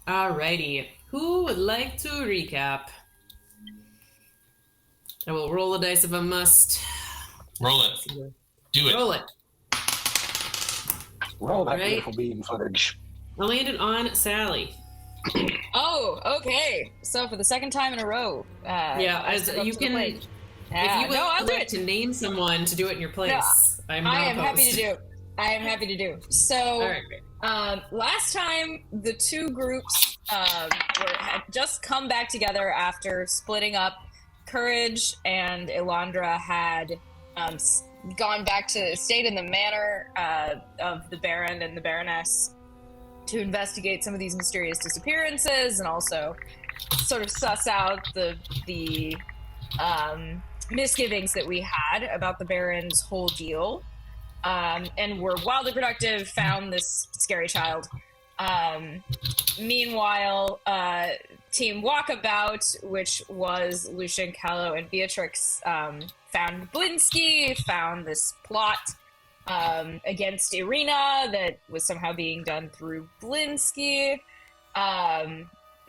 Alrighty. Who would like to recap? I will roll a dice if I must. Roll it. Do it. Roll it. Roll that beautiful beam footage. I landed on Sally. Oh, okay. So for the second time in a row. You can. If you would like to name someone to do it in your place, I am happy to do. I am happy to do. So, last time the two groups had just come back together after splitting up. Courage and Elandra had stayed in the manor of the Baron and the Baroness to investigate some of these mysterious disappearances and also sort of suss out the misgivings that we had about the Baron's whole deal. And were wildly productive, found this scary child. Meanwhile, Team Walkabout, which was Lucian, Callow, and Beatrix, found Blinsky, found this plot against Irina that was somehow being done through Blinsky,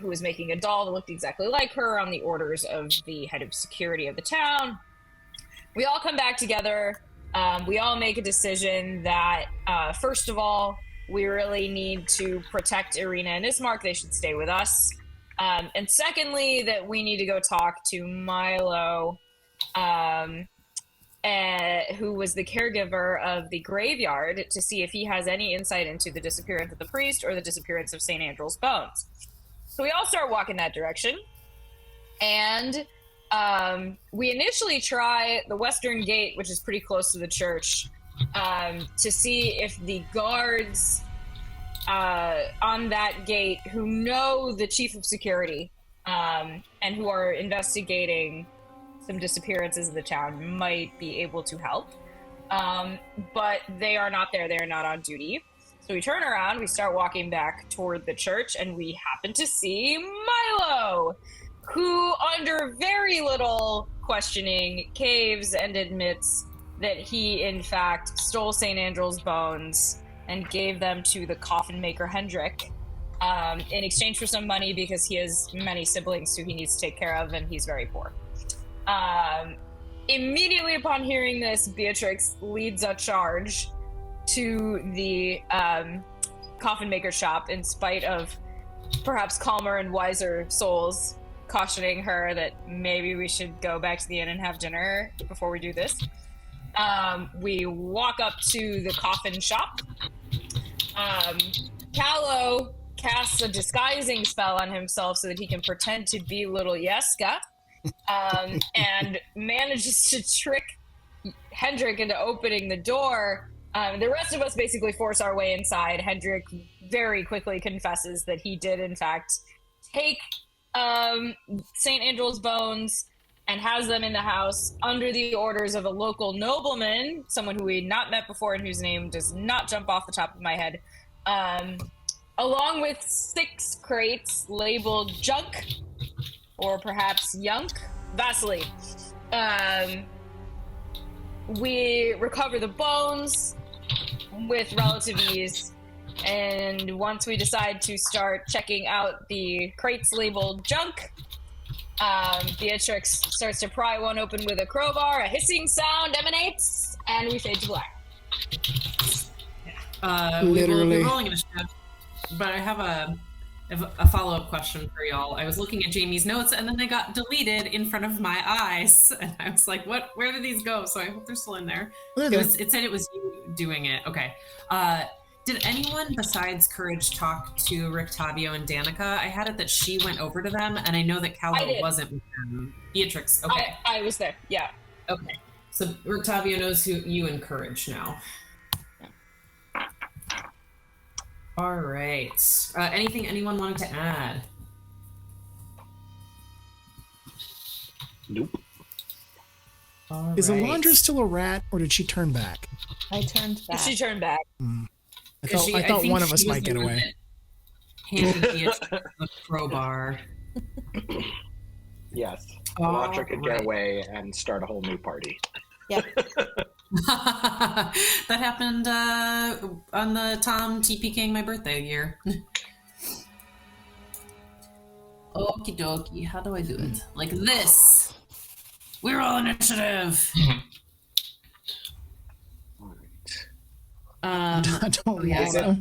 who was making a doll that looked exactly like her on the orders of the head of security of the town. We all come back together. We all make a decision that, first of all, we really need to protect Irina and Ismark. They should stay with us. And secondly, that we need to go talk to Milo, who was the caregiver of the graveyard, to see if he has any insight into the disappearance of the priest or the disappearance of St. Andrew's bones. So we all start walking that direction. And we initially try the western gate, which is pretty close to the church, to see if the guards on that gate who know the chief of security and who are investigating some disappearances in the town might be able to help. But they are not there. They are not on duty. So we turn around, we start walking back toward the church, and we happen to see Milo, who, under very little questioning, caves and admits that he, in fact, stole St. Andrew's bones and gave them to the coffin maker Hendrik in exchange for some money because he has many siblings who he needs to take care of, and he's very poor. Immediately upon hearing this, Beatrix leads a charge to the coffin maker shop, in spite of perhaps calmer and wiser souls cautioning her that maybe we should go back to the inn and have dinner before we do this. We walk up to the coffin shop. Callow casts a disguising spell on himself so that he can pretend to be little Yeska, and manages to trick Hendrik into opening the door. The rest of us basically force our way inside. Hendrik very quickly confesses that he did, in fact, take St. Andrew's bones and has them in the house under the orders of a local nobleman, someone who we had not met before and whose name does not jump off the top of my head, along with 6 crates labeled junk, or perhaps yunk, Vasily. We recover the bones with relative ease, and once we decide to start checking out the crates labeled junk, Beatrix starts to pry one open with a crowbar, a hissing sound emanates, and we fade to black. Literally. We're rolling in a shift, but I have a follow-up question for y'all. I was looking at Jamie's notes, and then they got deleted in front of my eyes, and I was like, "What? Where did these go?" So I hope they're still in there. It said it was you doing it. Okay. Did anyone besides Courage talk to Rictavio and Danica? I had it that she went over to them, and I know that Callow wasn't with them. Beatrix, okay. I was there, yeah. Okay. So Rictavio knows who you and Courage now. All right. Anything anyone wanted to add? Nope. All Is right. Elandra still a rat, or did she turn back? I turned back. She turned back. I thought one of us might get away. Handed Beatrix the crowbar. Yes. Elandra could get away and start a whole new party. Yep. That happened on the Tom TP King my birthday year. Okie dokie. How do I do it? Like this. We roll initiative. I don't yeah. know.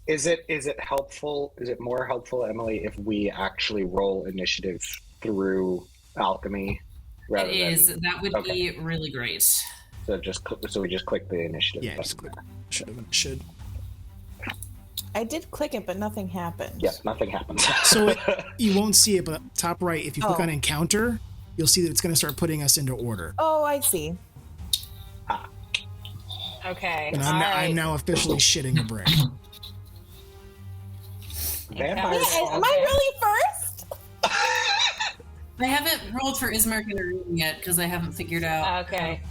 Is it helpful? Is it more helpful, Emily, if we actually roll initiative through alchemy? Rather It is. than, That would be really great. So we just click the initiative. Yeah, just click. Should. I did click it, but nothing happened. Yeah, nothing happens. So you won't see it, but top right, if you click Oh. on encounter, you'll see that it's going to start putting us into order. Oh, I see. Okay. And I'm now officially shitting a brick. Vampires. Am I really first? I haven't rolled for Ismark and Arena yet because I haven't figured out. Okay.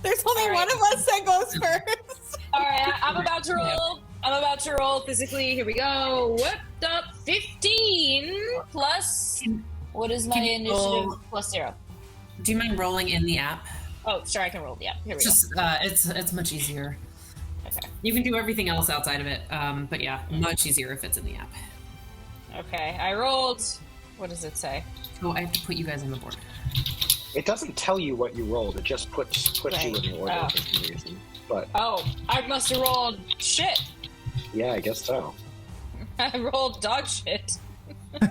There's only All right. one of us that goes first. All right, I'm about to roll. I'm about to roll physically. Here we go. Whipped up 15 plus. What is my Can you initiative? roll- Plus 0. Do you mind rolling in the app? Oh, sure, I can roll. Yeah, here we Just it's much easier. go. Okay. You can do everything else outside of it, but yeah, much easier if it's in the app. Okay, I rolled. What does it say? Oh, I have to put you guys on the board. It doesn't tell you what you rolled. It just puts you in the order Oh. for some reason. But Oh, I must have rolled shit. yeah, I guess so. I rolled dog shit.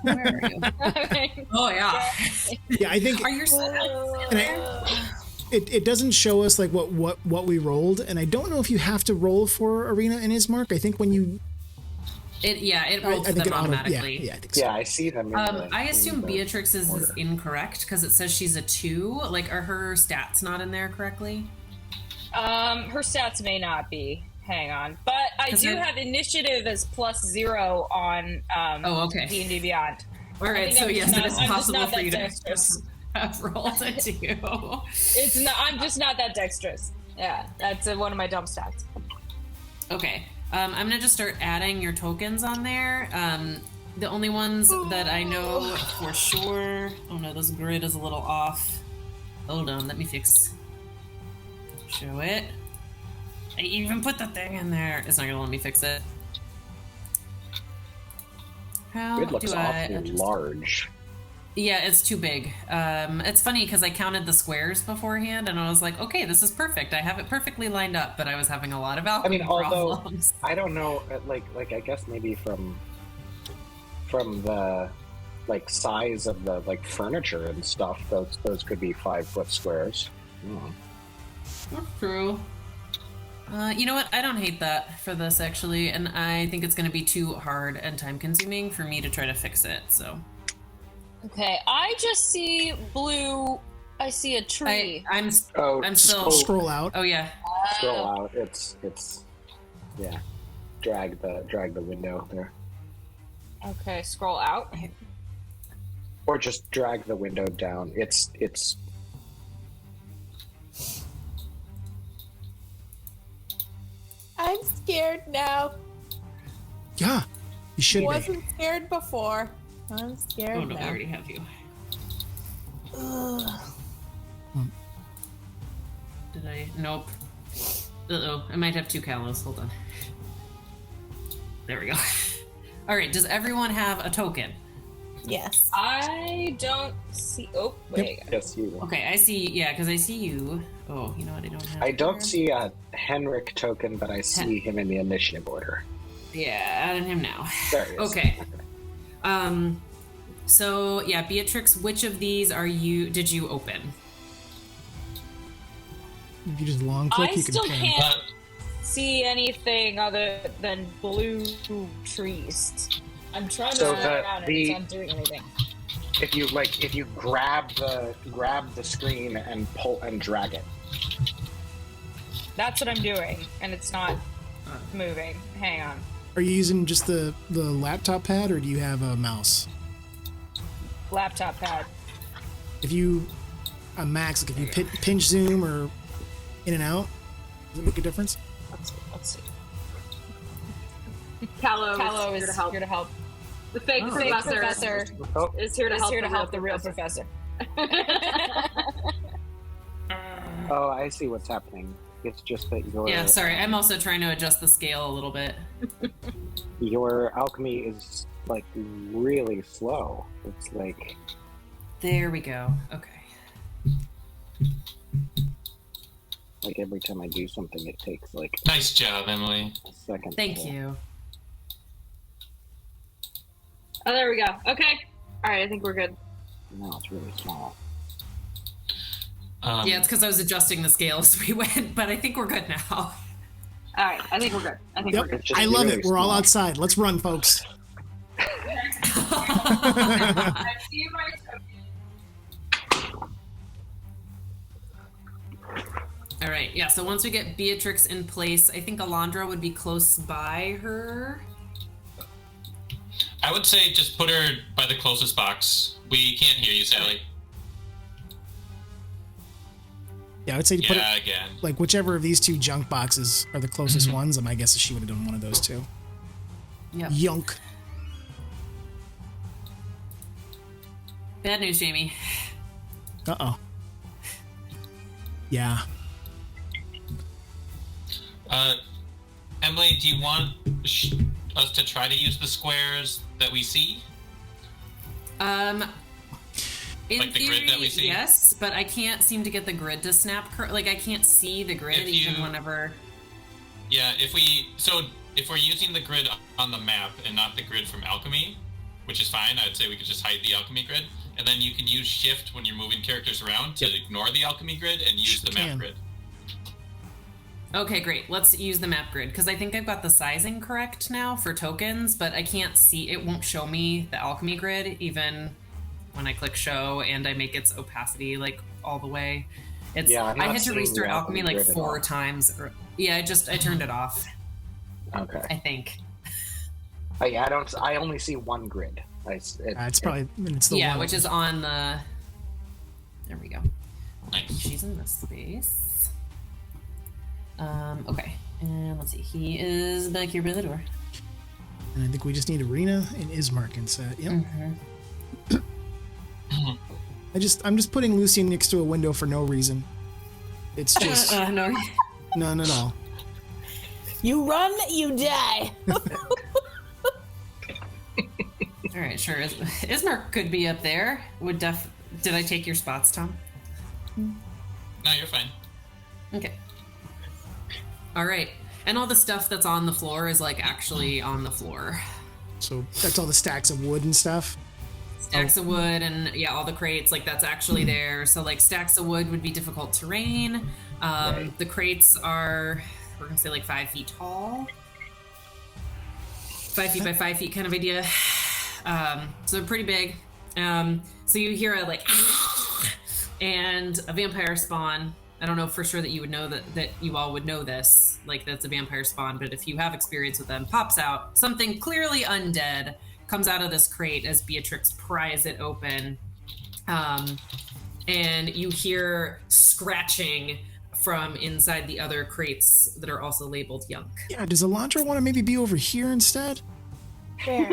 Where are you? Oh yeah. Yeah, I think Are your it doesn't show us like what we rolled, and I don't know if you have to roll for Arena and Ismark. I think when you it rolls I think them it automatically. Yeah, I think so. Yeah, I see them. I assume Beatrix's is order. incorrect because it says she's a 2. Like, are her stats not in there correctly? Her stats may not be. Hang on, but I do have initiative as plus 0 on okay. D&D Beyond. All right, think so I'm yes, just it is not- I'm just possible not for that you to dexterous. have rolled a 2. It's not. I'm just not that dexterous. Yeah, that's one of my dumb stats. Okay, I'm gonna just start adding your tokens on there. The only ones that I know for sure. Oh no, this grid is a little off. Hold on, let me fix. Show it. I even put the thing in there. It's not gonna let me fix it. How It looks do I? awfully large. Yeah, it's too big. It's funny because I counted the squares beforehand, and I was like, okay, this is perfect. I have it perfectly lined up, but I was having a lot of alchemy problems. I don't know, like I guess maybe from the size of the furniture and stuff, those could be 5-foot squares. That's true. You know what? I don't hate that for this actually, and I think it's going to be too hard and time consuming for me to try to fix it. So. Okay, I just see blue. I see a tree. I'm still Scroll out. Oh yeah. Scroll out. It's yeah. Drag the window there, Okay, scroll out. or just drag the window down. It's I'm scared now. Yeah, you should be. Wasn't scared before. I'm scared Oh no, now. I already have you. Ugh. Did I? Nope. Uh-oh, I might have 2 Callows. Hold on. There we go. All right, does everyone have a token? Yes. I don't see. Oh wait. yes, you. Okay, I see. Yeah, because I see you. Oh, you know what? I don't have. I don't here. see a Henrik token, but I see him in the initiative order. Yeah, adding him now. There he is. Okay. So yeah, Beatrix, which of these did you open? If you just long click, I you can still pin. can't see anything other than blue trees. I'm trying So to turn around and the- it's not doing anything. If you grab the screen and pull and drag it. That's what I'm doing, and it's not moving. Hang on. Are you using just the laptop pad, or do you have a mouse? Laptop pad. If you on Max, like if you pinch zoom or in and out, does it make a difference? Let's see. Callow is here to help. The fake professor Oh, is here to help the real professor. oh, I see what's happening. It's just that your Yeah, sorry. I'm also trying to adjust the scale a little bit. your alchemy is like really slow. It's like There we go. Okay. every time I do something, it takes like Nice job, Emily. a second. Thank you. Oh, there we go. Okay. All right, I think we're good. No, it's really small. Yeah, it's because I was adjusting the scale as we went, but I think we're good now. All right, I think we're good. I think we're Yep. good. It's just I love really it. We're all small. outside. Let's run, folks. All right, yeah, so once we get Beatrix in place, I think Elandra would be close by her. I would say just put her by the closest box. We can't hear you, Sally. Yeah, I would say you put Yeah, it again. like whichever of these two junk boxes are the closest ones. And my guess is she would have done one of those two. Yep. Yunk. Bad news, Jamie. Uh-oh. Yeah. Emily, do you want us to try to use the squares that we see? In Like the theory, grid that we see? yes, but I can't seem to get the grid to snap. Like, I can't see the grid If even you- whenever... Yeah, if we're using the grid on the map and not the grid from Alchemy, which is fine, I'd say we could just hide the Alchemy grid, and then you can use Shift when you're moving characters around to ignore the Alchemy grid and use the map grid. Okay, great. Let's use the map grid, because I think I've got the sizing correct now for tokens, but I can't see... It won't show me the Alchemy grid, even when I click show and I make its opacity, like, all the way. It's, Yeah, I'm I not had to seeing restart the Alchemy, Alchemy like, grid at 4 all. times. Yeah, I turned it off, Okay. I think. I only see one grid. It's probably it's the Yeah, one. which is on the... There we go. Nice. She's in this space. Okay. And let's see. He is back here by the door. And I think we just need Arena and Ismark in set. Yep. I'm just putting Lucian next to a window for no reason. It's just No. none at all. You run, you die. All right, sure. Ismark could be up there. Did I take your spots, Tom? No, you're fine. Okay. All right. And all the stuff that's on the floor is like actually on the floor. So that's all the stacks of wood and stuff. Stacks of wood and yeah, all the crates, like that's actually there. So like stacks of wood would be difficult terrain. The crates are, we're gonna say like 5 feet tall. 5 feet by 5 feet kind of idea. So they're pretty big. So you hear a like, and a vampire spawn. I don't know for sure that you would know that you all would know this, like that's a vampire spawn, but if you have experience with them, pops out. Something clearly undead comes out of this crate as Beatrix pries it open. And you hear scratching from inside the other crates that are also labeled Yunk. Yeah, does Elandra want to maybe be over here instead? Fair.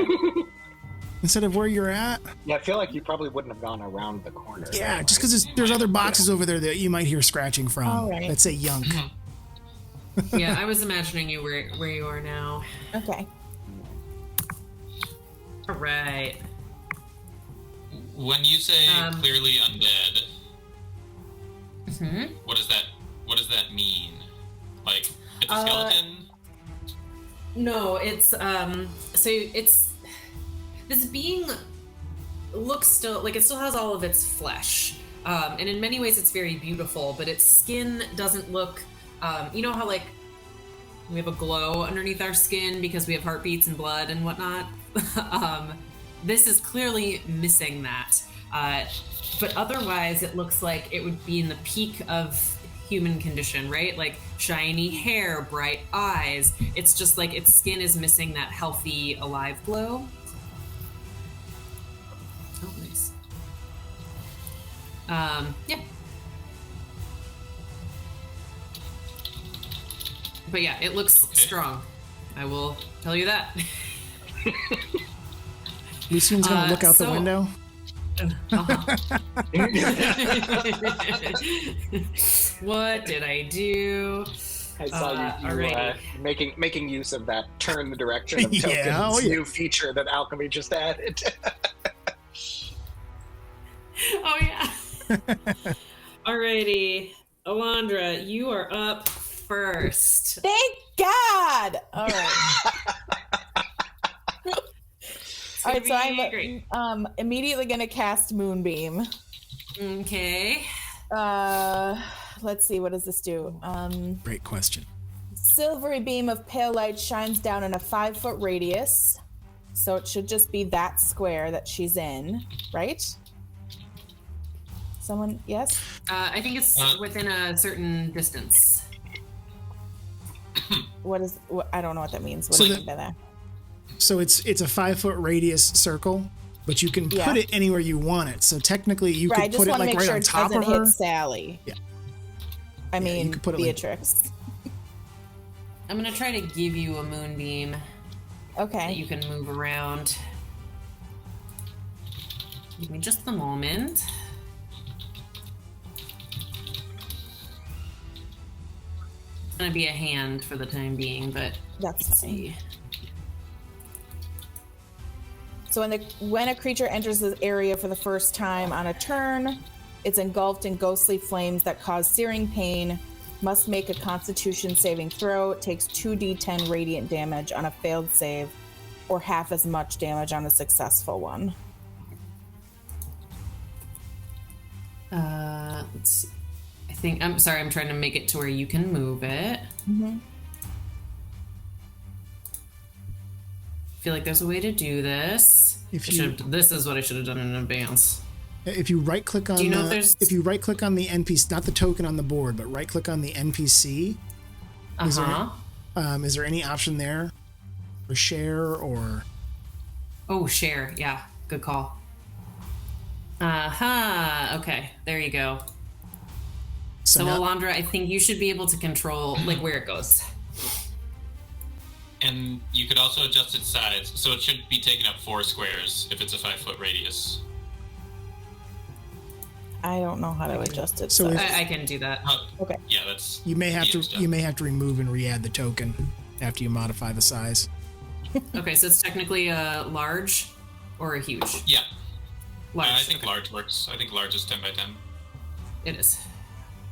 Instead of where you're at? Yeah, I feel like you probably wouldn't have gone around the corner. Yeah, just because there's other boxes over there that you might hear scratching from. All right. That say Yunk. Yeah, I was imagining you where you are now. Okay. All right. When you say clearly undead, Mhm. what does that mean? Like it's a skeleton? No, it's so it's this being looks still like it still has all of its flesh. And in many ways it's very beautiful, but its skin doesn't look you know how like we have a glow underneath our skin because we have heartbeats and blood and whatnot. This is clearly missing that. But otherwise it looks like it would be in the peak of human condition, right? Like shiny hair, bright eyes. It's just like its skin is missing that healthy, alive glow. Oh, nice. Yeah. But yeah, it looks strong. I will tell you that. Lucian's gonna look out the so- window. What did I do? I saw you alrighty. making use of that turn the direction of tokens new feature that Alchemy just added. Oh yeah. Alrighty, Elandra, you are up first. Thank God. All right. All right, so I'm immediately going to cast Moonbeam. Okay. Let's see, what does this do? Great question. Silvery beam of pale light shines down in a 5-foot radius. So it should just be that square that she's in, right? Someone, yes? I think it's within a certain distance. I don't know what that means. What So do you mean by that? So it's a 5-foot radius circle, but you can put it anywhere you want it. So technically, you could put it like right on top of her. Hit Sally. Yeah. I mean, you could put it Beatrix. I'm gonna try to give you a moonbeam. Okay. That you can move around. Give me just a moment. It's gonna be a hand for the time being, but that's let's fine. See. So when a creature enters this area for the first time on a turn, it's engulfed in ghostly flames that cause searing pain, must make a Constitution saving throw, it takes 2d10 radiant damage on a failed save, or half as much damage on a successful one. Let's see. I'm sorry, I'm trying to make it to where you can move it. Mm-hmm. I feel like there's a way to do this. This is what I should have done in advance. If you right click on if you right click on the NPC, not the token on the board, but right click on the NPC, is there any option there for share or? Oh, share. Yeah, good call. Okay, there you go. So Elandra, I think you should be able to control like where it goes. And you could also adjust its size, so it should be taking up 4 squares if it's a 5-foot radius. I don't know how to adjust it. So I can do that. Okay. Yeah, that's. You may have to remove and re-add the token after you modify the size. Okay, so it's technically a large or a huge. Yeah. Large. I think large works. I think large is 10 by 10. It is.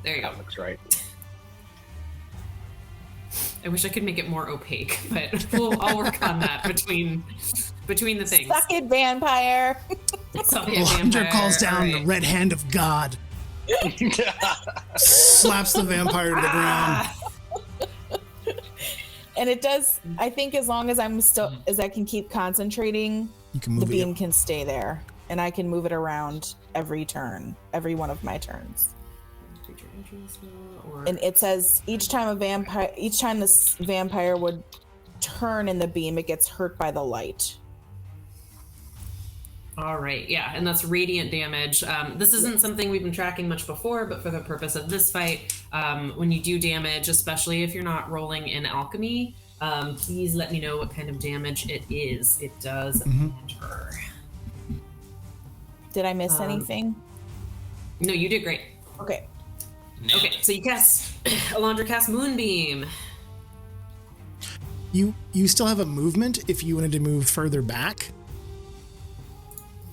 There you go. That looks right. I wish I could make it more opaque, but I'll work on that between the things. Suck it, vampire. Elandra calls down the red hand of God. Slaps the vampire to the ground. And it does, I think as long as as I can keep concentrating, the beam can stay there. And I can move it around every turn, every one of my turns. And it says each time this vampire would turn in the beam, it gets hurt by the light. All right, yeah, and that's radiant damage. This isn't something we've been tracking much before, but for the purpose of this fight, when you do damage, especially if you're not rolling in alchemy, please let me know what kind of damage it is. It does matter. Did I miss anything? No, you did great. Okay. Nailed Okay, it. so you Elandra casts Moonbeam. You still have a movement if you wanted to move further back.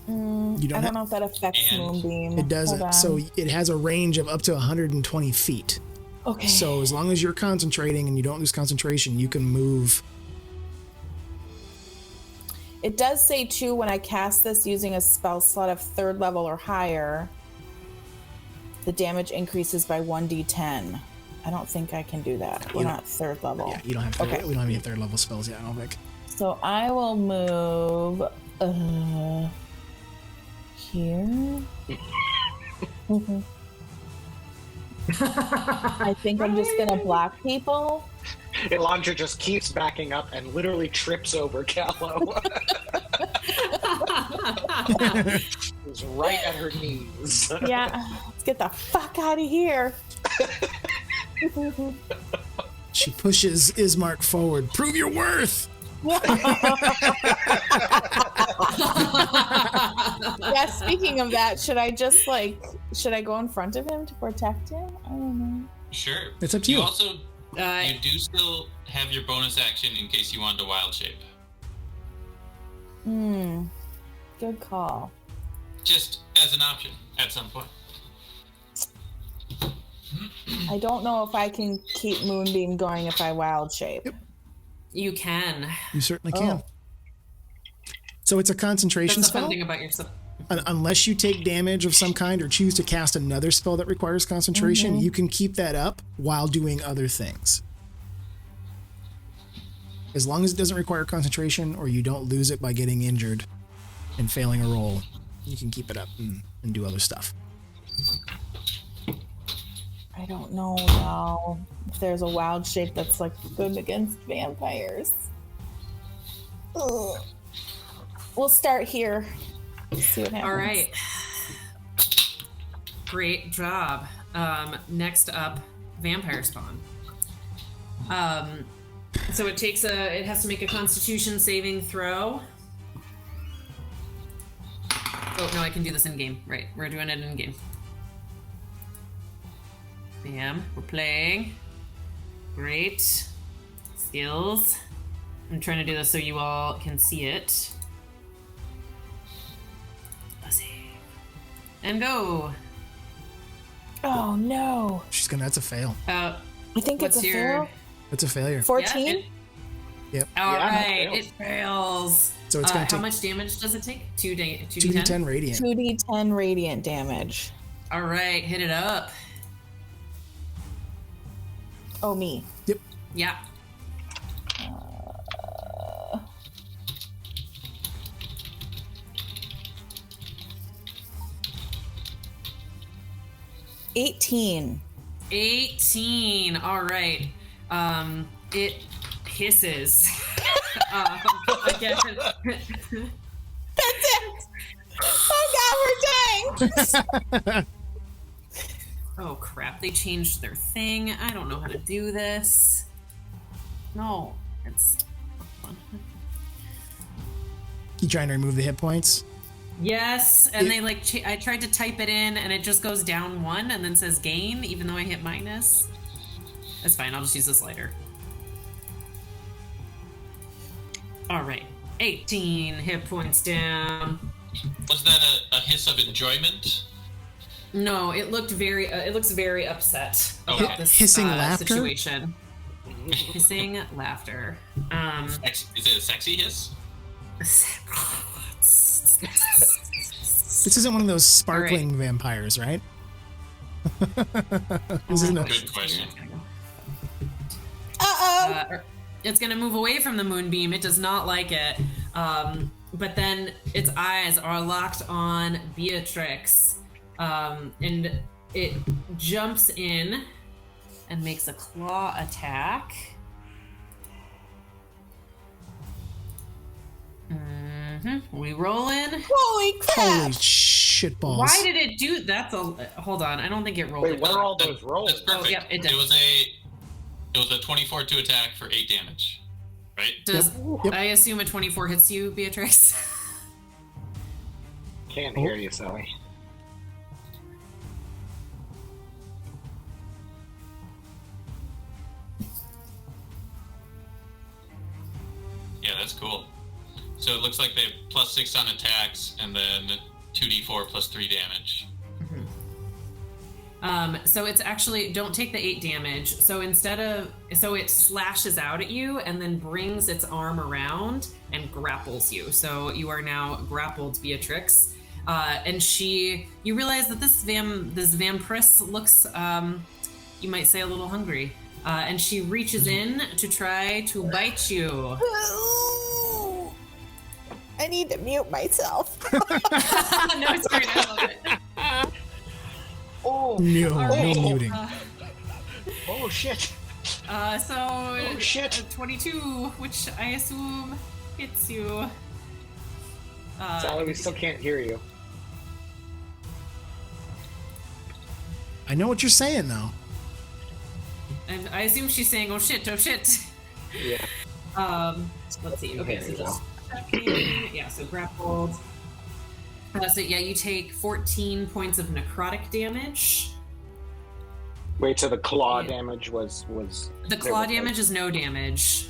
I don't know if that affects Moonbeam. It doesn't. So it has a range of up to 120 feet. Okay. So as long as you're concentrating and you don't lose concentration, you can move. It does say too, when I cast this using a spell slot of 3rd level or higher, the damage increases by 1d10. I don't think I can do that. We're not 3rd level. Yeah, you don't have. We don't have any 3rd level spells yet, I don't think. So I will move here. I think I'm just gonna block people. Elandra just keeps backing up and literally trips over Callow. Is right at her knees. Yeah, let's get the fuck out of here. She pushes Ismark forward. Prove your worth. Yeah, speaking of that, should I go in front of him to protect him? I don't know. Sure. It's up to you. You also, you do still have your bonus action in case you wanted to wild shape. Good call. Just as an option at some point. I don't know if I can keep Moonbeam going if I wild shape. Yep. You can. You certainly can. So it's a concentration That's spell. the fun thing about your Unless you take damage of some kind or choose to cast another spell that requires concentration, you can keep that up while doing other things. As long as it doesn't require concentration or you don't lose it by getting injured and failing a roll, you can keep it up and do other stuff. I don't know now if there's a wild shape that's like good against vampires. Ugh. We'll start here. See what happens. All right. Great job. Next up, vampire spawn. So it has to make a Constitution saving throw. Oh no, I can do this in game. Right, we're doing it in game. Bam, we're playing. Great. Skills. I'm trying to do this so you all can see it. And go. Oh no. That's a fail. I think it's a fail. That's a failure. 14? Yep. All right, it fails. So it's going to how take much damage does it take? 2d10? 2d10 radiant. 2d10 radiant damage. All right, hit it up. Oh, me. Yep. Yeah. 18. 18. All right. It hisses. Again. That's it. Oh God, we're dying. Oh crap! They changed their thing. I don't know how to do this. No, it's not fun. You trying to remove the hit points? Yes, and they I tried to type it in, and it just goes down 1, and then says gain, even though I hit minus. That's fine. I'll just use the slider. All right, 18 hit points down. Was that a hiss of enjoyment? No, it looks very upset about this hissing laughter? situation. Hissing laughter. Is it a sexy hiss? This isn't one of those sparkling vampires, right? This isn't Good question. It's gonna move away from the moonbeam. It does not like it. But then its eyes are locked on Beatrix. And it jumps in and makes a claw attack. We roll in. Holy crap! Holy shitballs. Why did it do that? Hold on. I don't think it rolled. Wait, what are all those rolls? That's perfect. Oh, yep, it did. It was a 24 to attack for 8 damage. Right? Yep. I assume a 24 hits you, Beatrix? Can't hear you, Sally. Yeah, that's cool. So it looks like they have +6 on attacks, and then 2d4 plus 3 damage. So it's actually, don't take the 8 damage. So it slashes out at you and then brings its arm around and grapples you. So you are now grappled, Beatrix. And you realize that this vampiress looks, you might say, a little hungry. And she reaches in to try to bite you. I need to mute myself. No, it's great. I love it. Oh, No muting. oh shit. So shit. 22, which I assume hits you. Sally, we still can't hear you. I know what you're saying, though. And I assume she's saying, "Oh shit, oh shit." Yeah. Let's see. Okay, so There you just yeah, so grappled. So yeah, you take 14 points of necrotic damage. Wait, so the claw damage was the claw damage is no damage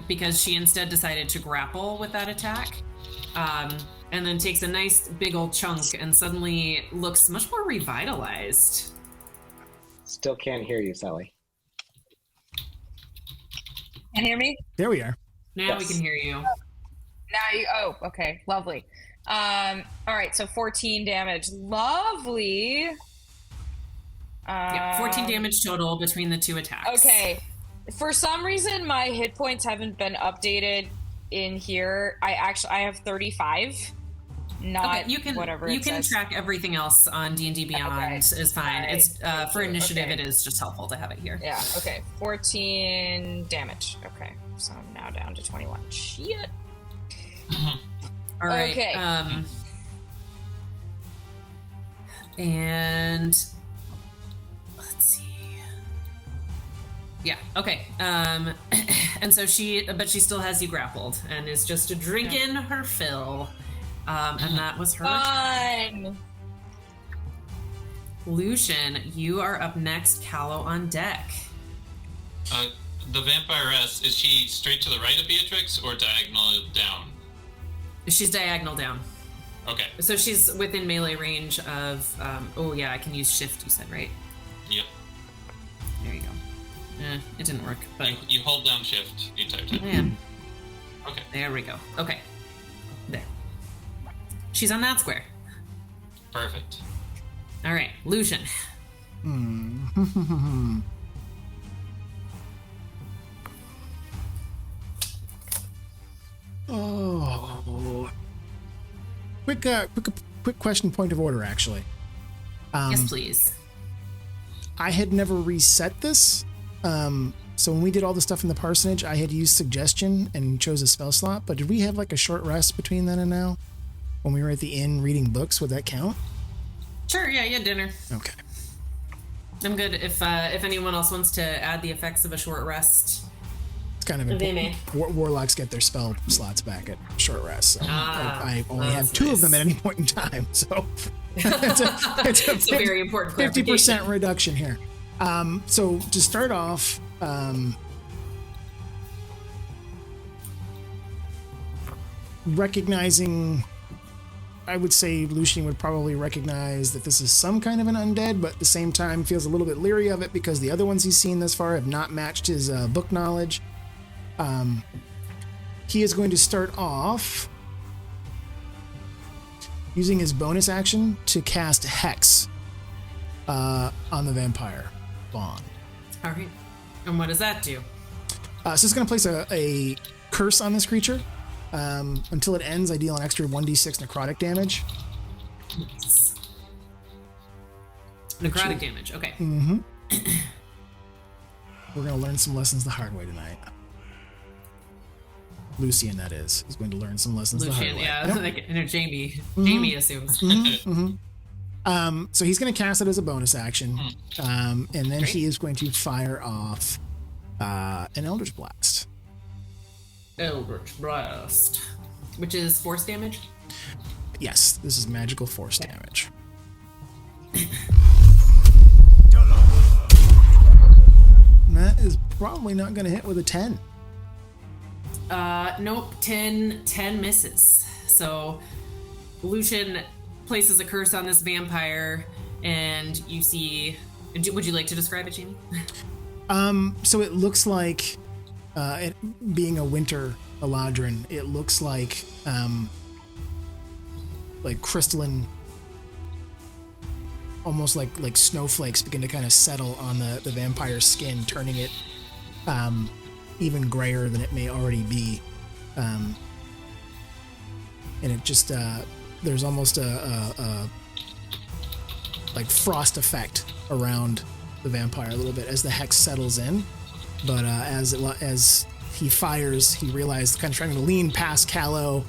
because she instead decided to grapple with that attack, and then takes a nice big old chunk and suddenly looks much more revitalized. Still can't hear you, Sally. Can you hear me? There we are. Now we can hear you. Now you. Oh, okay, lovely. All right, so 14 damage. Lovely. 14 damage total between the two attacks. Okay. For some reason, my hit points haven't been updated in here. I have 35. Not okay, you can, whatever you it can says. track everything else on D&D Beyond is fine. Right. It's for initiative. Okay. It is just helpful to have it here. Yeah. Okay. 14 damage. Okay. So I'm now down to 21. Shit. All right. Okay. And let's see. Yeah. Okay. And so she still has you grappled and is just drinking her fill. And that was her. Fun. Lucian, you are up next. Callow on deck. The vampiress, is she straight to the right of Beatrix or diagonal down? She's diagonal down. Okay. So she's within melee range of. Oh yeah, I can use shift. You said right. Yep. There you go. It didn't work, but you hold down shift. You typed it. Man. Okay. There we go. Okay. There. She's on that square. Perfect. All right, Lucian. Oh. Quick question, point of order, actually. Yes, please. I had never reset this. So when we did all the stuff in the parsonage, I had used suggestion and chose a spell slot, but did we have like a short rest between then and now? When we were at the inn reading books, would that count? Sure, yeah, you had dinner. Okay. I'm good. If anyone else wants to add the effects of a short rest, it's kind of important. Warlocks get their spell slots back at short rest. So I only have two of them at any point in time, so it's a very important 50% reduction here. So to start off, recognizing, I would say Lucian would probably recognize that this is some kind of an undead, but at the same time feels a little bit leery of it because the other ones he's seen thus far have not matched his book knowledge. He is going to start off using his bonus action to cast Hex on the vampire Vaughn. All right. And what does that do? So it's going to place a curse on this creature. Until it ends, I deal an extra 1d6 necrotic damage. Necrotic damage, okay. Mm-hmm. We're going to learn some lessons the hard way tonight. Lucian, that is going to learn some lessons the hard way. Yeah, yep. like, no, Jaime. Mm-hmm. Jaime assumes. Mm-hmm. So he's going to cast it as a bonus action. And then Great. he is going to fire off an Eldritch Blast. Eldritch Blast. Which is force damage? Yes, this is magical force damage. That is probably not going to hit with a 10. Nope. 10 misses. So Lucian places a curse on this vampire, and you see... Would you like to describe it, Jaime? So it looks like... it being a winter Eladrin, it looks like crystalline, almost like snowflakes begin to kind of settle on the vampire's skin, turning it even grayer than it may already be. And it just there's almost a like frost effect around the vampire a little bit as the hex settles in. But as he fires, he realized, kind of trying to lean past Callow,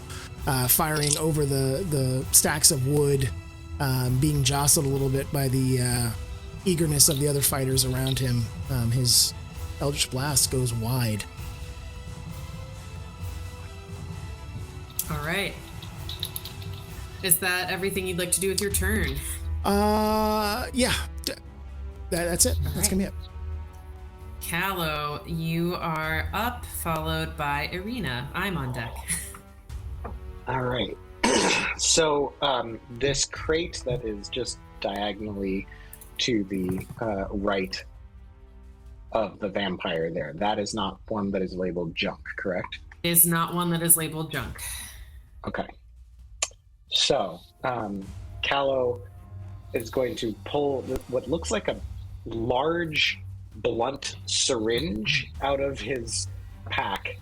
firing over the stacks of wood, being jostled a little bit by the eagerness of the other fighters around him. His Eldritch Blast goes wide. All right. Is that everything you'd like to do with your turn? Yeah. That's it. That's gonna be it. Callow, you are up, followed by Irina. I'm on deck. All right. So this crate that is just diagonally to the right of the vampire there, that is not one that is labeled junk, correct? Is not one that is labeled junk. Okay. So Callow is going to pull what looks like a large blunt syringe out of his pack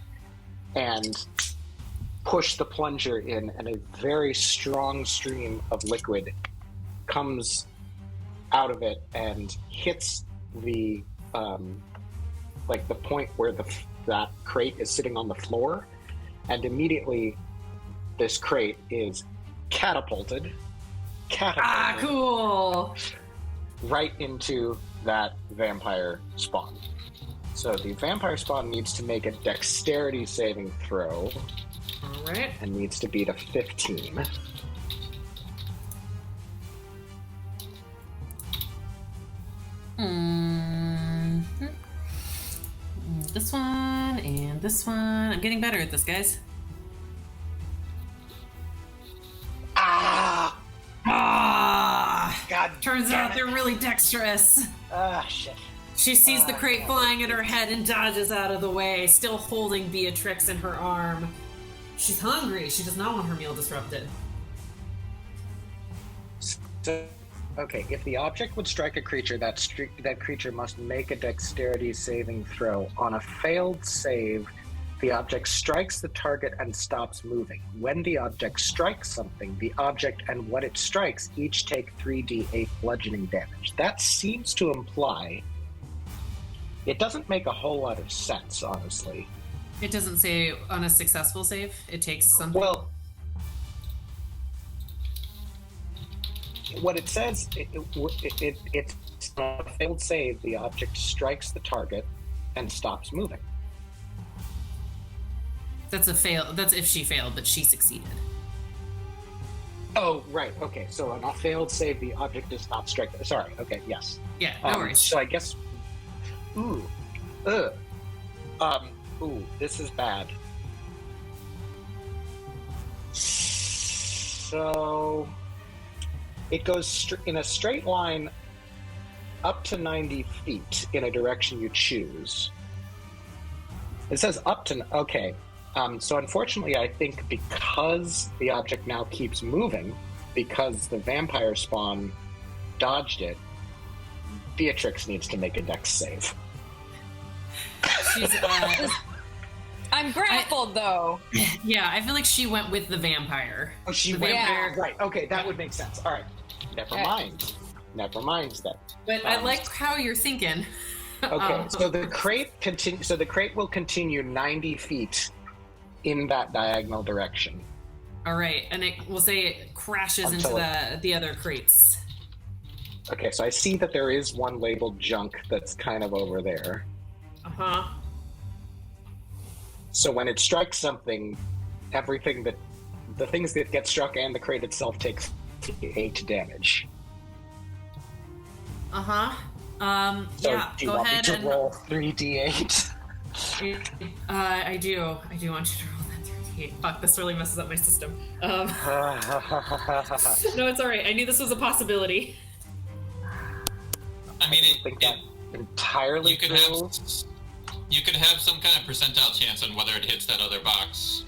and push the plunger in, and a very strong stream of liquid comes out of it and hits the like the point where that crate is sitting on the floor, and immediately this crate is catapulted Cool. right into that vampire spawn. So the vampire spawn needs to make a dexterity saving throw. All right. And needs to beat a 15. This one and this one. I'm getting better at this, guys. God. Turns out they're really dexterous. Shit. She sees the crate flying at her head and dodges out of the way, still holding Beatrix in her arm. She's hungry. She does not want her meal disrupted. So, okay, if the object would strike a creature, that creature must make a dexterity saving throw. On a failed save, the object strikes the target and stops moving. When the object strikes something, the object and what it strikes each take 3d8 bludgeoning damage. That seems to imply... It doesn't make a whole lot of sense, honestly. It doesn't say on a successful save. It takes something. Well, what it says, it's on a failed save, the object strikes the target and stops moving. That's a fail. That's if she failed, but she succeeded. Oh, right. Okay. So on a failed save, the object does not strike. Sorry. Okay. Yes. Yeah. No worries. So I guess. Ooh. This is bad. So it goes in a straight line up to 90 feet in a direction you choose. It says up to... Okay. So unfortunately, I think because the object now keeps moving, because the vampire spawn dodged it, Beatrix needs to make a dex save. She's, I'm grappled, though. Yeah, I feel like she went with the vampire. Oh, she went. Yeah. Right. Okay, that would make sense. All right. Never mind. Never mind that. But I like how you're thinking. Okay, so the crate the crate will continue 90 feet in that diagonal direction. All right, and we'll say it crashes into the other crates. Okay, so I see that there is one labeled junk that's kind of over there. Uh-huh. So when it strikes something, the things that get struck and the crate itself takes 8 damage. Uh-huh. So yeah, do you go want ahead me to roll 3d8? I do want you to roll that 3d8. Fuck, this really messes up my system. No, it's alright. I knew this was a possibility. I mean, I think that entirely you could have some kind of percentile chance on whether it hits that other box,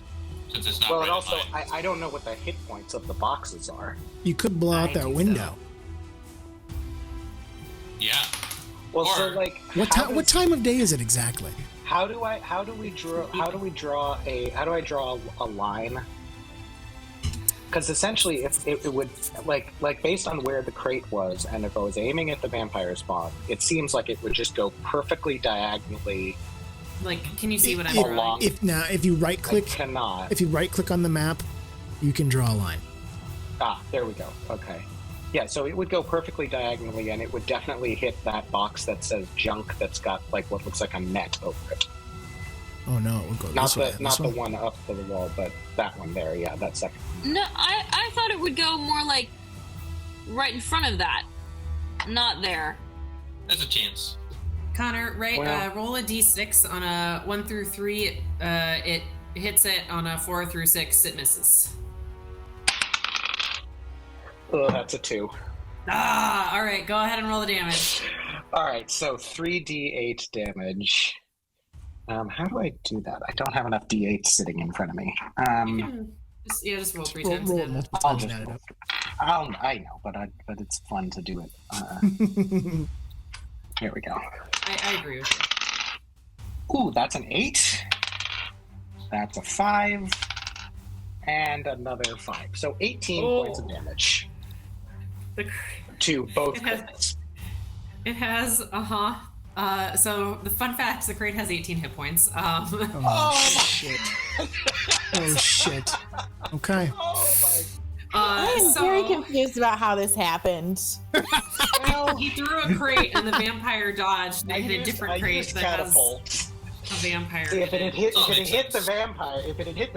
since it's not. Well, and also, I don't know what the hit points of the boxes are. You could blow out that window. So. Yeah. Well, so like, what time of day is it exactly? How do I draw a line? Because essentially, if it would like based on where the crate was, and if I was aiming at the vampire spawn, it seems like it would just go perfectly diagonally. Like, can you see what I'm drawing? If you right click, cannot. If you right click on the map, you can draw a line. Ah, there we go. Okay. Yeah, so it would go perfectly diagonally, and it would definitely hit that box that says junk that's got like what looks like a net over it. Oh no, it would go Not this way. not the one up to the wall, but that one there. Yeah, that second. No, I thought it would go more like right in front of that, not there. There's a chance. Connor, roll a d6 on a 1 through 3. It hits it. On a 4 through 6, it misses. Oh, that's a 2. All right. Go ahead and roll the damage. All right, so 3d8 damage. How do I do that? I don't have enough d8 sitting in front of me. Just roll 3 times. Roll multiple times and add it up. I know, but it's fun to do it. Here we go. I agree with you. Ooh, that's an 8. That's a 5. And another 5. So 18 points of damage. To both crits. It has, so the fun fact, the crate has 18 hit points. Shit. Oh, shit. Okay. Oh, my. I'm very confused about how this happened. Well, he threw a crate and the vampire dodged and hit a different crate that has a vampire. See, if it had hit the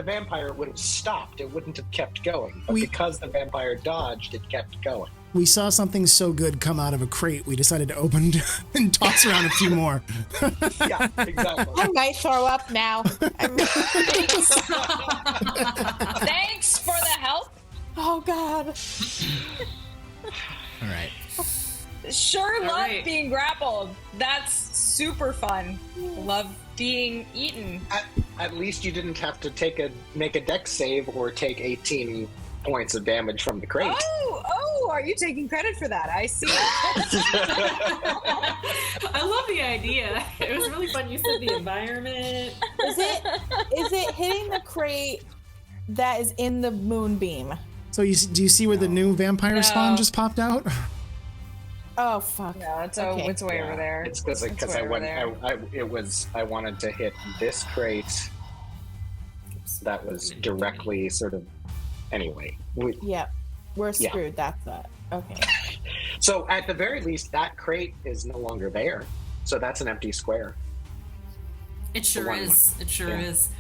vampire, it would have stopped. It wouldn't have kept going. But because the vampire dodged, it kept going. We saw something so good come out of a crate, we decided to open and toss around a few more. Yeah, exactly. I might throw up now. Thanks for the help. Oh, God. All right. Sure love right. being grappled. That's super fun. Love being eaten. At least you didn't have to make a dex save or take 18 points of damage from the crate. Oh, are you taking credit for that? I see. I love the idea. It was really fun. You said the environment. Is it hitting the crate that is in the moonbeam? So do you see where the new vampire spawn just popped out? Oh, fuck. No, it's way over there. It's because I wanted to hit this crate that was directly sort of. Anyway, we're screwed. That's that. Okay. So at the very least, that crate is no longer there. So that's an empty square. It sure is. It sure is.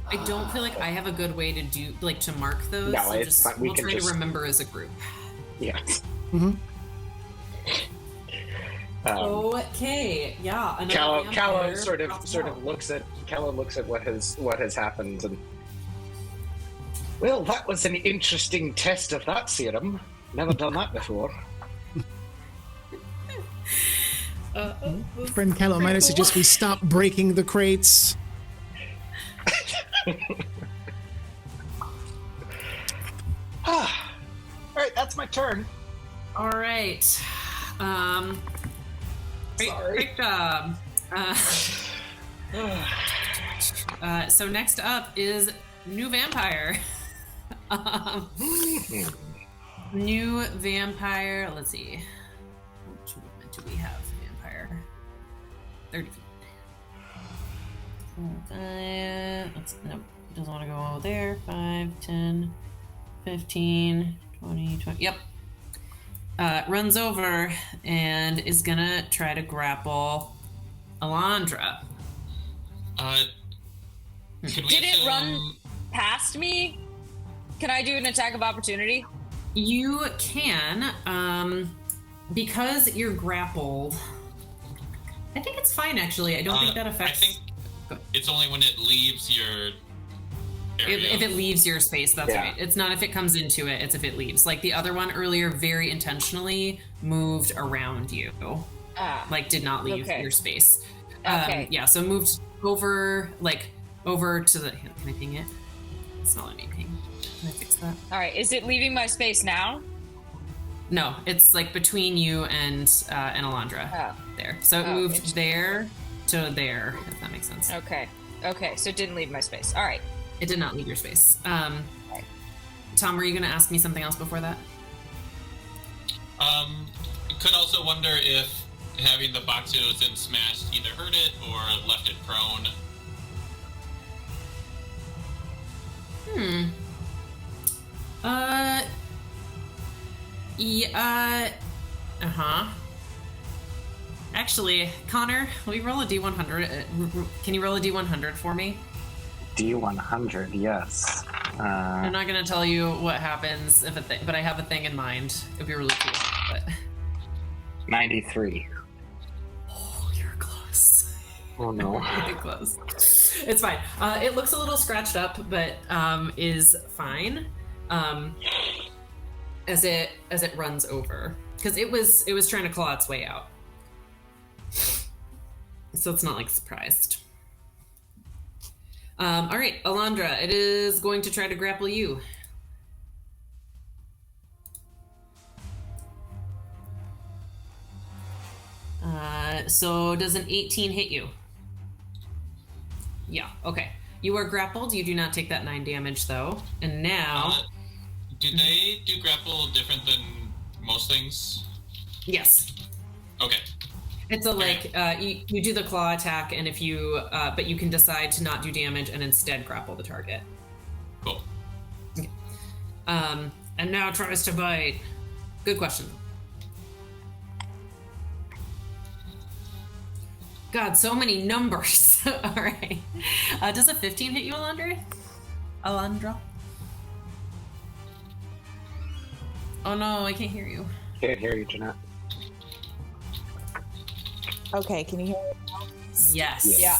I don't feel like I have a good way to mark those. No, so it's fine. We'll try to remember as a group. Yeah. Mm-hmm. Okay. Yeah. Callow sort of looks at what has happened and. Well, that was an interesting test of that serum. Never done that before. Friend Callow, might I suggest we stop breaking the crates? All right, that's my turn. All right. Great job. So next up is new vampire. New vampire. Let's see. How much movement do we have? Vampire. 30 feet. Nope. Doesn't want to go there. 5, 10, 15, 20, 20. Yep. Runs over and is gonna try to grapple Elandra. Did it run past me? Can I do an attack of opportunity? You can, because you're grappled. I think it's fine, actually. I don't think that affects. I think it's only when it leaves your area. If it leaves your space, that's right. It's not if it comes into it, it's if it leaves. Like the other one earlier very intentionally moved around you. Did not leave your space. Okay. So moved over to the... Can I ping it? It's not letting me ping. Can I fix that? All right. Is it leaving my space now? No, it's like between you and Elandra. There. So it moved there to there, if that makes sense. Okay. So it didn't leave my space. All right. It did not leave your space. Tom, were you going to ask me something else before that? Could also wonder if having the box it was in smashed either hurt it or left it prone. Actually, Connor, will you roll a D100? Can you roll a D100 for me? D100, yes. I'm not going to tell you what happens if but I have a thing in mind. It'd be really cool. But 93. Oh, you're close. Oh no. Really close. It's fine. It looks a little scratched up, but is fine. As it runs over, because it was trying to claw its way out. So it's not like surprised. All right, Elandra, it is going to try to grapple you. So does an 18 hit you? Yeah, okay. You are grappled. You do not take that 9 damage, though. And now... do they do grapple different than most things? Yes. Okay. It's you do the claw attack, and if you... but you can decide to not do damage and instead grapple the target. Cool. Okay. And now tries to bite. Good question. God, so many numbers. All right. Does a 15 hit you, Elandra? Oh no, I can't hear you. Can't hear you, Jeanette. Okay, can you hear me now? Yes. Yeah.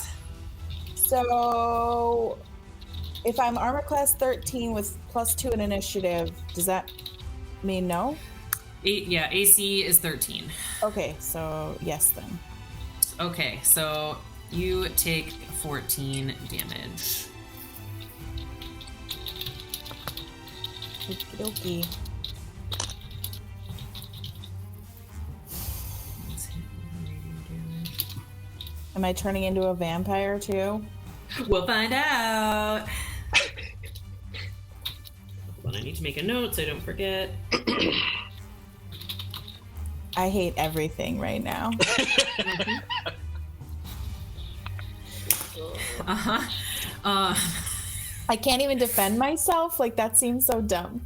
So, if I'm armor class 13 with +2 in initiative, does that mean no? Yeah, AC is 13. Okay, so yes then. Okay, so you take 14 damage. Okie dokie. Am I turning into a vampire too? We'll find out. Hold on, I need to make a note so I don't forget. I hate everything right now. I can't even defend myself. Like, that seems so dumb.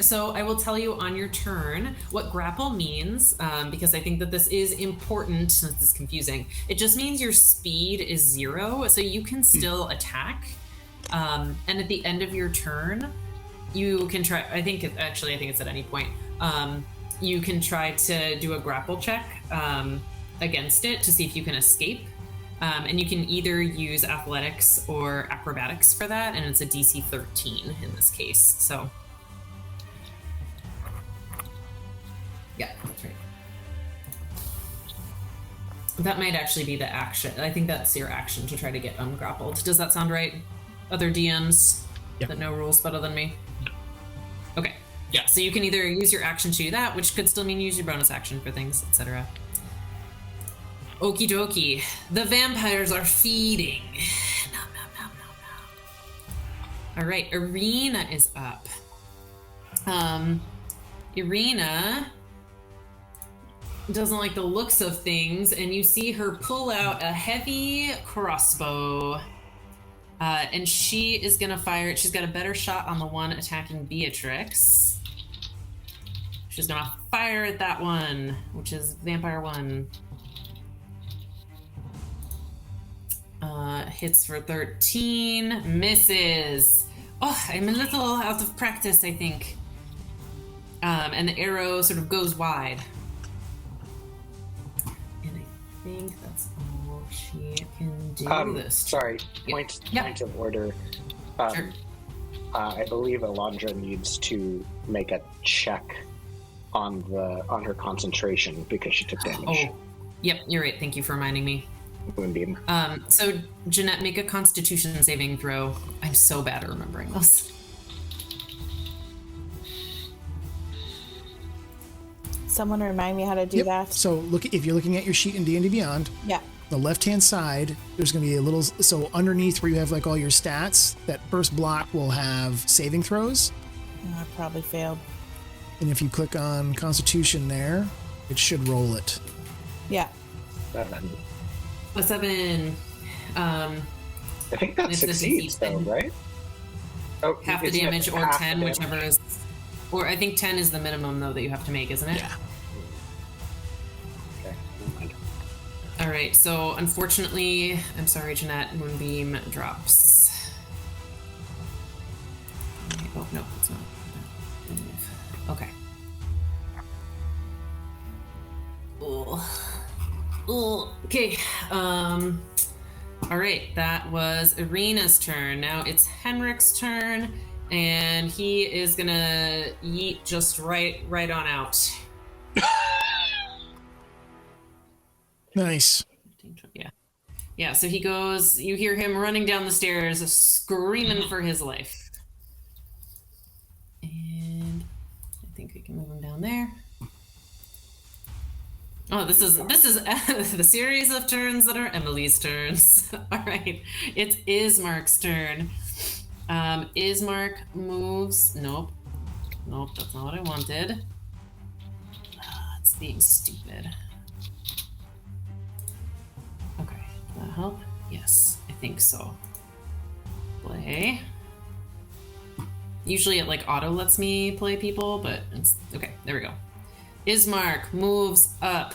So I will tell you on your turn what grapple means, because I think that this is important. This is confusing. It just means your speed is 0, so you can still attack. And at the end of your turn, you can try. I think it's at any point. You can try to do a grapple check against it to see if you can escape. And you can either use athletics or acrobatics for that, and it's a DC 13 in this case. So, yeah, that's right. That might actually be the action. I think that's your action to try to get ungrappled. Does that sound right? Other DMs that know rules better than me? Okay. Yeah, so you can either use your action to do that, which could still mean use your bonus action for things, etc. Okie dokie. The vampires are feeding. Nom, nom, nom, nom, nom. All right, Irina is up. Irina doesn't like the looks of things, and you see her pull out a heavy crossbow. And she is going to fire it. She's got a better shot on the one attacking Beatrix. She's going to fire at that one, which is Vampire 1. Hits for 13, misses. Oh, I'm a little out of practice, I think. And the arrow sort of goes wide. And I think that's all she can do this. Sorry, point of order. Sure. I believe Elandra needs to make a check on her concentration because she took damage. Oh, yep, you're right. Thank you for reminding me. Moonbeam. So Jeanette, make a Constitution saving throw. I'm so bad at remembering those. Someone remind me how to do that. So if you're looking at your sheet in D&D Beyond, the left-hand side, there's going to be a little, so underneath where you have like all your stats, that first block will have saving throws. Oh, I probably failed. And if you click on Constitution there, it should roll it. Yeah. 7. I think that succeeds though, right? Oh, half the damage or 10, whichever is... Or I think 10 is the minimum, though, that you have to make, isn't it? Yeah. All right, so unfortunately, I'm sorry, Jeanette, Moonbeam drops. Oh, no, it's not. Okay. Okay. All right, that was Irina's turn. Now it's Henrik's turn, and he is gonna yeet just right on out. Nice. Yeah, so he goes, you hear him running down the stairs, screaming for his life. And I think we can move him down there. Oh, this is the series of turns that are Emily's turns. All right, it's Ismark's turn. Ismark moves. Nope, that's not what I wanted. It's being stupid. Okay, does that help? Yes, I think so. Play. Usually it like auto lets me play people, but it's okay. There we go. Ismark moves up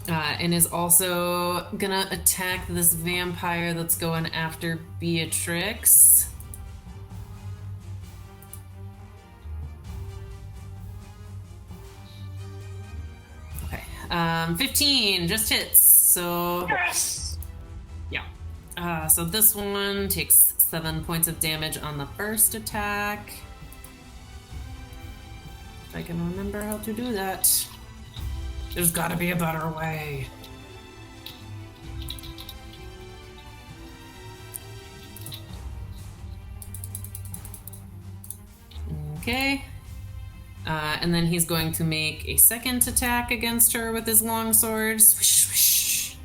and is also gonna attack this vampire that's going after Beatrix. Okay, 15 just hits. So Yes! Yeah. So this one takes 7 points of damage on the first attack. I can remember how to do that. There's gotta be a better way. Okay. And then he's going to make a second attack against her with his longsword. Swish, swish.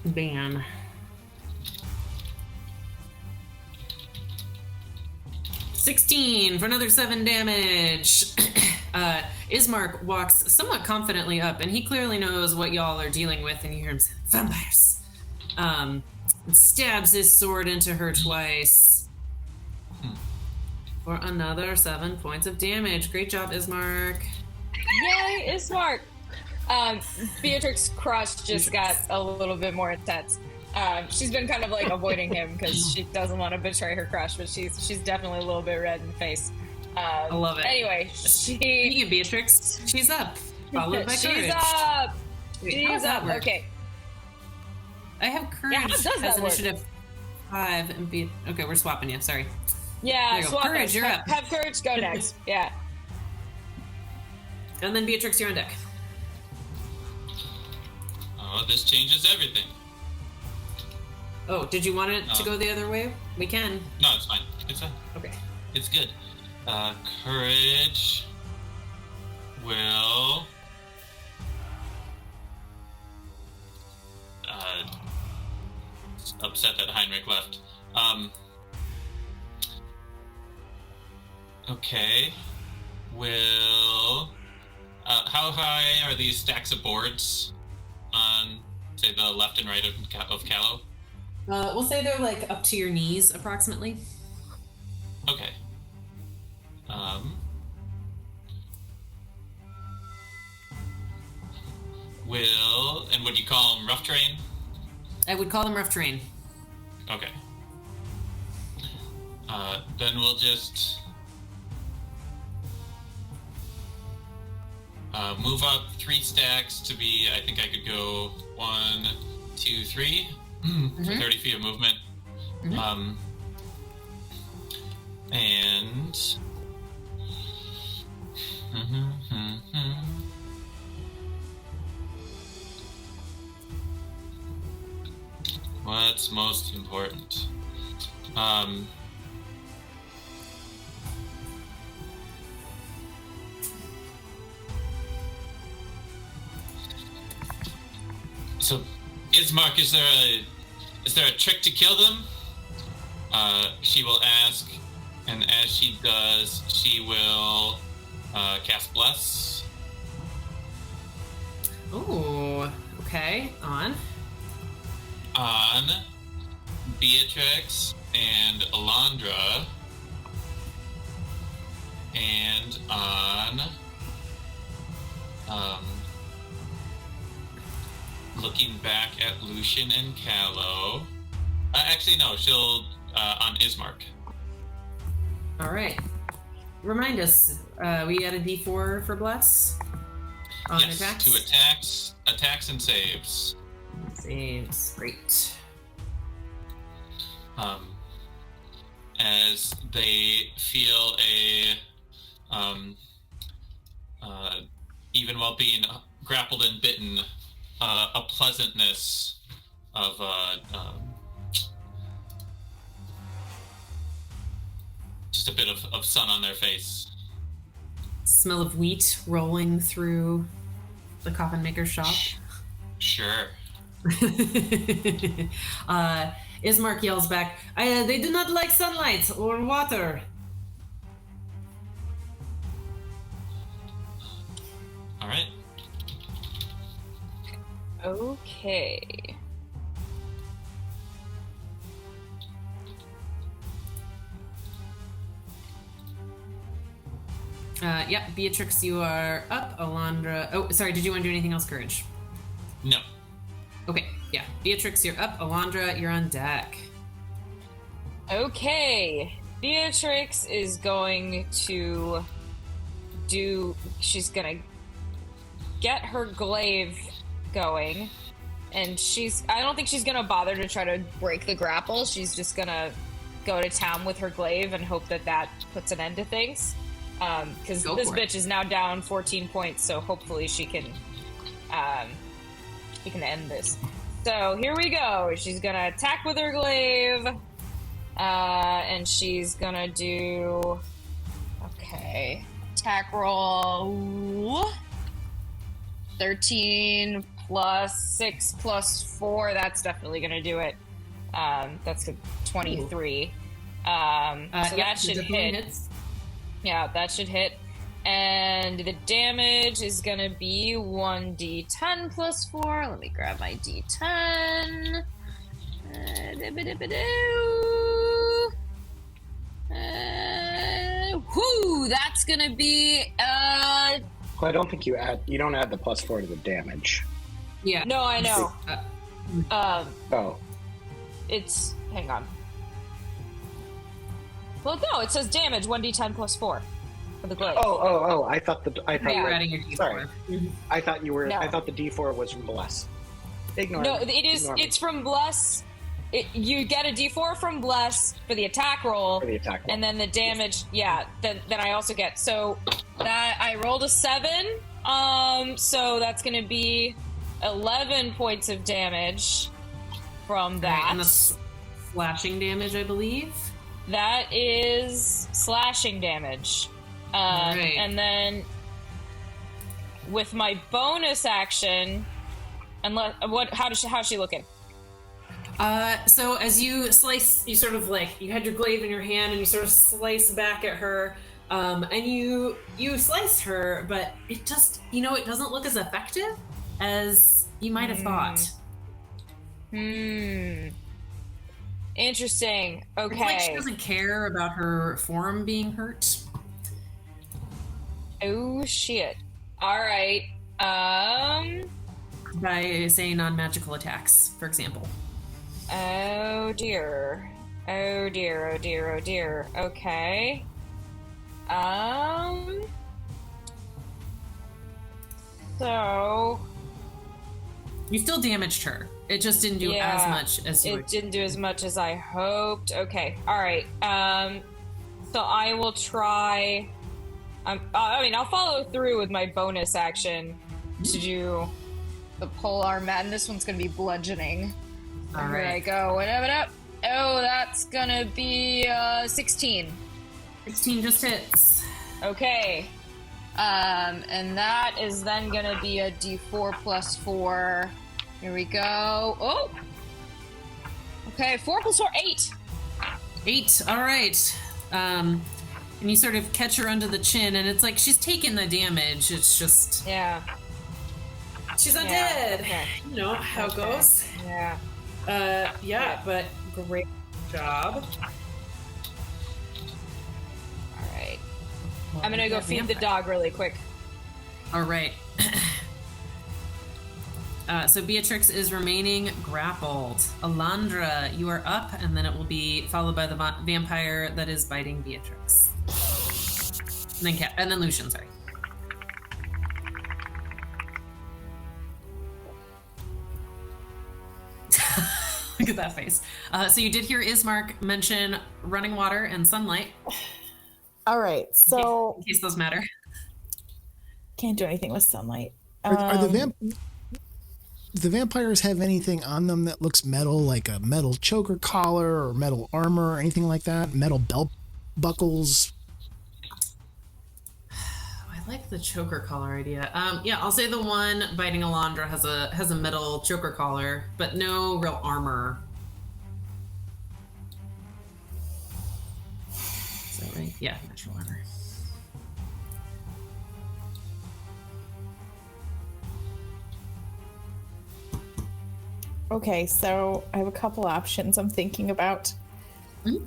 Bam. 16 for another 7 damage. Ismark walks somewhat confidently up, and he clearly knows what y'all are dealing with, and you hear him say, vampires. And stabs his sword into her twice for another 7 points of damage. Great job, Ismark. Yay, Ismark! Beatrix' crush just got a little bit more intense. She's been kind of like avoiding him because she doesn't want to betray her crush, but she's definitely a little bit red in the face. I love it. Anyway, Speaking of Beatrix, she's up, followed by she's Courage. up. Wait, how does She's that up. work? Okay. I have Courage Yeah, how does that as work? initiative 5 and okay, we're swapping you. Sorry. Yeah, There you go. swap Courage, us. you're up. Have Courage go next. Yeah. And then Beatrix, you're on deck. Oh, this changes everything. Oh, did you want it to go the other way? We can. No, it's fine. It's fine. Okay. It's good. Courage will upset that Heinrich left. Okay. Will how high are these stacks of boards on, say, the left and right of Callow? We'll say they're like up to your knees, approximately. Okay. Would you call them rough terrain? I would call them rough terrain. Okay. Then we'll just move up 3 stacks to be, I think I could go 1, 2, 3 for 30 feet of movement. And what's most important? So, Ismark, is there a trick to kill them? She will ask, and as she does, she will cast Bless. Ooh, okay. On Beatrix and Elandra. And on looking back at Lucian and Callow. Actually, no, she'll on Ismark. All right. Remind us, we add a D4 for bless on yes, attacks? to attacks and saves. Saves, great. As they feel even while being grappled and bitten, a pleasantness of just a bit of sun on their face. Smell of wheat rolling through the coffin maker's shop. Sure. Ismark yells back, they do not like sunlight or water. All right. Okay. Yep, Beatrix, you are up. Elandra. Oh, sorry, did you want to do anything else, Courage? No. Okay, yeah. Beatrix, you're up. Elandra, you're on deck. Okay. Beatrix is going to she's gonna get her glaive going, and I don't think she's gonna bother to try to break the grapple. She's just gonna go to town with her glaive and hope that puts an end to things. Because this bitch is now down 14 points, so hopefully she can end this. So here we go. She's gonna attack with her glaive, and she's gonna do attack roll 13 plus 6 plus 4. That's definitely gonna do it. That's a 23. So that should hit. Hits. Yeah, that should hit. And the damage is gonna be 1d10 plus 4. Let me grab my d10. Whoo! That's gonna be Well, I don't think you don't add the plus 4 to the damage. Yeah. No, I know. Oh. It's hang on. Well, no, it says damage 1d10 plus 4 for the glaive. Oh! I thought you were adding your D4. Sorry, I thought you were. No. I thought the D4 was from Bless. Ignore. No, me. it is. Ignore me. It's from Bless. You get a D4 from Bless for the attack roll. For the attack roll. And then the damage. Yeah. Then I also get. So that I rolled a 7. So that's going to be 11 points of damage from that. Right, and that's slashing damage, I believe. That is slashing damage. Right. And then with my bonus action, how's she looking? So as you slice, you sort of you had your glaive in your hand and you sort of slice back at her, and you slice her, but it just, it doesn't look as effective as you might have thought. Interesting. Okay. It's like she doesn't care about her form being hurt. Oh shit. Alright. By saying non-magical attacks, for example. Oh dear. Oh dear, oh dear, oh dear. Okay. So you still damaged her. It just didn't do as much as you. It didn't do as much as I hoped. Okay. All right. So I will try. I'll follow through with my bonus action to do the polearm mat, and this one's gonna be bludgeoning. All Here I right. go. Whatever up. Oh, that's gonna be 16. 16 just hits. Okay. And that is then gonna be a D4 plus 4. Here we go. Oh! Okay, 4 plus 4, 8. 8. All right. And you sort of catch her under the chin, and it's like she's taking the damage. It's just Yeah. she's not dead. Okay. You know how it goes. Yeah. Yeah, but great job. Alright. I'm gonna go feed the dog really quick. All right. So Beatrix is remaining grappled. Elandra, you are up, and then it will be followed by the vampire that is biting Beatrix. And then Lucian, sorry. Look at that face. So you did hear Ismark mention running water and sunlight. All right, so... In case those matter. Can't do anything with sunlight. Are the vampires have anything on them that looks metal, like a metal choker collar or metal armor or anything like that? Metal belt buckles? I like the choker collar idea. Yeah, I'll say the one biting Elandra has a metal choker collar, but no real armor. Is that right? Yeah, natural armor. Okay, so I have a couple options I'm thinking about. Mm-hmm.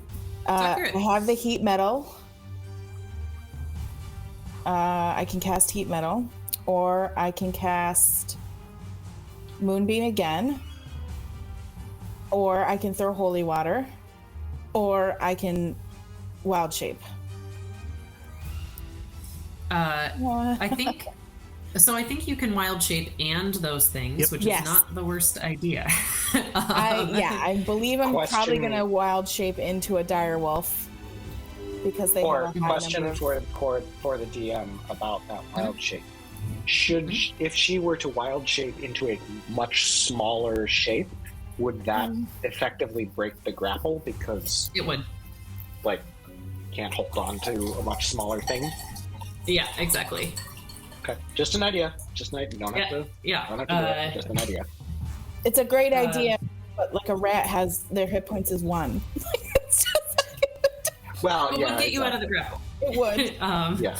I have the heat metal. I can cast heat metal, or I can cast Moonbeam again, or I can throw holy water, or I can wild shape. I think you can wild shape and those things, which is not the worst idea. I believe I'm probably gonna wild shape into a dire wolf because they have a high question number for the DM about that wild shape. If she were to wild shape into a much smaller shape, would that effectively break the grapple? Because it would. Like, can't hold on to a much smaller thing. Yeah, exactly. Okay, just an idea. Just an idea. You don't have to. Yeah. Don't have to do it. Just an idea. It's a great idea, but like a rat has their hit points is 1. It's just well, it would get you out of the grapple. It would. Yeah.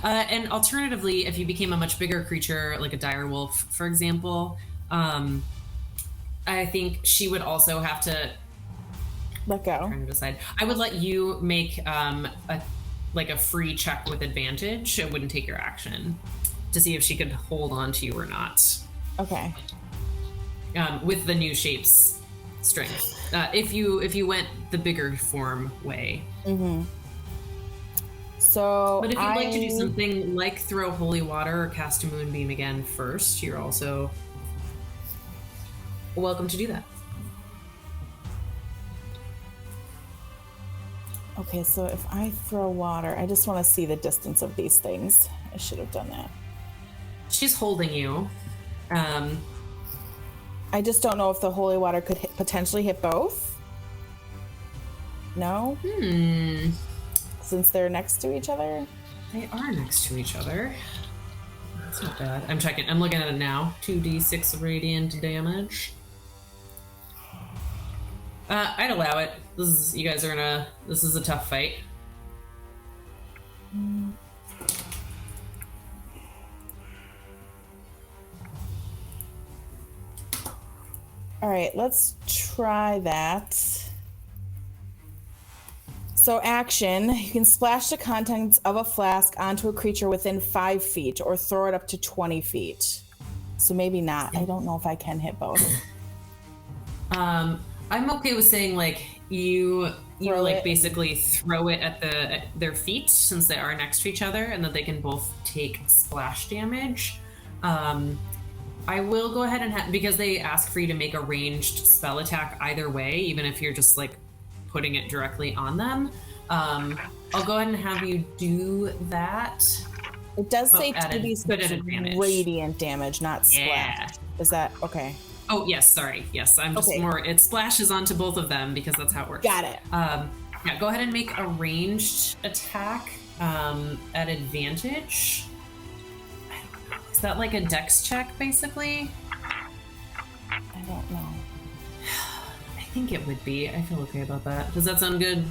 And alternatively, if you became a much bigger creature, like a dire wolf, for example, I think she would also have to let go. I'm trying to decide. I would let you make a free check with advantage. It wouldn't take your action to see if she could hold on to you or not. Okay. With the new shape's strength. If you went the bigger form way. Mm-hmm. So, but if you'd like to do something like throw holy water or cast a moonbeam again first, you're also welcome to do that. Okay, so if I throw water, I just want to see the distance of these things. I should have done that. She's holding you. I just don't know if the holy water could potentially hit both. No? Since they're next to each other? They are next to each other. That's not bad. I'm checking. I'm looking at it now. 2d6 radiant damage. I'd allow it. This is a tough fight. All right, let's try that. So action, you can splash the contents of a flask onto a creature within 5 feet or throw it up to 20 feet. So maybe not. I don't know if I can hit both. I'm okay with saying you basically throw it at their feet since they are next to each other and that they can both take splash damage. I will go ahead and because they ask for you to make a ranged spell attack either way, even if you're just putting it directly on them. I'll go ahead and have you do that. It does say 2d6 radiant damage, not splash. Is that okay? Oh, yes, sorry. Yes, I'm just it splashes onto both of them because that's how it works. Got it. Yeah, go ahead and make a ranged attack at advantage. I don't know. Is that a dex check, basically? I don't know. I think it would be. I feel okay about that. Does that sound good?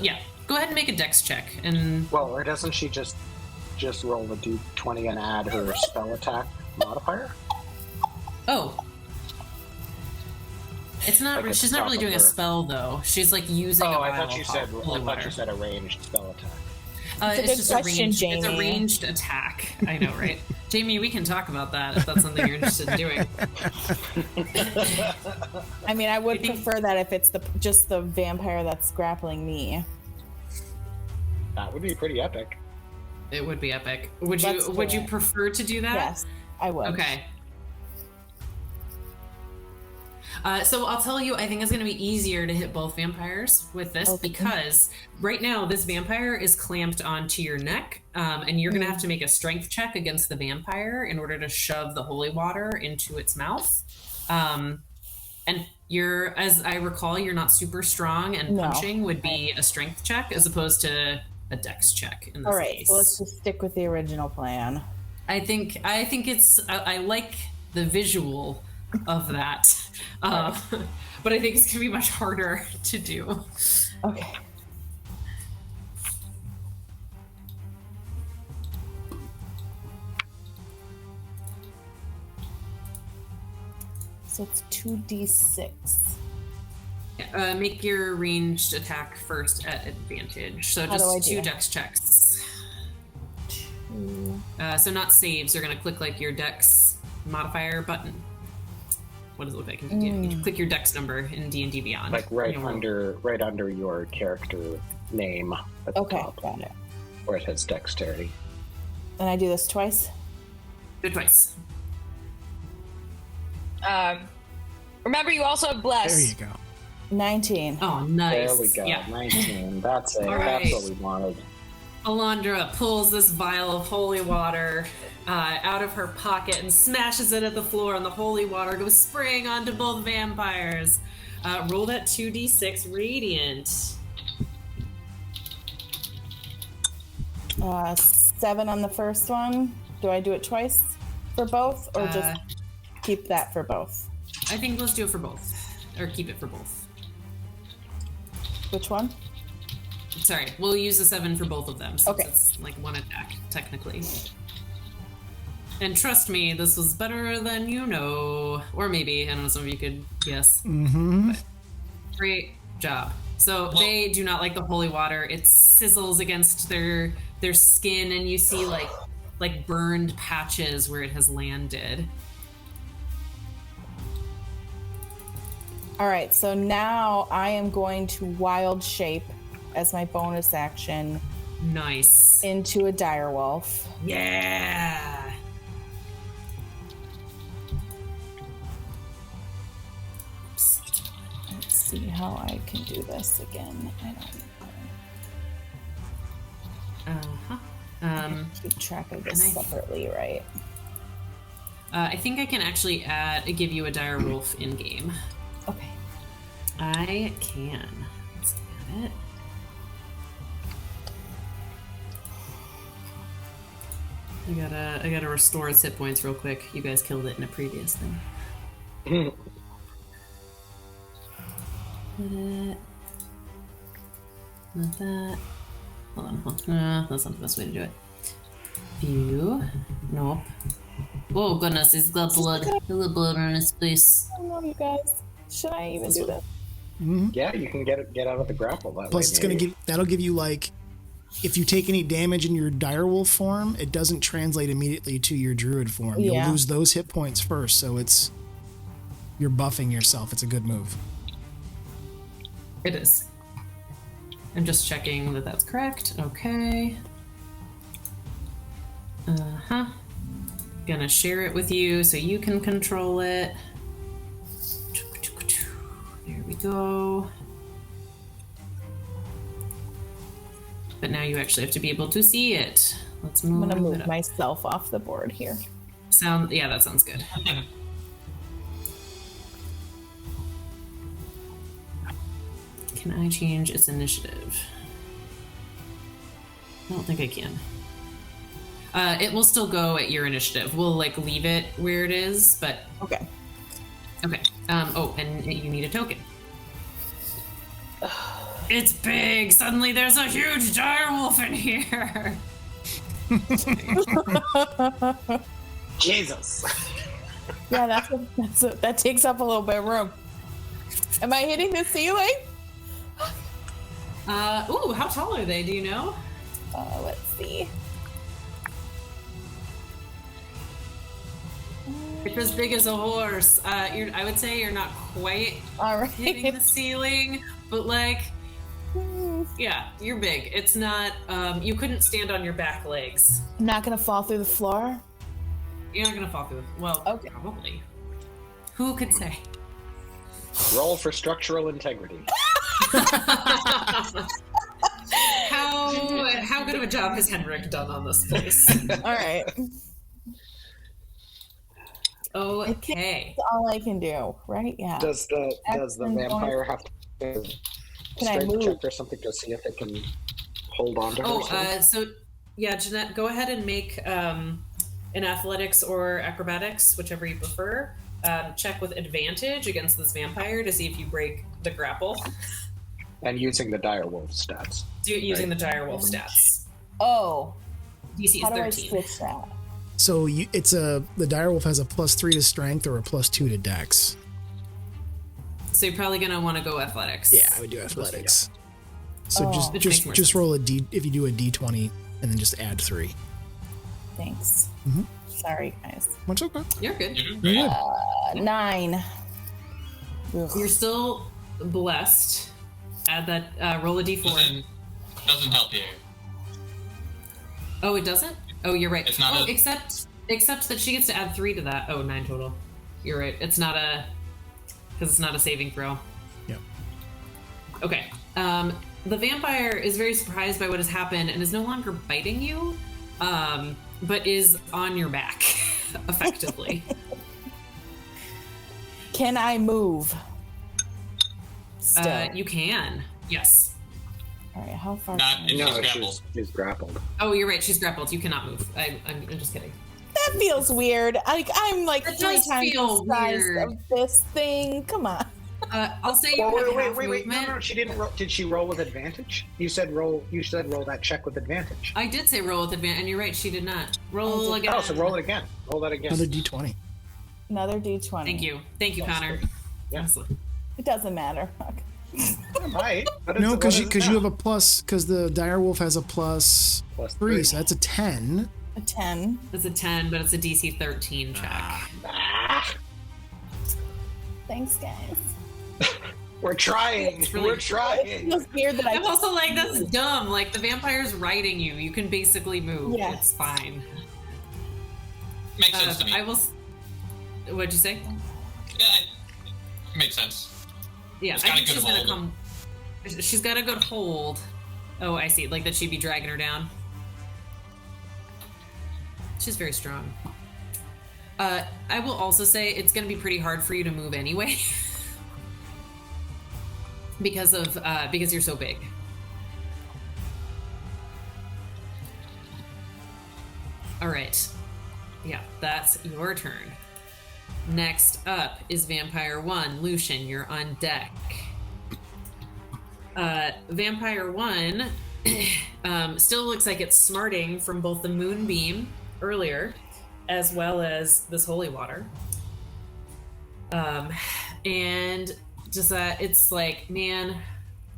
Yeah. Go ahead and make a dex check. Well, or doesn't she just roll the d20 and add her spell attack modifier? Oh. It's not. She's not really doing a spell though. She's using. Oh, I thought you said a ranged spell attack. It's just a good question, Jamie. It's a ranged attack. I know, right? Jamie, we can talk about that if that's something you're interested in doing. I mean, I would prefer that if it's just the vampire that's grappling me. That would be pretty epic. It would be epic. Would you prefer to do that? Yes, I would. Okay. So I'll tell you, I think it's going to be easier to hit both vampires with this because right now this vampire is clamped onto your neck, and you're going to have to make a strength check against the vampire in order to shove the holy water into its mouth. And as I recall, you're not super strong, and punching would be a strength check as opposed to a dex check in this case. So let's just stick with the original plan. I think I like the visual of that, but I think it's gonna be much harder to do. Okay. So it's 2d6. Make your ranged attack first at advantage. So just 2 dex checks. 2. So not saves. You're gonna click like your dex modifier button. What does it look like in D&D? You click your dex number in D&D Beyond. Like right under your character name at the top. Got it. Where it has dexterity. And I do this twice? Do it twice. Remember, you also have bless. There you go. 19. Oh, nice. There we go. Yeah. 19. That's it. Right. That's what we wanted. Elandra pulls this vial of holy water out of her pocket and smashes it at the floor, and the holy water goes spraying onto both vampires. Roll that 2d6 radiant. 7 on the first one. Do I do it twice for both, or just keep that for both? I think let's do it for both, or keep it for both. Which one? Sorry, we'll use the 7 for both of them, since it's like one attack, technically. And trust me, this was better than you know. Or maybe, I don't know, some of you could guess. Mm-hmm. But great job. So they do not like the holy water. It sizzles against their skin, and you see like burned patches where it has landed. All right, so now I am going to wild shape as my bonus action. Nice. Into a direwolf. Yeah. Let's see how I can do this again. I don't know. Keep track of this separately, right? I think I can actually give you a dire wolf in game. Okay. I can. Let's add it. I gotta restore its hit points real quick. You guys killed it in a previous thing. Not that. Hold on. That's not the best way to do it. View. Nope. Oh goodness, he's got blood. He's got blood on his face. I don't know, you guys. Should I even do this? Mm-hmm. Yeah, you can get out of the grapple that Plus, way. it's gonna that'll give you like, if you take any damage in your direwolf form, it doesn't translate immediately to your druid form. You'll lose those hit points first, so you're buffing yourself. It's a good move. It is. I'm just checking that that's correct. Okay. Gonna share it with you so you can control it. There we go. But now you actually have to be able to see it. Let's move. I'm gonna move myself off the board here. Yeah, that sounds good. Can I change its initiative? I don't think I can. It will still go at your initiative. We'll leave it where it is, but okay. And you need a token. It's big. Suddenly there's a huge direwolf in here. Jesus. Yeah, that takes up a little bit of room. Am I hitting the ceiling? How tall are they? Do you know? Let's see. It's as big as a horse. I would say you're not quite All right. hitting the ceiling, but like, yeah, you're big. It's not. You couldn't stand on your back legs. I'm not gonna fall through the floor. You're not gonna fall through. Well, Okay. Probably. Who could say? Roll for structural integrity. How good of a job has Henrik done on this place? All right. Okay. That's all I can do, right? Yeah. Does the Excellent. vampire have to Can I strength move? check or something to see if it can hold on to herself? So yeah, Jeanette, go ahead and make an athletics or acrobatics, whichever you prefer. Check with advantage against this vampire to see if you break the grapple. And using the direwolf stats. Using the direwolf stats. Oh. DC is How do I 13. switch that? So the direwolf has a +3 to strength or a +2 to dex. So you're probably gonna want to go athletics. Yeah, I would do athletics. So Which makes more just sense. roll a D if you do a D20 and then just add 3. Thanks. Mhm. Sorry, guys. What's okay? You're good. You're doing great. 9. Ugh. You're still blessed. Add that. Roll a D4. Doesn't help you. Oh, it doesn't? Oh, you're right. It's not except that she gets to add 3 to that. Oh, 9 total. You're right. It's not because it's not a saving throw. Yep. Okay. The vampire is very surprised by what has happened and is no longer biting you, but is on your back, effectively. Can I move? Still. You can. Yes. All right, how far? Not can I if No, she's grappled. she's grappled. Oh, you're right. She's grappled. You cannot move. I'm just kidding. That feels weird. I'm like That 3 does times feel the size weird. of this thing. Come on. I'll say you Well, have half wait. movement. No, she didn't roll. Did she roll with advantage? You said roll that check with advantage. I did say roll with advantage, and you're right. She did not. Roll again. Oh, so roll it again. Roll that again. Another D20. Another D20. Thank you, Connor. Yeah. Honestly. It doesn't matter. Right. No, because you have a plus, because the direwolf has a +3, +3. so that's a 10. A 10. It's a 10, but it's a DC 13 check. Ah, Thanks, guys. we're trying. really- We're It trying. feels weird that I I'm also like, that's dumb. Like, the vampire's riding you. You can basically move. Yes. It's fine. Makes sense to me. What'd you say? Yeah, it makes sense. Yeah, It's I got a think good she's gonna hold. come. She's got a good hold. Oh, I see. Like that she'd be dragging her down. She's very strong. I will also say it's gonna be pretty hard for you to move anyway. because you're so big. All right. Yeah, that's your turn. Next up is Vampire 1. Lucian, you're on deck. Vampire 1 still looks like it's smarting from both the moonbeam earlier as well as this holy water. And just it's like, man,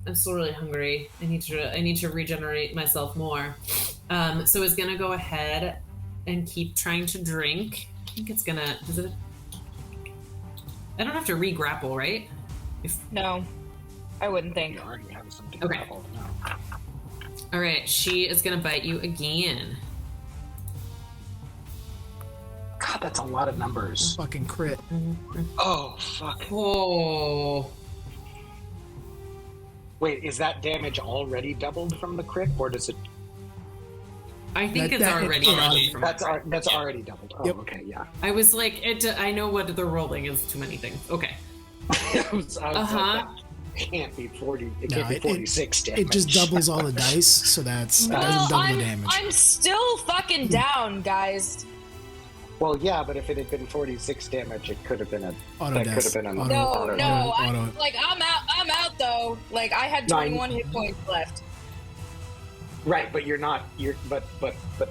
I'm still really hungry. I need to regenerate myself more. So it's gonna go ahead and keep trying to drink. I think it's gonna. I don't have to re-grapple, right? No, I wouldn't think. You already have something Okay. grappled now. All right, she is gonna bite you again. God, that's a lot of numbers. Fucking crit. Oh, fuck. Oh, Wait, is that damage already doubled from the crit, or does it? I think That- it's that- already. already- from- That's already doubled. Oh, Yep. okay, yeah. I was like, I know what they're rolling is too many things. Okay. I was like, Uh-huh. that can't be 40. It No, can't be it- 46 damage. It just doubles all the dice, so that doesn't Well, double the damage. I'm still fucking down, guys. Well, yeah, but if it had been 46 damage, it could have been Auto that death. could have been an Auto- No, auto- no, auto- I'm out though. Like I had Nine. 21 hit points left. Right, but you're not. But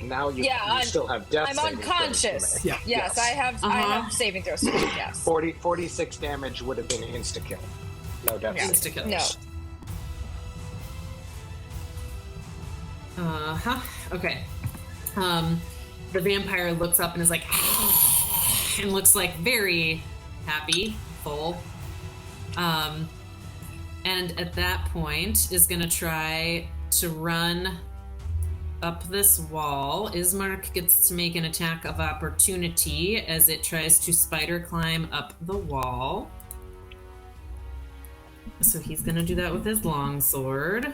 now you still have death. I'm saving throws unconscious. remaining. Yeah. Yes, I have saving throws. Yes. 46 damage would have been insta kill. No death. Yeah. saving Insta-kill. throws. No. Okay. The vampire looks up and is like, and looks like very happy, full. And at that point is gonna try to run up this wall. Ismark gets to make an attack of opportunity as it tries to spider climb up the wall. So he's gonna do that with his longsword.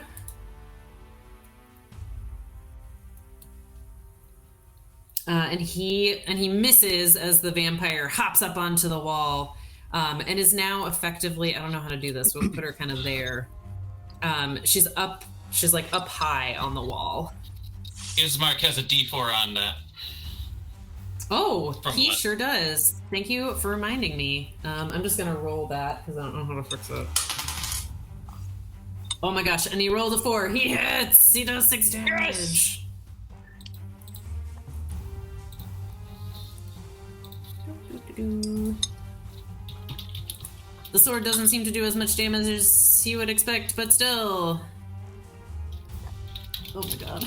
And he misses as the vampire hops up onto the wall, and is now effectively, I don't know how to do this, we'll put her kind of there. She's like up high on the wall. Ismark has a D4 on that. Oh, he sure does. Thank you for reminding me. I'm just gonna roll that because I don't know how to fix it. Oh my gosh, and he rolled a 4. He hits! He does 6 damage. Yes! The sword doesn't seem to do as much damage as he would expect, but still. Oh my god.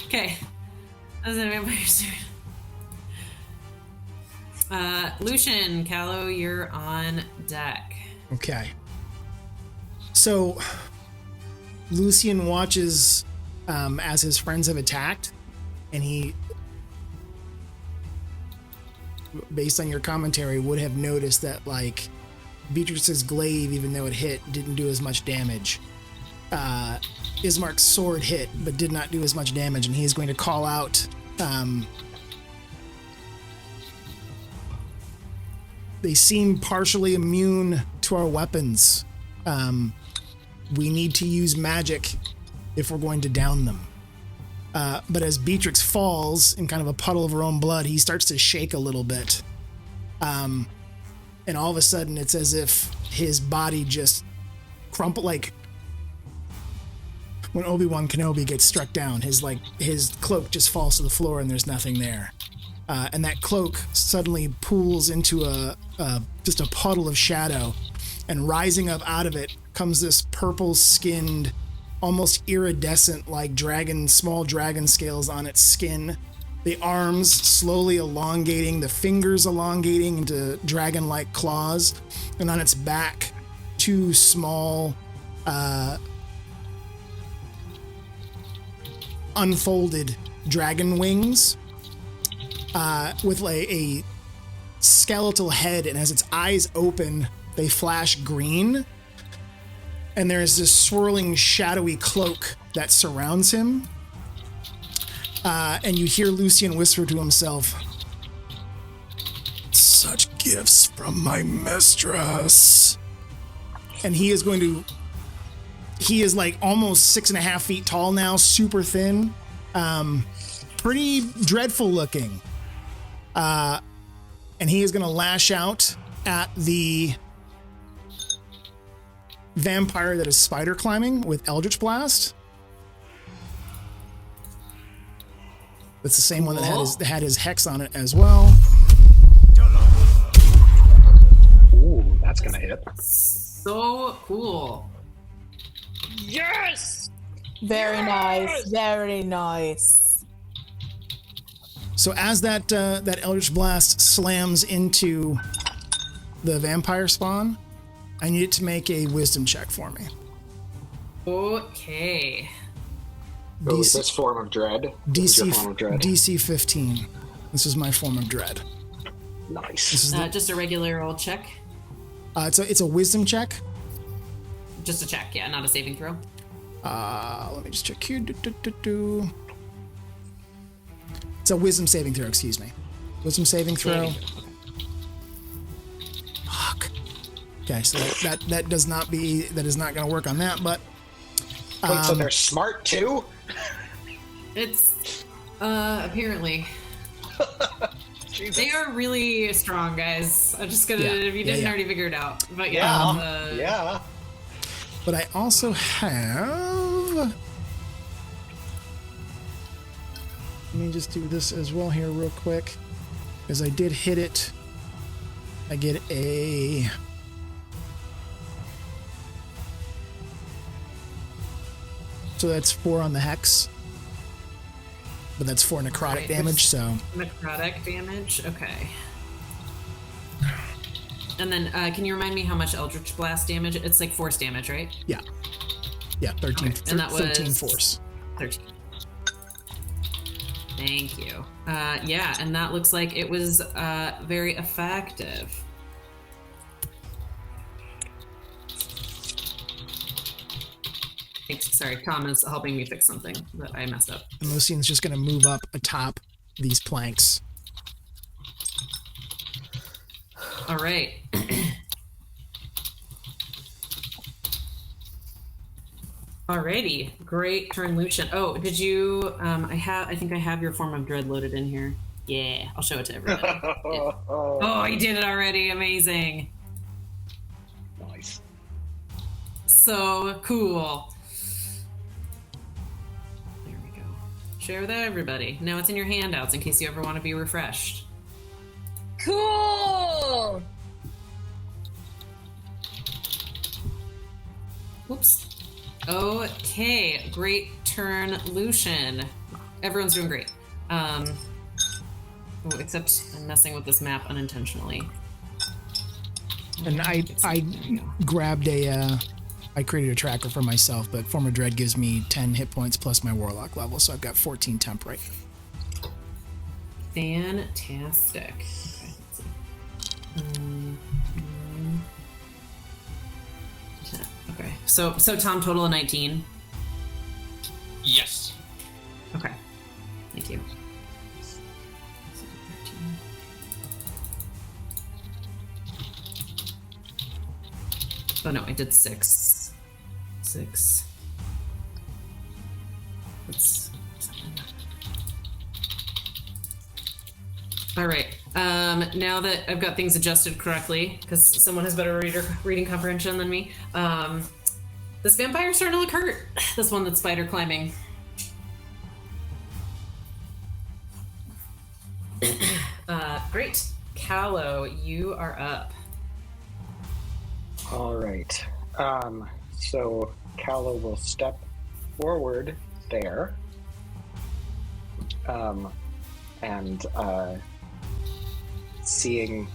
Okay. That's a vampire's turn. Lucian, Callow, you're on deck. Okay. So, Lucian watches as his friends have attacked, and he, based on your commentary, would have noticed that, like, Beatrix's glaive, even though it hit, didn't do as much damage. Ismark's sword hit, but did not do as much damage, and he's going to call out... they seem partially immune to our weapons. We need to use magic if we're going to down them. But as Beatrix falls in kind of a puddle of her own blood, he starts to shake a little bit. And all of a sudden, it's as if his body just crumpled, like when Obi-Wan Kenobi gets struck down, his cloak just falls to the floor and there's nothing there. And that cloak suddenly pools into just a puddle of shadow, and rising up out of it comes this purple-skinned, almost iridescent, like small dragon scales on its skin. The arms slowly elongating, the fingers elongating into dragon-like claws, and on its back, 2 small, unfolded dragon wings. With a skeletal head, and as its eyes open, they flash green. And there's this swirling, shadowy cloak that surrounds him. And you hear Lucian whisper to himself, "Such gifts from my mistress." And he is like almost 6.5 feet tall now, super thin. Pretty dreadful looking. And he is going to lash out at the vampire that is spider climbing with Eldritch Blast. That's the same one that had his hex on it as well. Ooh, that's going to hit. So cool. Yes! Very nice. Very nice. So as that Eldritch Blast slams into the vampire spawn, I need it to make a wisdom check for me. Okay. This form of dread? DC 15. This is my form of dread. Nice. This is just a regular old check? It's a wisdom check. Just a check, yeah, not a saving throw. Let me just check here. It's a wisdom saving throw, excuse me. Wisdom saving throw. Fuck. Okay, so that is not going to work on that, but... Wait, so they're smart too? It's, apparently. They are really strong, guys. I'm just gonna, if you didn't already figure it out. But yeah. But I also have... Let me just do this as well here real quick, because I did hit it. I get a So that's 4 on the hex. But that's 4 necrotic damage, so... Necrotic damage? Okay. And then, can you remind me how much Eldritch Blast damage? It's like force damage, right? Yeah. Yeah, 13, okay. And that was 13 force. 13. Thank you. Yeah, and that looks like it was very effective. Thanks. Sorry, Tom is helping me fix something that I messed up. And Lucian's just going to move up atop these planks. All right. Alrighty, great turn, Lucian. Oh, did you? I think I have your Form of Dread loaded in here. Yeah, I'll show it to everybody. Yeah. Oh, you did it already. Amazing. Nice. So cool. There we go. Share with everybody. Now it's in your handouts in case you ever want to be refreshed. Cool. Whoops. Okay, great turn, Lucian. Everyone's doing great. Except I'm messing with this map unintentionally. And I grabbed I created a tracker for myself, but Form of Dread gives me 10 hit points plus my Warlock level, so I've got 14 temp right. Fantastic. Okay, let's see. Okay, so Tom, total of 19. Yes. Okay, thank you. Oh no, I did 6. 6. That's 7. All right. Now that I've got things adjusted correctly, because someone has better reading comprehension than me, this vampire's starting to look hurt. This one that's spider climbing. Great. Callow, you are up. All right. So Callow will step forward there. And seeing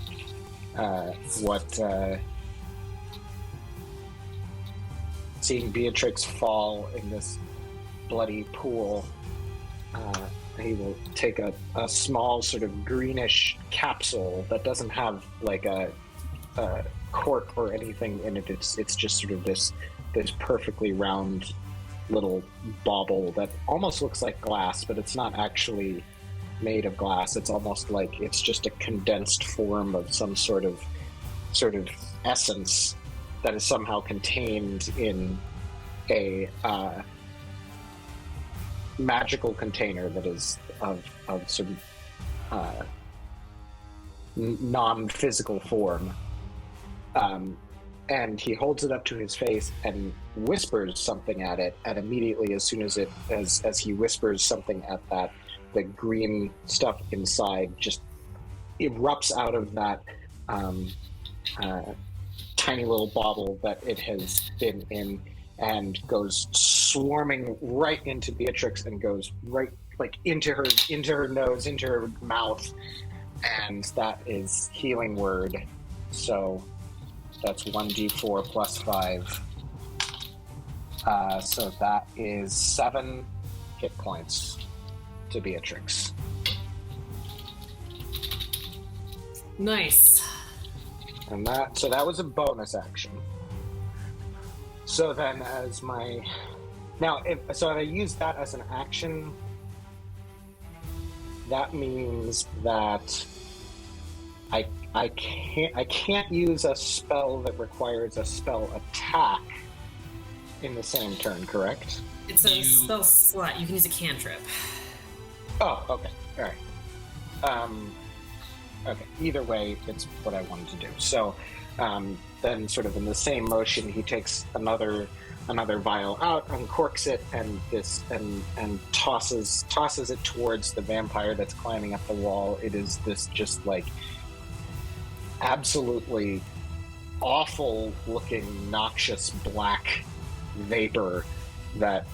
seeing Beatrix fall in this bloody pool, he will take a small sort of greenish capsule that doesn't have like a cork or anything in it. It's just sort of this perfectly round little bauble that almost looks like glass, but it's not actually made of glass. It's almost like it's just a condensed form of some sort of essence that is somehow contained in a magical container that is of sort of non-physical form. And he holds it up to his face and whispers something at it, and immediately as soon as he whispers something at that, the green stuff inside just erupts out of that tiny little bauble that it has been in and goes swarming right into Beatrix and goes right like into her nose, into her mouth, and that is healing word. So that's 1d4 plus 5. So that is 7 hit points to Beatrix. Nice. And that was a bonus action. So then as my... Now, if I use that as an action, that means that I can't use a spell that requires a spell attack in the same turn, correct? It's a spell slot. You can use a cantrip. Oh, okay. All right. Okay. Either way, it's what I wanted to do. So then sort of in the same motion, he takes another vial out, uncorks it, and tosses it towards the vampire that's climbing up the wall. It is this just like absolutely awful looking noxious black vapor that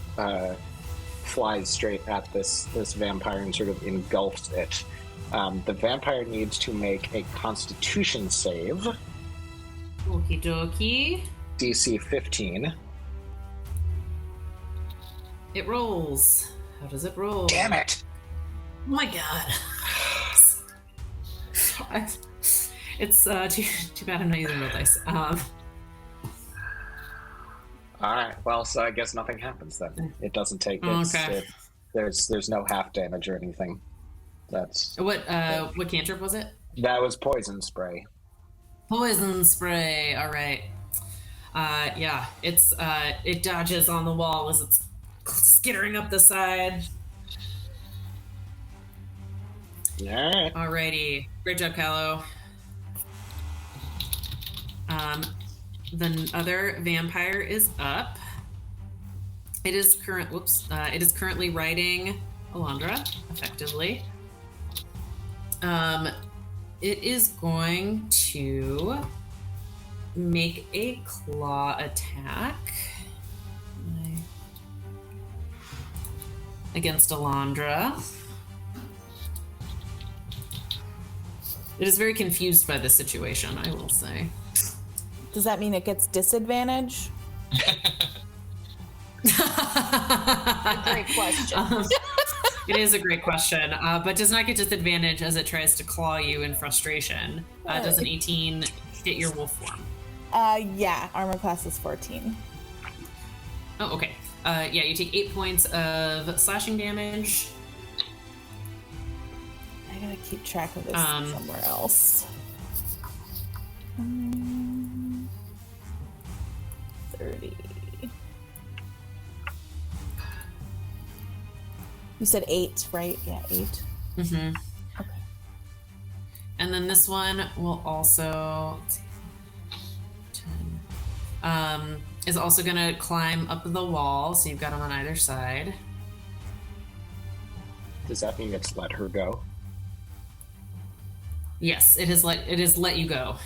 flies straight at this vampire and sort of engulfs it. The vampire needs to make a Constitution save. Okie dokie. DC 15. It rolls. How does it roll? Damn it! Oh my god. It's too bad I'm not using real dice. Alright, well, so I guess nothing happens then. It doesn't take there's no half damage or anything. That's what cantrip was it? That was poison spray. Poison spray, alright. Yeah, it dodges on the wall as it's skittering up the side. Alright. Alrighty. Great job, Callow. The other vampire is up. It is currently riding Elandra, effectively. It is going to make a claw attack against Elandra. It is very confused by this situation, I will say. Does that mean it gets disadvantage? Great question. It is a great question, but does not get disadvantage as it tries to claw you in frustration. Does an 18 hit your wolf form? Yeah, armor class is 14. Oh, okay. Yeah, you take 8 points of slashing damage. I gotta keep track of this somewhere else. 30. You said 8, right? Yeah, 8. Mm-hmm. Okay. And then this one will also... Let's see, 10. Is also going to climb up the wall, so you've got them on either side. Does that mean it's let her go? Yes, it is let you go.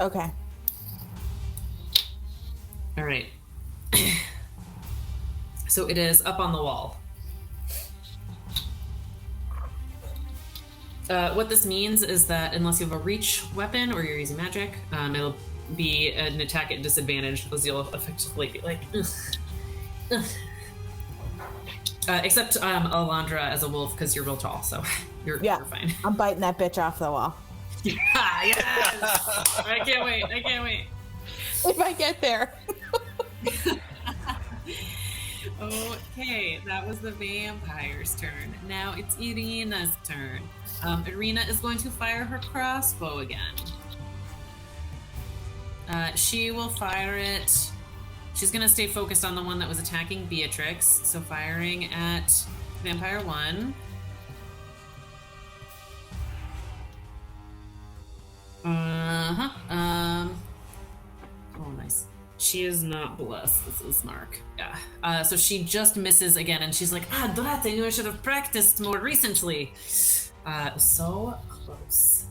Okay. All right. So it is up on the wall. What this means is that unless you have a reach weapon or you're using magic, it'll be an attack at disadvantage because you'll effectively be like, ugh, ugh. Except Elandra as a wolf because you're real tall, so you're fine. I'm biting that bitch off the wall. Yes! I can't wait. If I get there. Okay, that was the vampire's turn. Now it's Irina's turn. Irina is going to fire her crossbow again. She will fire it. She's going to stay focused on the one that was attacking Beatrix. So firing at Vampire 1. Oh, nice. She is not blessed. This is Mark. Yeah. So she just misses again, and she's like, Drat, I knew I should have practiced more recently. So close.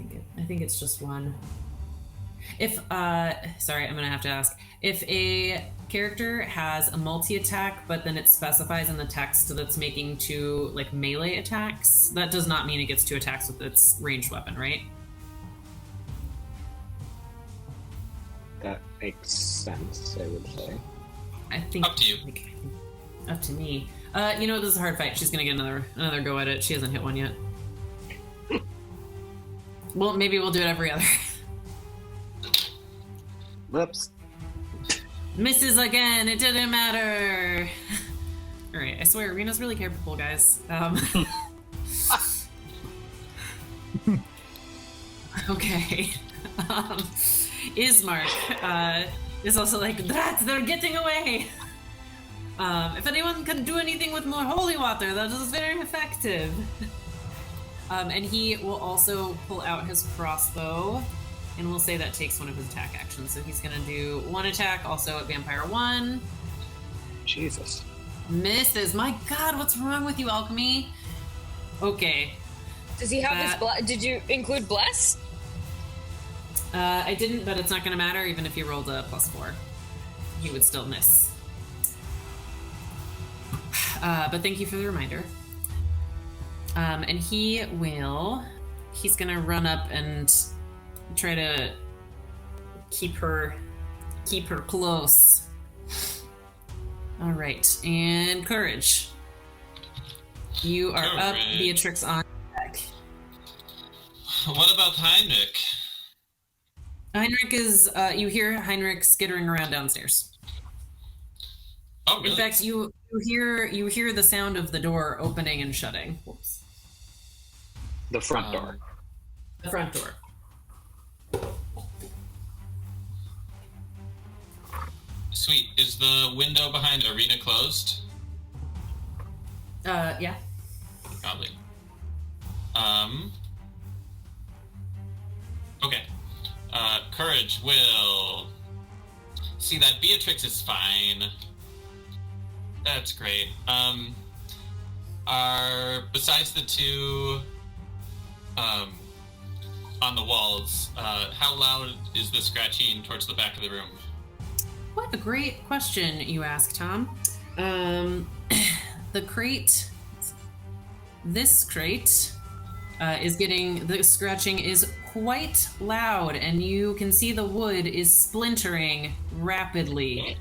Yeah, I think it's just one. If sorry, I'm gonna have to ask. If a character has a multi-attack, but then it specifies in the text that it's making 2 like melee attacks, that does not mean it gets 2 attacks with its ranged weapon, right? That makes sense, I would say. I think up to you. Like, up to me. You know, this is a hard fight. She's gonna get another go at it. She hasn't hit one yet. Well, maybe we'll do it every other. Whoops. Misses again. It didn't matter. All right. I swear, Irina's really capable, guys. Okay. Ismark is also like, Drat, they're getting away. If anyone can do anything with more holy water, that is very effective. And he will also pull out his crossbow. And we'll say that takes one of his attack actions. So he's going to do 1 attack also at Vampire 1. Jesus. Misses. My God, what's wrong with you, Alchemy? Okay. Does he have his did you include bless? I didn't, but it's not going to matter. Even if he rolled a +4, he would still miss. But thank you for the reminder. And he's going to run up and try to keep her close. All right, and Courage. You are up. Beatrix on deck. What about Heinrich? Heinrich is. You hear Heinrich skittering around downstairs. Oh, really? In fact, you hear the sound of the door opening and shutting. Whoops. The front door. The front door. Sweet. Is the window behind Arena closed? Yeah. Probably. Okay. Courage will see that Beatrix is fine. That's great. Besides the two on the walls, how loud is the scratching towards the back of the room? What a great question you ask, Tom. The crate, this crate, is getting, the scratching is quite loud, and you can see the wood is splintering rapidly.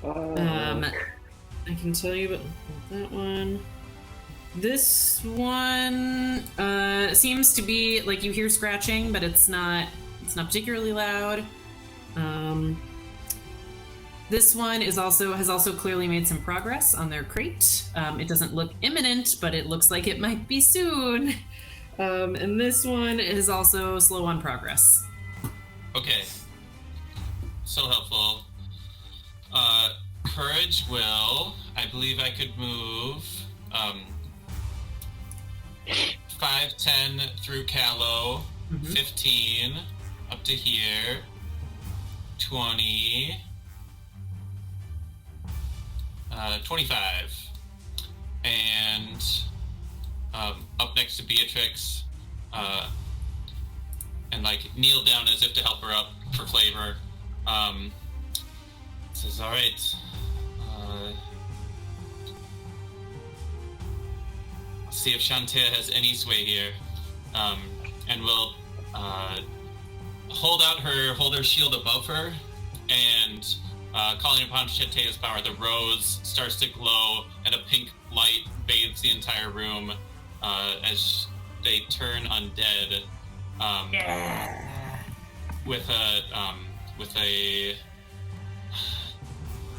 I can tell you about that one. This one seems to be like you hear scratching, but it's not particularly loud. This one has also clearly made some progress on their crate. It doesn't look imminent, but it looks like it might be soon. And this one is also slow on progress. Okay. So helpful. Courage will, I believe I could move 5, 10 through Callow, 15 up to here, 20, 25, and up next to Beatrix, and like kneel down as if to help her up for flavor. Says, all right, see if Shantae has any sway here, and we'll hold her shield above her, and calling upon Shantae's power, the rose starts to glow, and a pink light bathes the entire room as they turn undead. With a.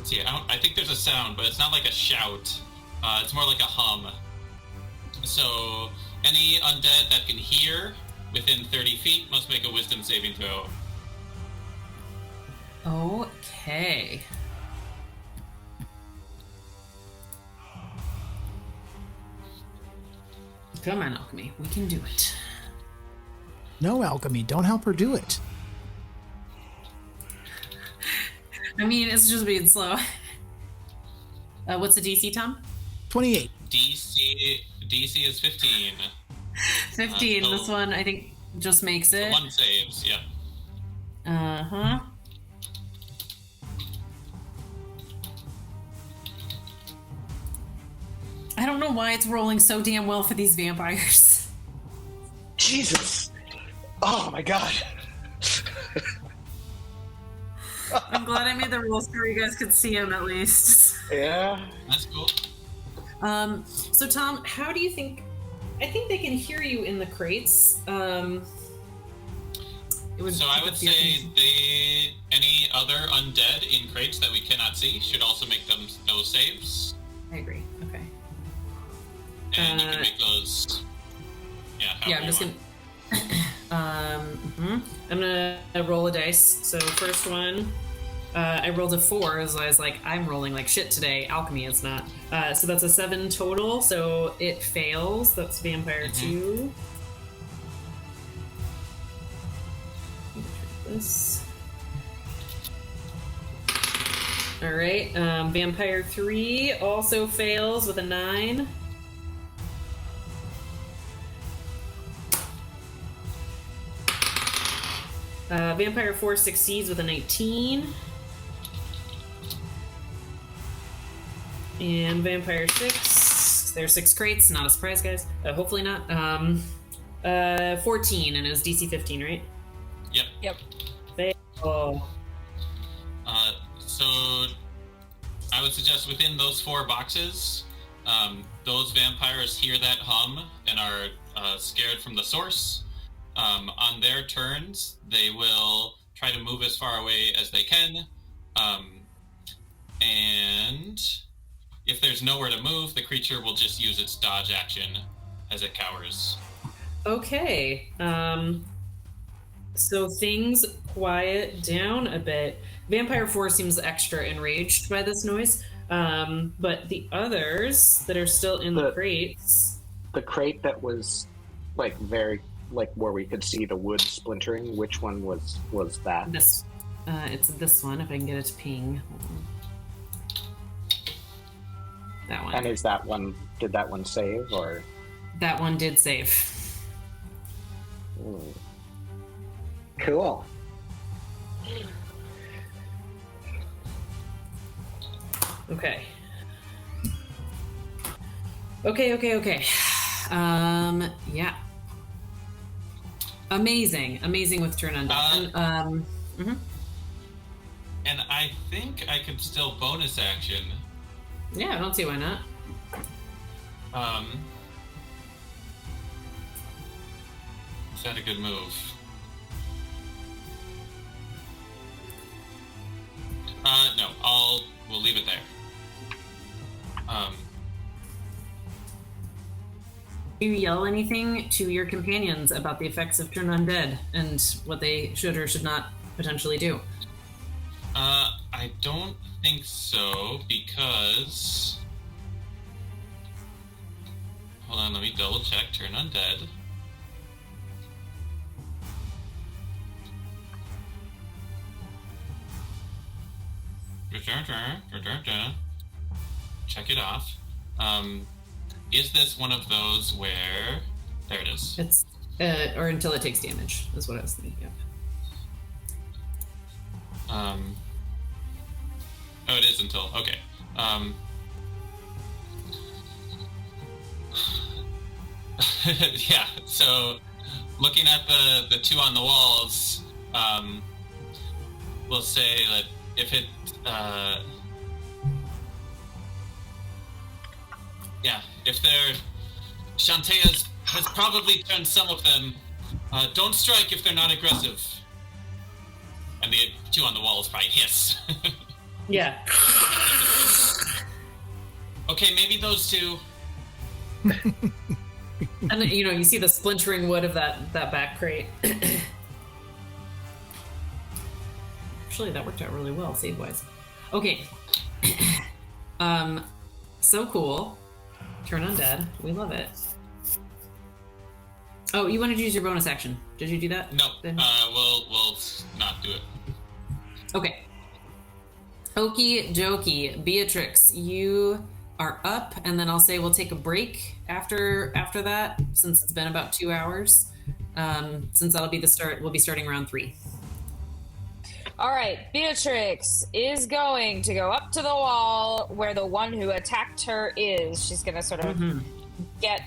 See, I think there's a sound, but it's not like a shout. It's more like a hum. So, any undead that can hear within 30 feet must make a wisdom saving throw. Okay. Come on, Alchemy. We can do it. No, Alchemy. Don't help her do it. I mean, it's just being slow. What's the DC, Tom? 28. DC is 15. 15. This one, I think, just makes it. One saves, yeah. Uh-huh. I don't know why it's rolling so damn well for these vampires. Jesus! Oh my god! I'm glad I made the rules so you guys could see him at least. Yeah. That's cool. So Tom, how do you think... I think they can hear you in the crates. I would say any other undead in crates that we cannot see should also make those saves. I agree. Okay. And you can make those. I'm just gonna. I'm gonna roll a dice. So first one, I rolled a 4, so I was like, I'm rolling like shit today. Alchemy is not. So that's a 7 total. So it fails. That's Vampire 2. This. All right. Vampire 3 also fails with a 9. Vampire 4 succeeds with a 19. And Vampire 6, there's 6 crates, not a surprise, guys. Hopefully not. 14, and it was DC 15, right? Yep. Oh. So I would suggest within those 4 boxes, those vampires hear that hum and are scared from the source. On their turns, they will try to move as far away as they can. And if there's nowhere to move, the creature will just use its dodge action as it cowers. Okay. So things quiet down a bit. Vampire 4 seems extra enraged by this noise. But the others that are still in the crates... The crate that was, like, very... like, where we could see the wood splintering, which one was that? This. It's this one, if I can get it to ping. Hold on. That one. And is that one... did that one save, or...? That one did save. Ooh. Cool. Okay. Okay. Yeah. Amazing with turn undead. And I think I could still bonus action. Yeah, I don't see why not. Is that a good move? No, we'll leave it there. Do you yell anything to your companions about the effects of turn undead and what they should or should not potentially do? I don't think so, because... Hold on, let me double check. Turn undead. Check it off. Is this one of those where... There it is. It's, or until it takes damage, is what I was thinking of. Oh, it is until... Okay. Yeah, so looking at the 2 on the walls, we'll say that if it... yeah, if they're... Shantae has probably turned some of them. Don't strike if they're not aggressive. And the 2 on the walls probably hiss. Yeah. Okay, maybe those 2. And you see the splintering wood of that back crate. Actually, that worked out really well, save-wise. Okay. So cool. Turn undead. We love it. Oh, you wanted to use your bonus action. Did you do that? No. We'll not do it. Okay. Okie dokie. Beatrix, you are up, and then I'll say we'll take a break after that, since it's been about 2 hours. Since that'll be the start, we'll be starting round 3. All right, Beatrix is going to go up to the wall where the one who attacked her is. She's going to sort of get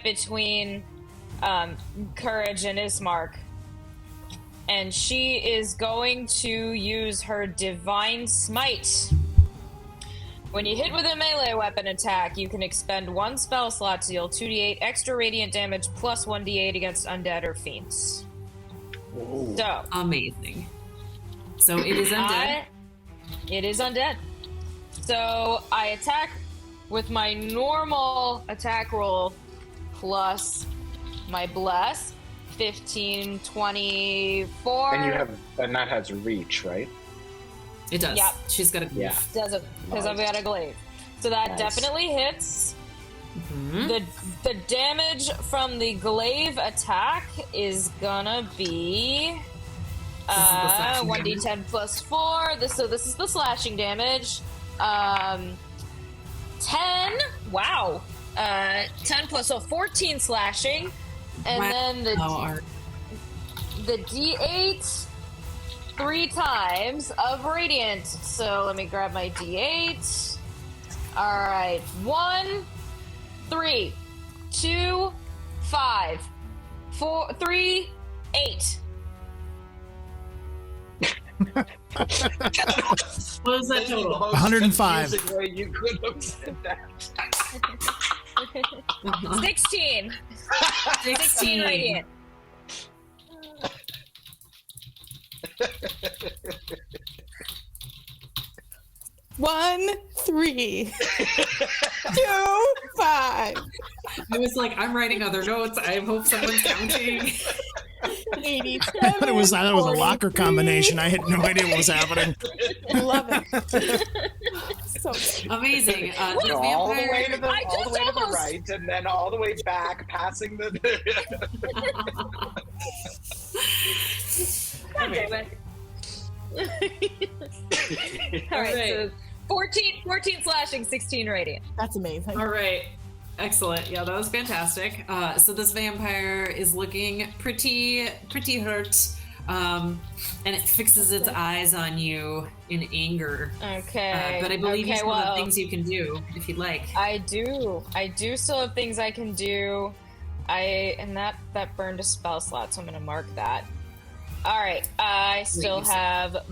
between Courage and Ismark. And she is going to use her Divine Smite. When you hit with a melee weapon attack, you can expend 1 spell slot to deal 2d8 extra radiant damage plus 1d8 against undead or fiends. Ooh. So amazing. So it is undead. It is undead. So I attack with my normal attack roll plus my bless. 15, 24. And that has reach, right? It does. Yep. She's got a glaive. Yeah. Does it? Because I've got a glaive. So that definitely hits. Mm-hmm. The damage from the glaive attack is gonna be 1d10 plus 4. So this is the slashing damage. 10. Wow. 10 plus 14 slashing. And then the D8 3 times of radiant. So let me grab my D8. All right, 1, 3, 2, 5, 4, 3, 8. What was that total? 105. Way you could have said that. 16. 16 radiant. One, 3, 2, 5. I was like, I'm writing other notes. I hope someone's counting. 87. I thought it was a locker combination. I had no idea what was happening. I love it. So good. Amazing. All the way to the right, and then all the way back, passing the. God damn it. All right, so 14 slashing, 16 radiant. That's amazing. All right. Excellent. Yeah, that was fantastic. So this vampire is looking pretty hurt. And it fixes its eyes on you in anger. Okay. But I believe you still have things you can do if you'd like. I do still have things I can do. That burned a spell slot, so I'm gonna mark that. All right. I still have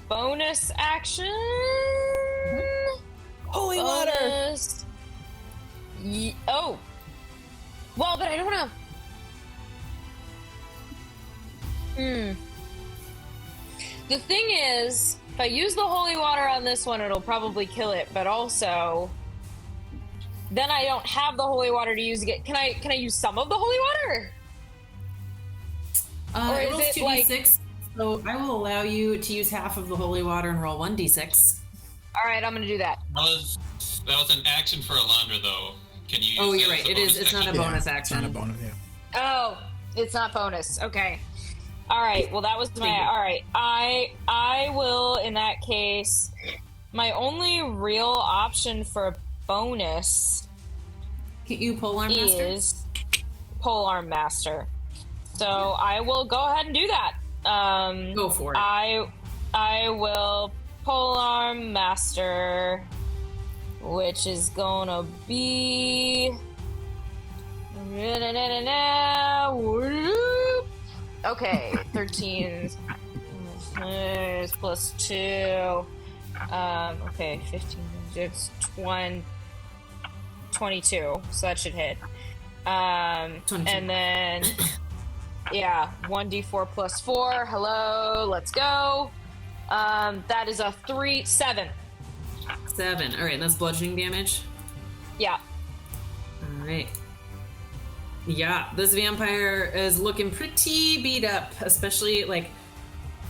bonus action. Holy water. Oh. Well, but I don't know. The thing is, if I use the holy water on this one, it'll probably kill it, but also then I don't have the holy water to use again. Can I use some of the holy water? Or is it 2d6, so I will allow you to use half of the holy water and roll 1d6. All right, I'm going to do that. That was an action for Elandra, though. Can you use Oh, you're right. It is. It's not a bonus Yeah, action. it's not a bonus, yeah. Oh, it's not bonus. Okay. All right. Well, that was my. All right. I will, in that case, my only real option for a bonus Can you polearm master? is polearm master. So I will go ahead and do that. Go for it. I will polearm master, which is gonna be okay. 13 plus 2. Okay, 15. It's 22. So that should hit. 22. And then. Yeah, 1d4 plus 4. Hello, let's go. That is a 7. 7. All right, that's bludgeoning damage. Yeah. All right. Yeah, this vampire is looking pretty beat up, especially like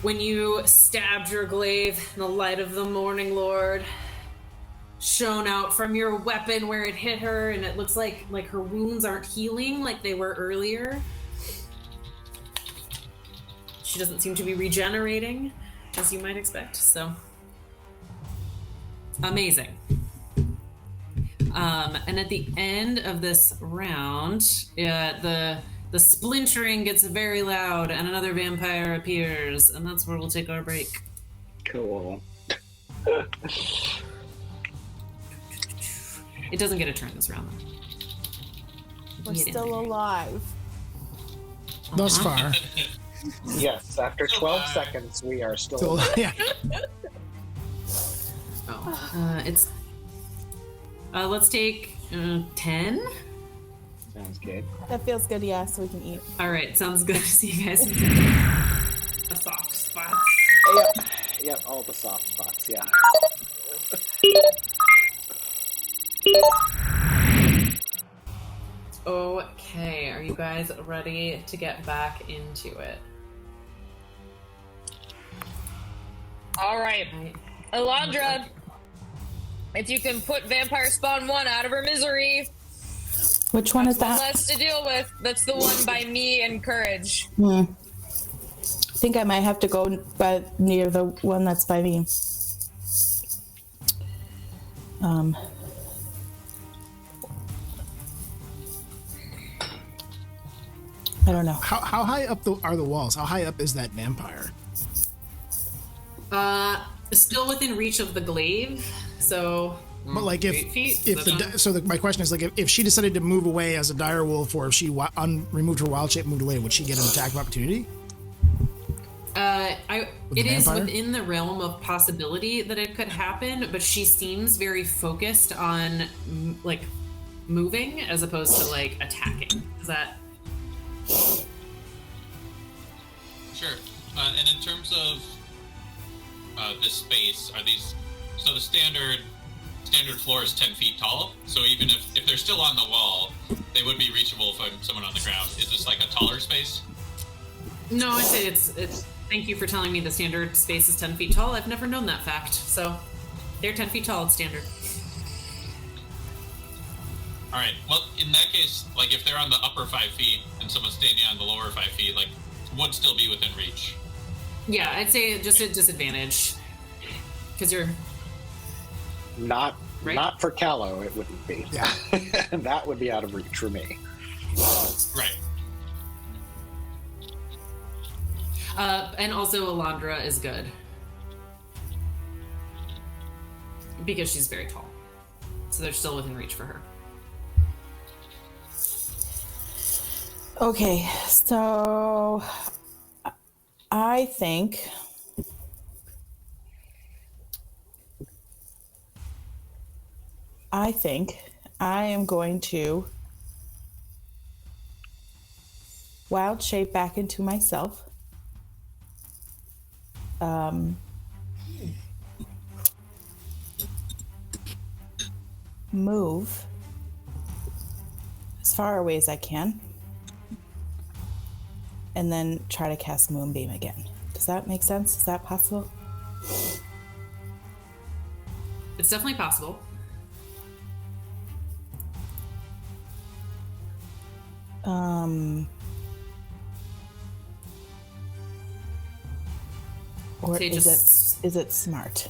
when you stabbed your glaive in the light of the morning lord shone out from your weapon where it hit her, and it looks like her wounds aren't healing like they were earlier. She doesn't seem to be regenerating, as you might expect, so. Amazing. And at the end of this round, the splintering gets very loud and another vampire appears, and that's where we'll take our break. Cool. It doesn't get a turn this round, though. We're still alive. Thus far. Yes, after 12 seconds, we are still. Yeah. It's. Let's take 10. Sounds good. That feels good, yeah, so we can eat. All right, sounds good. See you guys. The soft spots. Yep, all the soft spots, yeah. Okay, are you guys ready to get back into it? All right. Elandra, if you can put Vampire Spawn 1 out of her misery. Which one is that? One less to deal with. That's the one by me and Courage. I think I might have to go near the one that's by me. I don't know. How high up are the walls? How high up is that vampire? Still within reach of the glaive, so. But like my question is like if she decided to move away as a direwolf, or if she removed her wild shape, moved away, would she get an attack of opportunity? It is within the realm of possibility that it could happen, but she seems very focused on like moving as opposed to like attacking. Is that? Sure. And in terms of this space, are these? So the standard floor is 10 feet tall. So even if they're still on the wall, they would be reachable from someone on the ground. Is this like a taller space? No, I'd say it's. Thank you for telling me the standard space is 10 feet tall. I've never known that fact. So they're 10 feet tall. It's standard. All right. Well, in that case, like if they're on the upper 5 feet and someone's standing on the lower 5 feet, like would still be within reach. Yeah, I'd say just a disadvantage because you're not for Callow. It wouldn't be. Yeah, that would be out of reach for me. Right. And also Elandra is good because she's very tall, so they're still within reach for her. Okay, so I think I am going to wild shape back into myself. Move as far away as I can, and then try to cast Moonbeam again. Does that make sense? Is that possible? It's definitely possible. Or is it smart?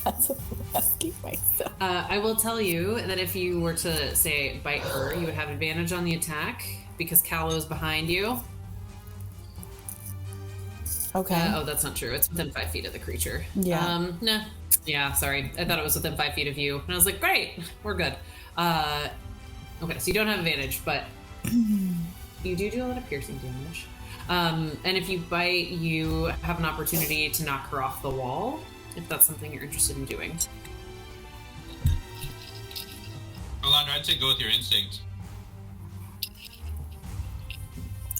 That's what I'm asking myself. I will tell you that if you were to, say, bite her, you would have advantage on the attack because Callow is behind you. Okay. Oh, that's not true. It's within 5 feet of the creature. Yeah. Nah. Yeah, sorry. I thought it was within 5 feet of you. And I was like, great, we're good. Okay, so you don't have advantage, but you do a lot of piercing damage. And if you bite, you have an opportunity to knock her off the wall, if that's something you're interested in doing. Elandra, I'd say go with your instinct.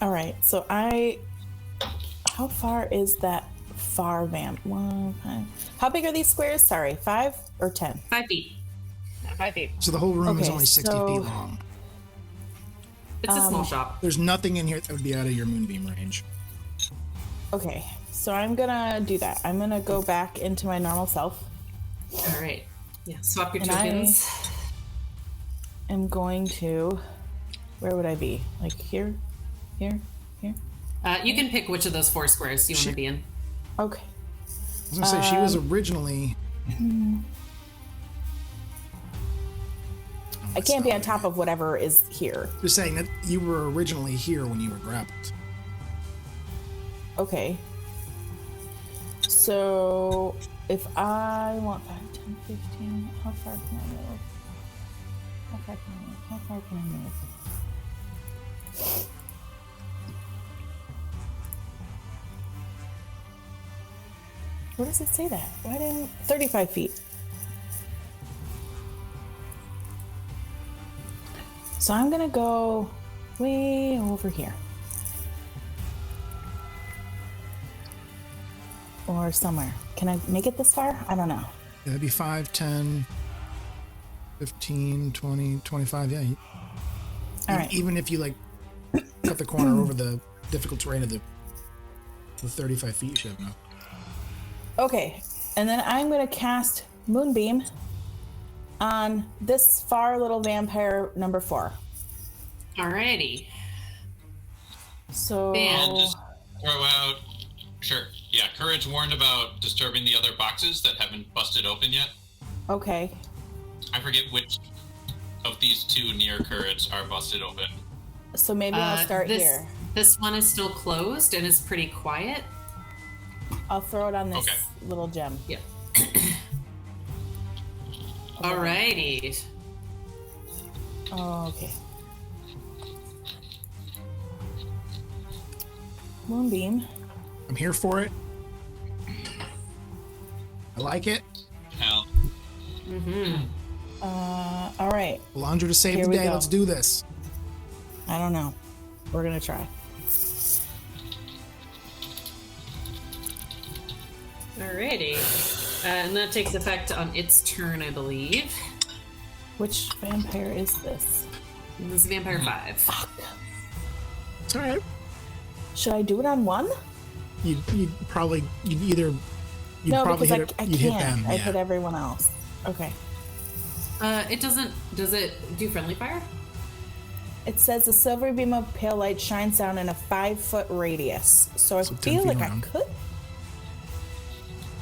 All right, so how far is that far vamp? 1, 5. How big are these squares? Sorry, 5 or 10? 5 feet. 5 feet. So the whole room is only 60 feet long. It's a small shop. There's nothing in here that would be out of your moonbeam range. Okay, so I'm gonna do that. I'm gonna go back into my normal self. All right. Yeah, swap your tokens. I'm going to... Where would I be? Like here? Here? Here? You can pick which of those 4 squares you want to be in. Okay. I was gonna say, she was originally... I can't be on top of whatever is here. Just saying that you were originally here when you were grappled. Okay. So, if I want 5, 10, 15, how far can I move? How far can I move? Where does it say that? Why didn't 35 feet? So I'm gonna go way over here. Or somewhere. Can I make it this far? I don't know. Yeah, that'd be 5, 10, 15, 20, 25, yeah. All right. Even if you, like, cut the corner over the difficult terrain of the 35 feet you should have enough. Okay, and then I'm gonna cast Moonbeam on this far little vampire number 4. Alrighty. So... And just throw out... Sure. Yeah, Courage warned about disturbing the other boxes that haven't busted open yet. Okay. I forget which of these 2 near Courage are busted open. So maybe I'll start here. This one is still closed and is pretty quiet. I'll throw it on this little gem. Yeah. Alrighty. Oh, okay. Moonbeam. I'm here for it. I like it. Hell. Mm-hmm. All right. Elandra to save Here the we day. go. Let's do this. I don't know. We're gonna try. Alrighty. And that takes effect on its turn, I believe. Which vampire is this? This is Vampire 5. Fuck. It's all right. Should I do it on one? You'd probably No, probably because hit I you'd can't. hit them. I Yeah. hit everyone else. Okay. It doesn't. Does it do friendly fire? It says a silver beam of pale light shines down in a 5-foot radius. So I 10 feel feet like around. I could.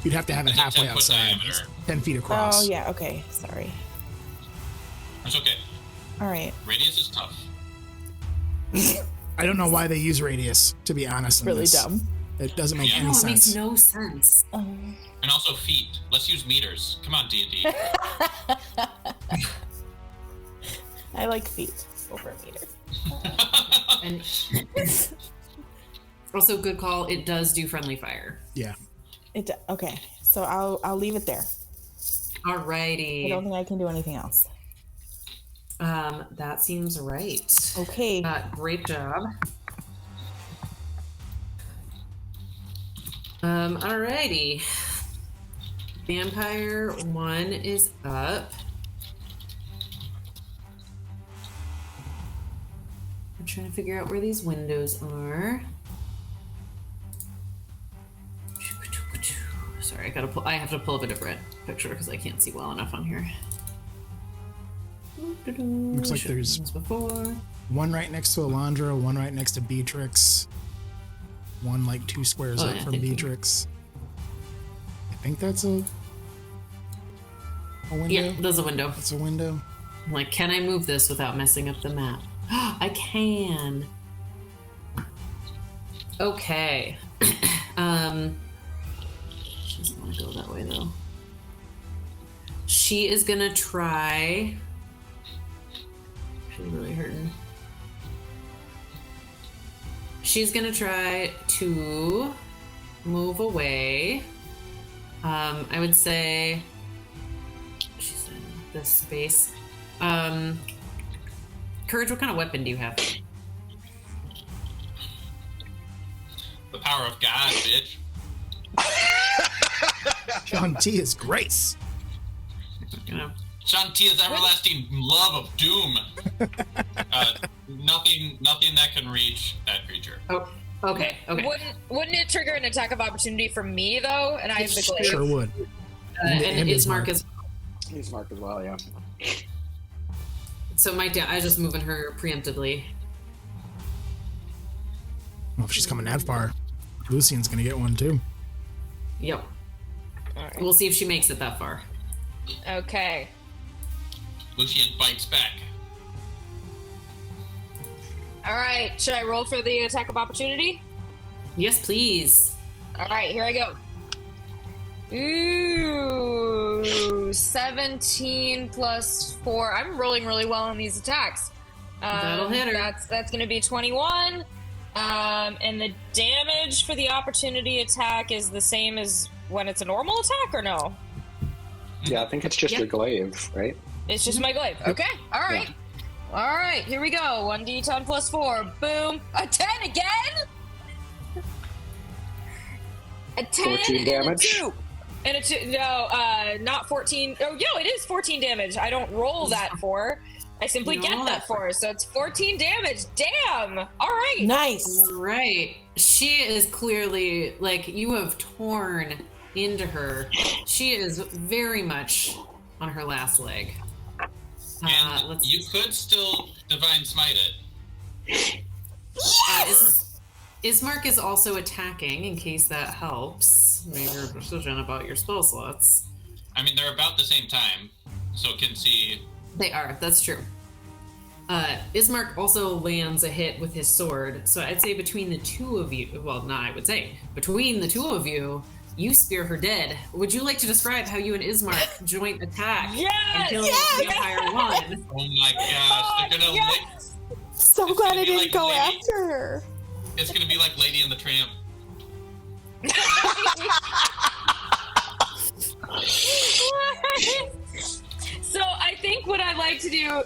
You'd have to have it It's a halfway 10-foot outside. diameter. 10 feet across. Oh yeah. Okay. Sorry. It's okay. All right. Radius is tough. I don't know why they use radius, to be honest. in Really this. dumb. It doesn't make Yeah. any No, it sense. makes no sense. And also feet. Let's use meters. Come on, D&D. I like feet over meters. And also, good call. It does do friendly fire. Yeah. Okay. So I'll leave it there. I don't Alrighty. think I can do anything else. That seems right. Okay. Great job. Alrighty. Vampire 1 is up. I'm trying to figure out where these windows are. Sorry, I have to pull up a different picture because I can't see well enough on here. Looks like there's one right next to Elandra, one right next to Beatrix, one like 2 squares up from Beatrix. I think that's a window. Yeah, there's a window. That's a window. I'm like, can I move this without messing up the map? I can. Okay. She doesn't want to go that way though. She is gonna try. She's really hurting. She's gonna try to move away. I would say she's in this space. Courage, what kind of weapon do you have? The power of God, bitch. Sean T is grace. You know. Shantia's everlasting love of doom. Nothing that can reach that creature. Oh, okay. Wouldn't it trigger an attack of opportunity for me though? And I have the glaive. Sure would. And Ismark is. Ismark as well, yeah. So I was just moving her preemptively. Well, if she's coming that far, Lucian's gonna get one too. Yep. All right. We'll see if she makes it that far. Okay. Lucian bites back. All right. Should I roll for the attack of opportunity? Yes, please. All right. Here I go. Ooh, 17 plus 4. I'm rolling really well on these attacks. That'll hit her. That's going to be 21. And the damage for the opportunity attack is the same as when it's a normal attack, or no? Yeah, I think it's just your glaive, right? It's just my glaive. Okay. All right. Yeah. All right. Here we go. 1d10 plus 4. Boom. A 10 again. A 10 14 damage. And a 2. And a 2. No, not 14. Oh, no, it is 14 damage. I don't roll that for. I simply get that for. So it's 14 damage. Damn. All right. Nice. All right. She is clearly, like, you have torn into her. She is very much on her last leg. And you could still Divine Smite it. Ismark is also attacking, in case that helps. Make your decision about your spell slots. I mean, they're about the same time, so can see. They are, that's true. Ismark also lands a hit with his sword, so I'd say between the two of you, well, not I would say, between the two of you, You spear her dead. Would you like to describe how you and Ismark joint attack and kill Vampire 1? Oh my gosh, they're gonna lick. So glad I didn't go after her. It's gonna be like Lady and the Tramp. So I think what I'd like to do,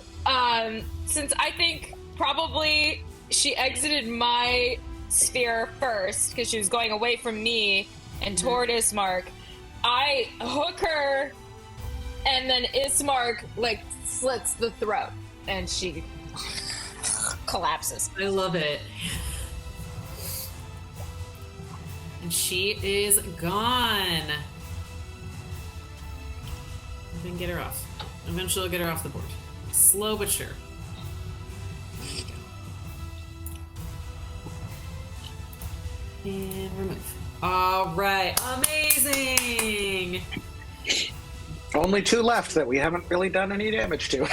since I think probably she exited my sphere first because she was going away from me and toward Ismark, I hook her, and then Ismark like slits the throat, and she collapses. I love it. And she is gone. We can get her off. Eventually I'll get her off the board. Slow but sure. There you go. And remove. All right. Amazing. Only 2 left that we haven't really done any damage to.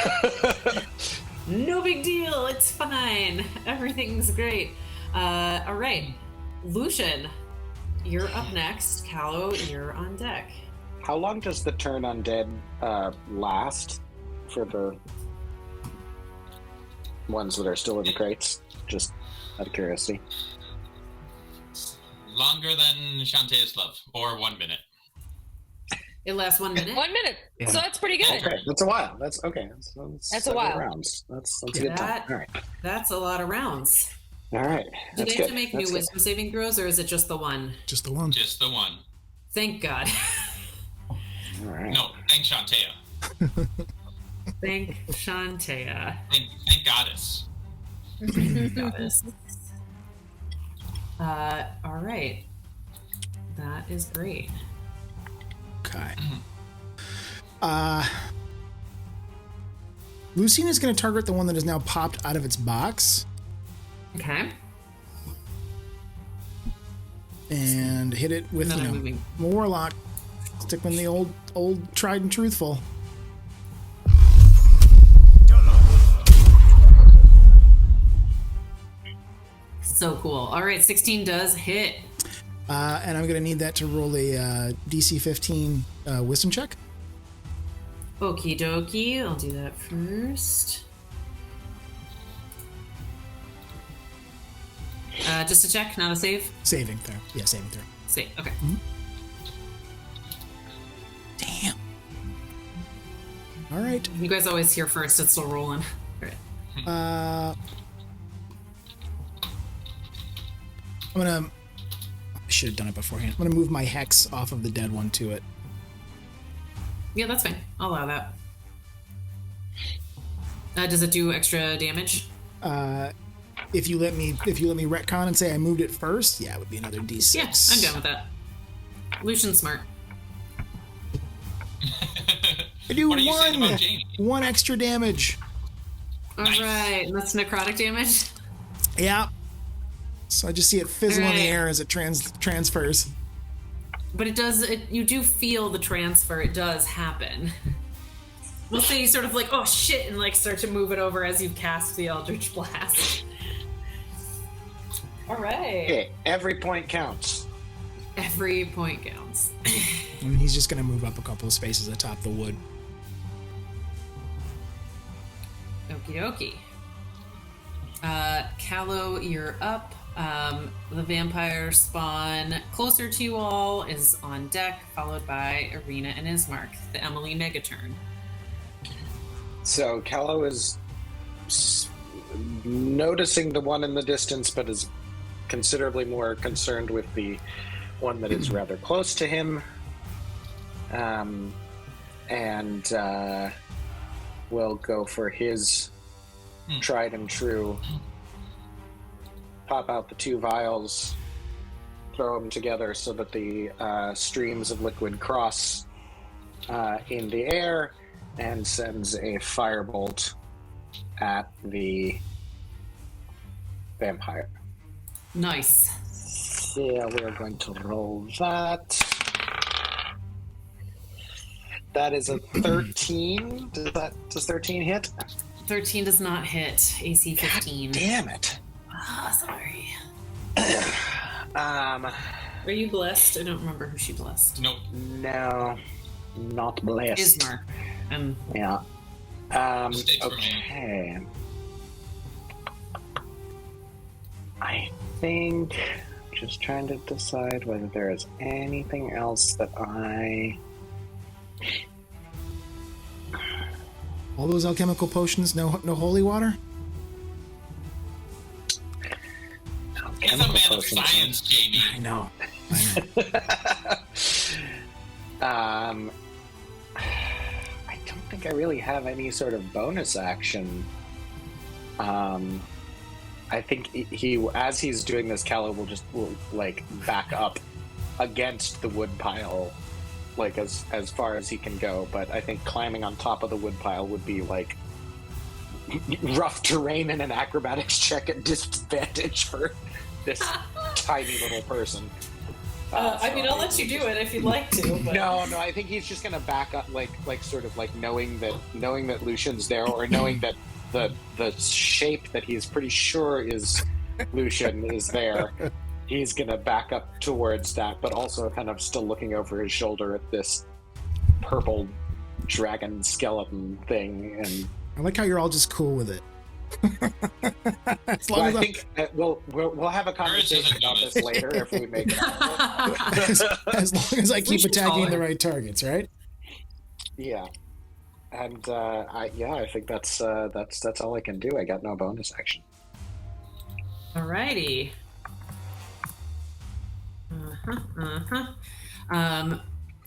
No big deal. It's fine. Everything's great. All right. Lucian, you're up next. Callow, you're on deck. How long does the turn undead last for the ones that are still in the crates? Just out of curiosity. Longer than Shantae's love, or 1 minute. It lasts 1 minute. 1 minute. Yeah. So that's pretty good. Okay, that's a while. That's okay. That's a while. Rounds. That's a good time. All right. That's a lot of rounds. All right. Do they have to make new wisdom saving throws, or is it just the one? Just the one. Just the one. Thank God. All right. No, thank Shantae. Thank Shantae. Thank Goddess. Goddess. All right. That is great. Okay. Lucian is going to target the one that is now popped out of its box. Okay. And hit it with, Warlock. Stick with the old tried and truthful. So cool. All right, 16 does hit. And I'm going to need that to roll a DC 15 wisdom check. Okie dokie. I'll do that first. Just a check, not a save? Saving throw. Yeah, saving throw. Save, okay. Mm-hmm. Damn. All right. You guys always hear first. It's still rolling. All right. I should have done it beforehand. I'm going to move my hex off of the dead one to it. Yeah, that's fine. I'll allow that. Does it do extra damage? If you let me retcon and say I moved it first, yeah, it would be another D6. Yeah, I'm down with that. Lucian's smart. I do one extra damage. All right, and that's necrotic damage. Yeah. So I just see it fizzle in the air as it transfers. But it does. You do feel the transfer. It does happen. We'll say you sort of like, oh shit, and like start to move it over as you cast the Eldritch Blast. All right. Okay, every point counts. Every point counts. And he's just going to move up a couple of spaces atop the wood. Okie dokie. Callow, you're up. The vampire spawn closer to you all is on deck, followed by Arena and Ismark, the Emily Megaturn. So Callow is noticing the one in the distance, but is considerably more concerned with the one that is rather close to him. And will go for his tried and true. Pop out the 2 vials, throw them together so that the streams of liquid cross in the air, and sends a firebolt at the vampire. Nice. Yeah, we're going to roll that. That is a 13. Does 13 hit? 13 does not hit. AC 15. God damn it. Ah, sorry. Are you blessed? I don't remember who she blessed. Nope. No, not blessed. Ismar. Yeah. Mistakes for me. Okay. I think just trying to decide whether there is anything else that I. All those alchemical potions, no holy water? He's a man of science, Jamie. I know. I don't think I really have any sort of bonus action. I think he as he's doing this, Callow will like back up against the wood pile, like as far as he can go. But I think climbing on top of the wood pile would be like rough terrain and an acrobatics check at disadvantage for this tiny little person. I mean, I'll let you do it if you'd like to. But... No, I think he's just gonna back up, like sort of like knowing that Lucian's there, or knowing that the shape that he's pretty sure is Lucian is there. He's gonna back up towards that, but also kind of still looking over his shoulder at this purple dragon skeleton thing. And I like how you're all just cool with it. As long as I think we'll have a conversation about this later if we make it out. As long as I keep attacking the right targets, right? Yeah. And I think that's all I can do. I got no bonus action. Alrighty.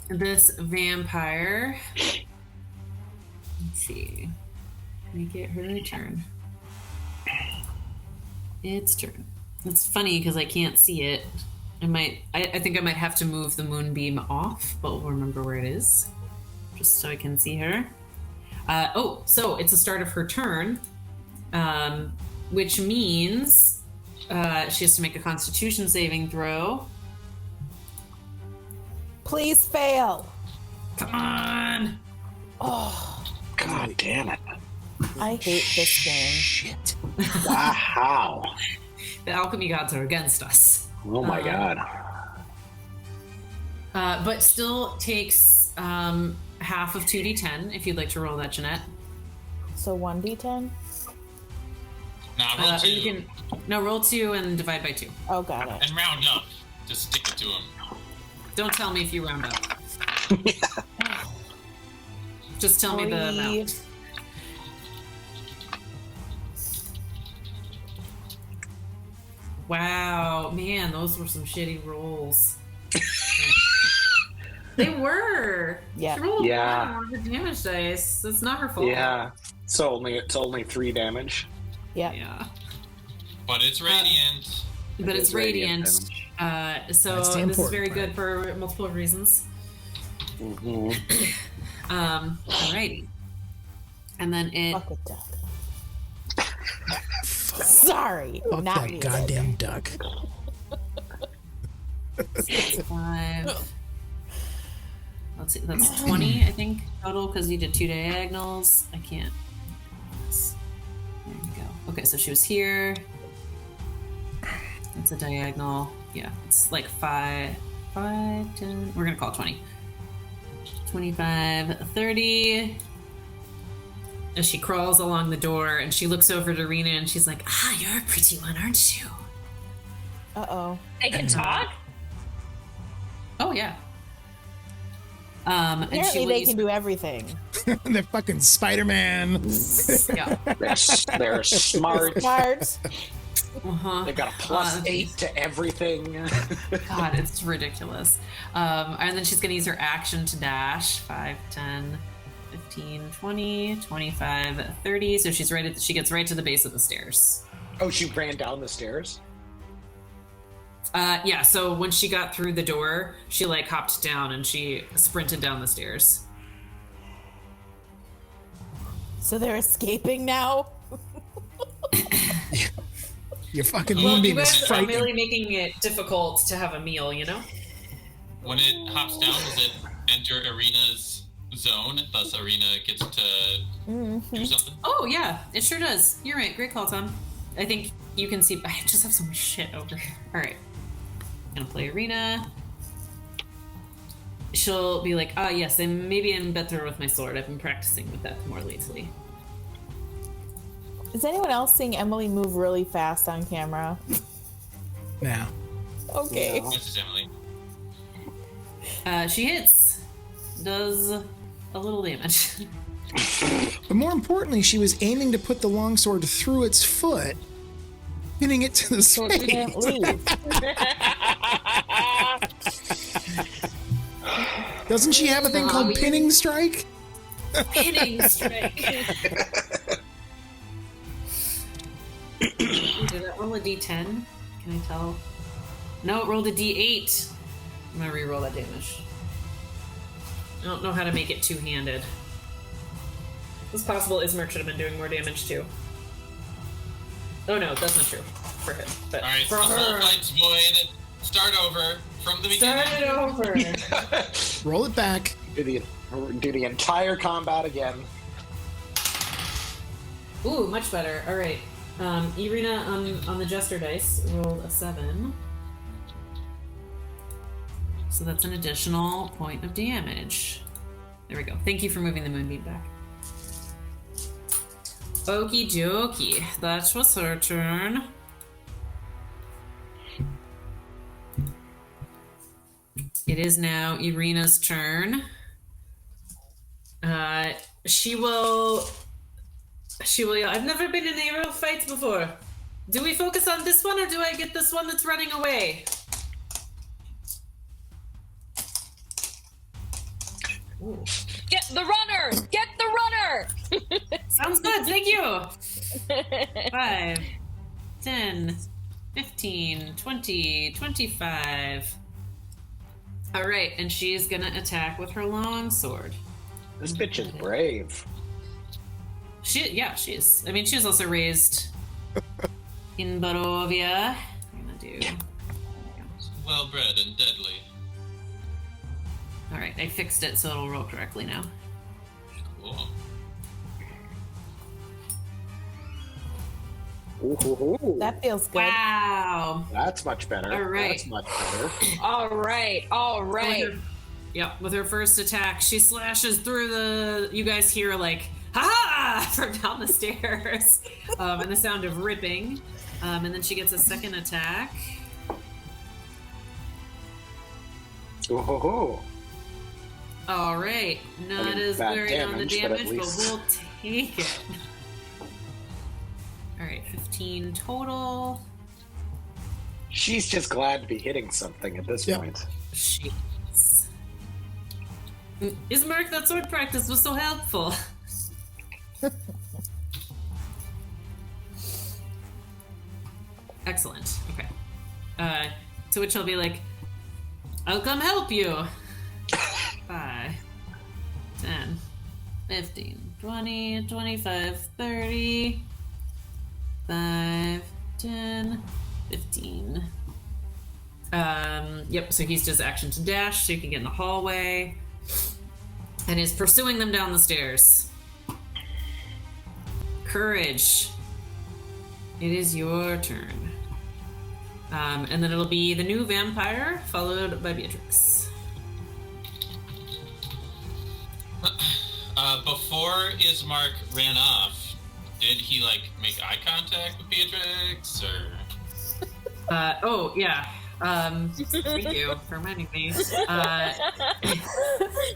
This vampire. Let's see. Make it her turn. Its turn. It's funny because I can't see it. I think I might have to move the moonbeam off, but we'll remember where it is, just so I can see her. So it's the start of her turn, which means she has to make a Constitution saving throw. Please fail. Come on. Oh, God damn it. I hate this game. Shit. Wow. The alchemy gods are against us. Oh my god. But still takes half of 2d10 if you'd like to roll that, Jeanette. So 1d10? Nah, roll 2. Roll 2 and divide by 2. Oh, got it. And round up. Just stick it to him. Don't tell me if you round up. Just tell me the amount. Wow, man, those were some shitty rolls. They were. Yeah. She rolled on the damage dice. That's not her fault. Yeah. So it's only 3 damage. Yeah. But it's radiant. But it's radiant. So this is very good for multiple reasons. Mm-hmm. Alrighty. And then it. Fuck a duck. Sorry. Fuck not that me. goddamn duck. 5. Let's see. That's 20, I think, total, because you did 2 diagonals. I can't. There you go. Okay, so she was here. That's a diagonal. Yeah, it's like 5, 10. We're gonna call it 20. 25, 30. As she crawls along the door and she looks over to Rena and she's like, you're a pretty one, aren't you? Uh-oh. They can talk? Oh, yeah. Apparently they can do everything. They're fucking Spider-Man. Yeah. They're smart. Smart. They got a +8 to everything. God, it's ridiculous. And then she's going to use her action to dash. 5, 10, 15, 20, 25, 30. So she gets right to the base of the stairs. Oh, she ran down the stairs? Yeah, so when she got through the door, she hopped down and she sprinted down the stairs. So they're escaping now? Your fucking Well, moonbeam you is guys are frightening. really making it difficult to have a meal, you know? When it hops down, does it enter Arena's zone? Thus, Arena gets to do something? Oh, yeah, it sure does. You're right. Great call, Tom. I think you can see. I just have so much shit over here. All right. gonna play Irina. She'll be like, yes, maybe I'm better with my sword. I've been practicing with that more lately. Is anyone else seeing Emily move really fast on camera? No. Okay. This is Emily. She hits. Does a little damage. But more importantly, she was aiming to put the longsword through its foot, pinning it to the So it can't space. leave. Doesn't she have a thing called pinning strike? Pinning strike. Did that roll a d10? Can I tell? No, it rolled a d8. I'm gonna re-roll that damage. I don't know how to make it two-handed. It's possible Ismark should have been doing more damage too. Oh no, that's not true. For him. But Alright, for the whole her. fight's void. Start over from the beginning. Start it over. Roll it back. Do the entire combat again. Ooh, much better. Alright. Irina on the Jester dice rolled a 7. So that's an additional point of damage. There we go. Thank you for moving the moonbeam back. Okie dokie. That was her turn. It is now Irina's turn. She will yell, I've never been in a real fight before. Do we focus on this one or do I get this one that's running away? Ooh. Get the runner! Get the runner! Sounds good, thank you! 5, 10, 15, 20, 25. Alright, and she's gonna attack with her longsword. This bitch is brave. She is. I mean, she was also raised in Barovia. I'm gonna do... Well bred and deadly. Alright, I fixed it so it'll roll correctly now. Cool. Ooh, That feels good. Wow! that's much better. All right. That's much better. All right. With her first attack, she slashes through the... You guys hear, like, ha! From down the stairs. And the sound of ripping. And then she gets a second attack. Ooh. All right. Not as bad very on the damage, but at damage, but least- we'll take it. All right, 15 total. She's just glad to be hitting something at this Yep. point. Jeez. Ismark, that sword practice was so helpful. Excellent. Okay. To which I'll be like, I'll come help you. 5, 10, 15, 20, 25, 30, 5, 10, 15. Yep, so he's just action to dash so you can get in the hallway. And is pursuing them down the stairs. Courage. It is your turn. And then it'll be the new vampire, followed by Beatrix. Before Ismark ran off, did he, like, make eye contact with Beatrix, or...? Oh, yeah. Thank you for reminding me.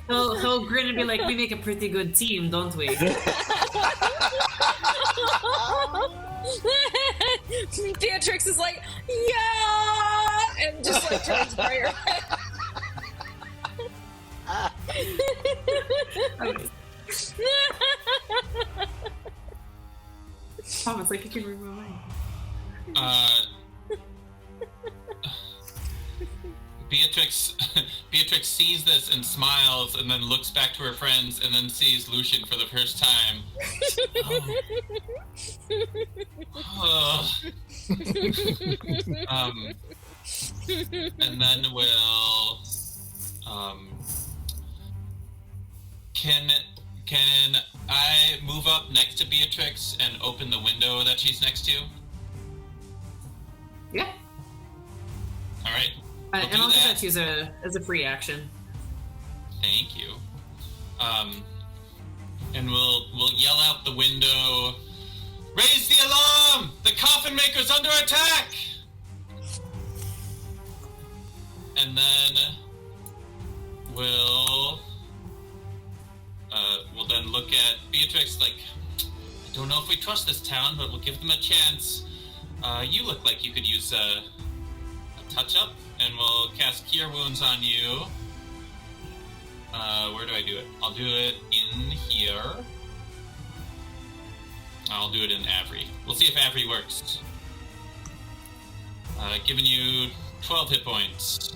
He'll grin and be like, we make a pretty good team, don't we? Beatrix is like, yeah, and just like turns fire. Thomas, like, you can read my mind. Beatrix sees this and smiles, and then looks back to her friends, and then sees Lucian for the first time. And then we'll can I move up next to Beatrix and open the window that she's next to? Yeah. All right. And I'll give that to you as a free action. Thank you. And we'll yell out the window, "Raise the alarm! The coffin maker's under attack!" And then we'll then look at Beatrix like, I don't know if we trust this town, but we'll give them a chance. You look like you could use a touch-up, and we'll cast Cure Wounds on you. Where do I do it? I'll do it in here. I'll do it in Avery. We'll see if Avery works. Giving you 12 hit points.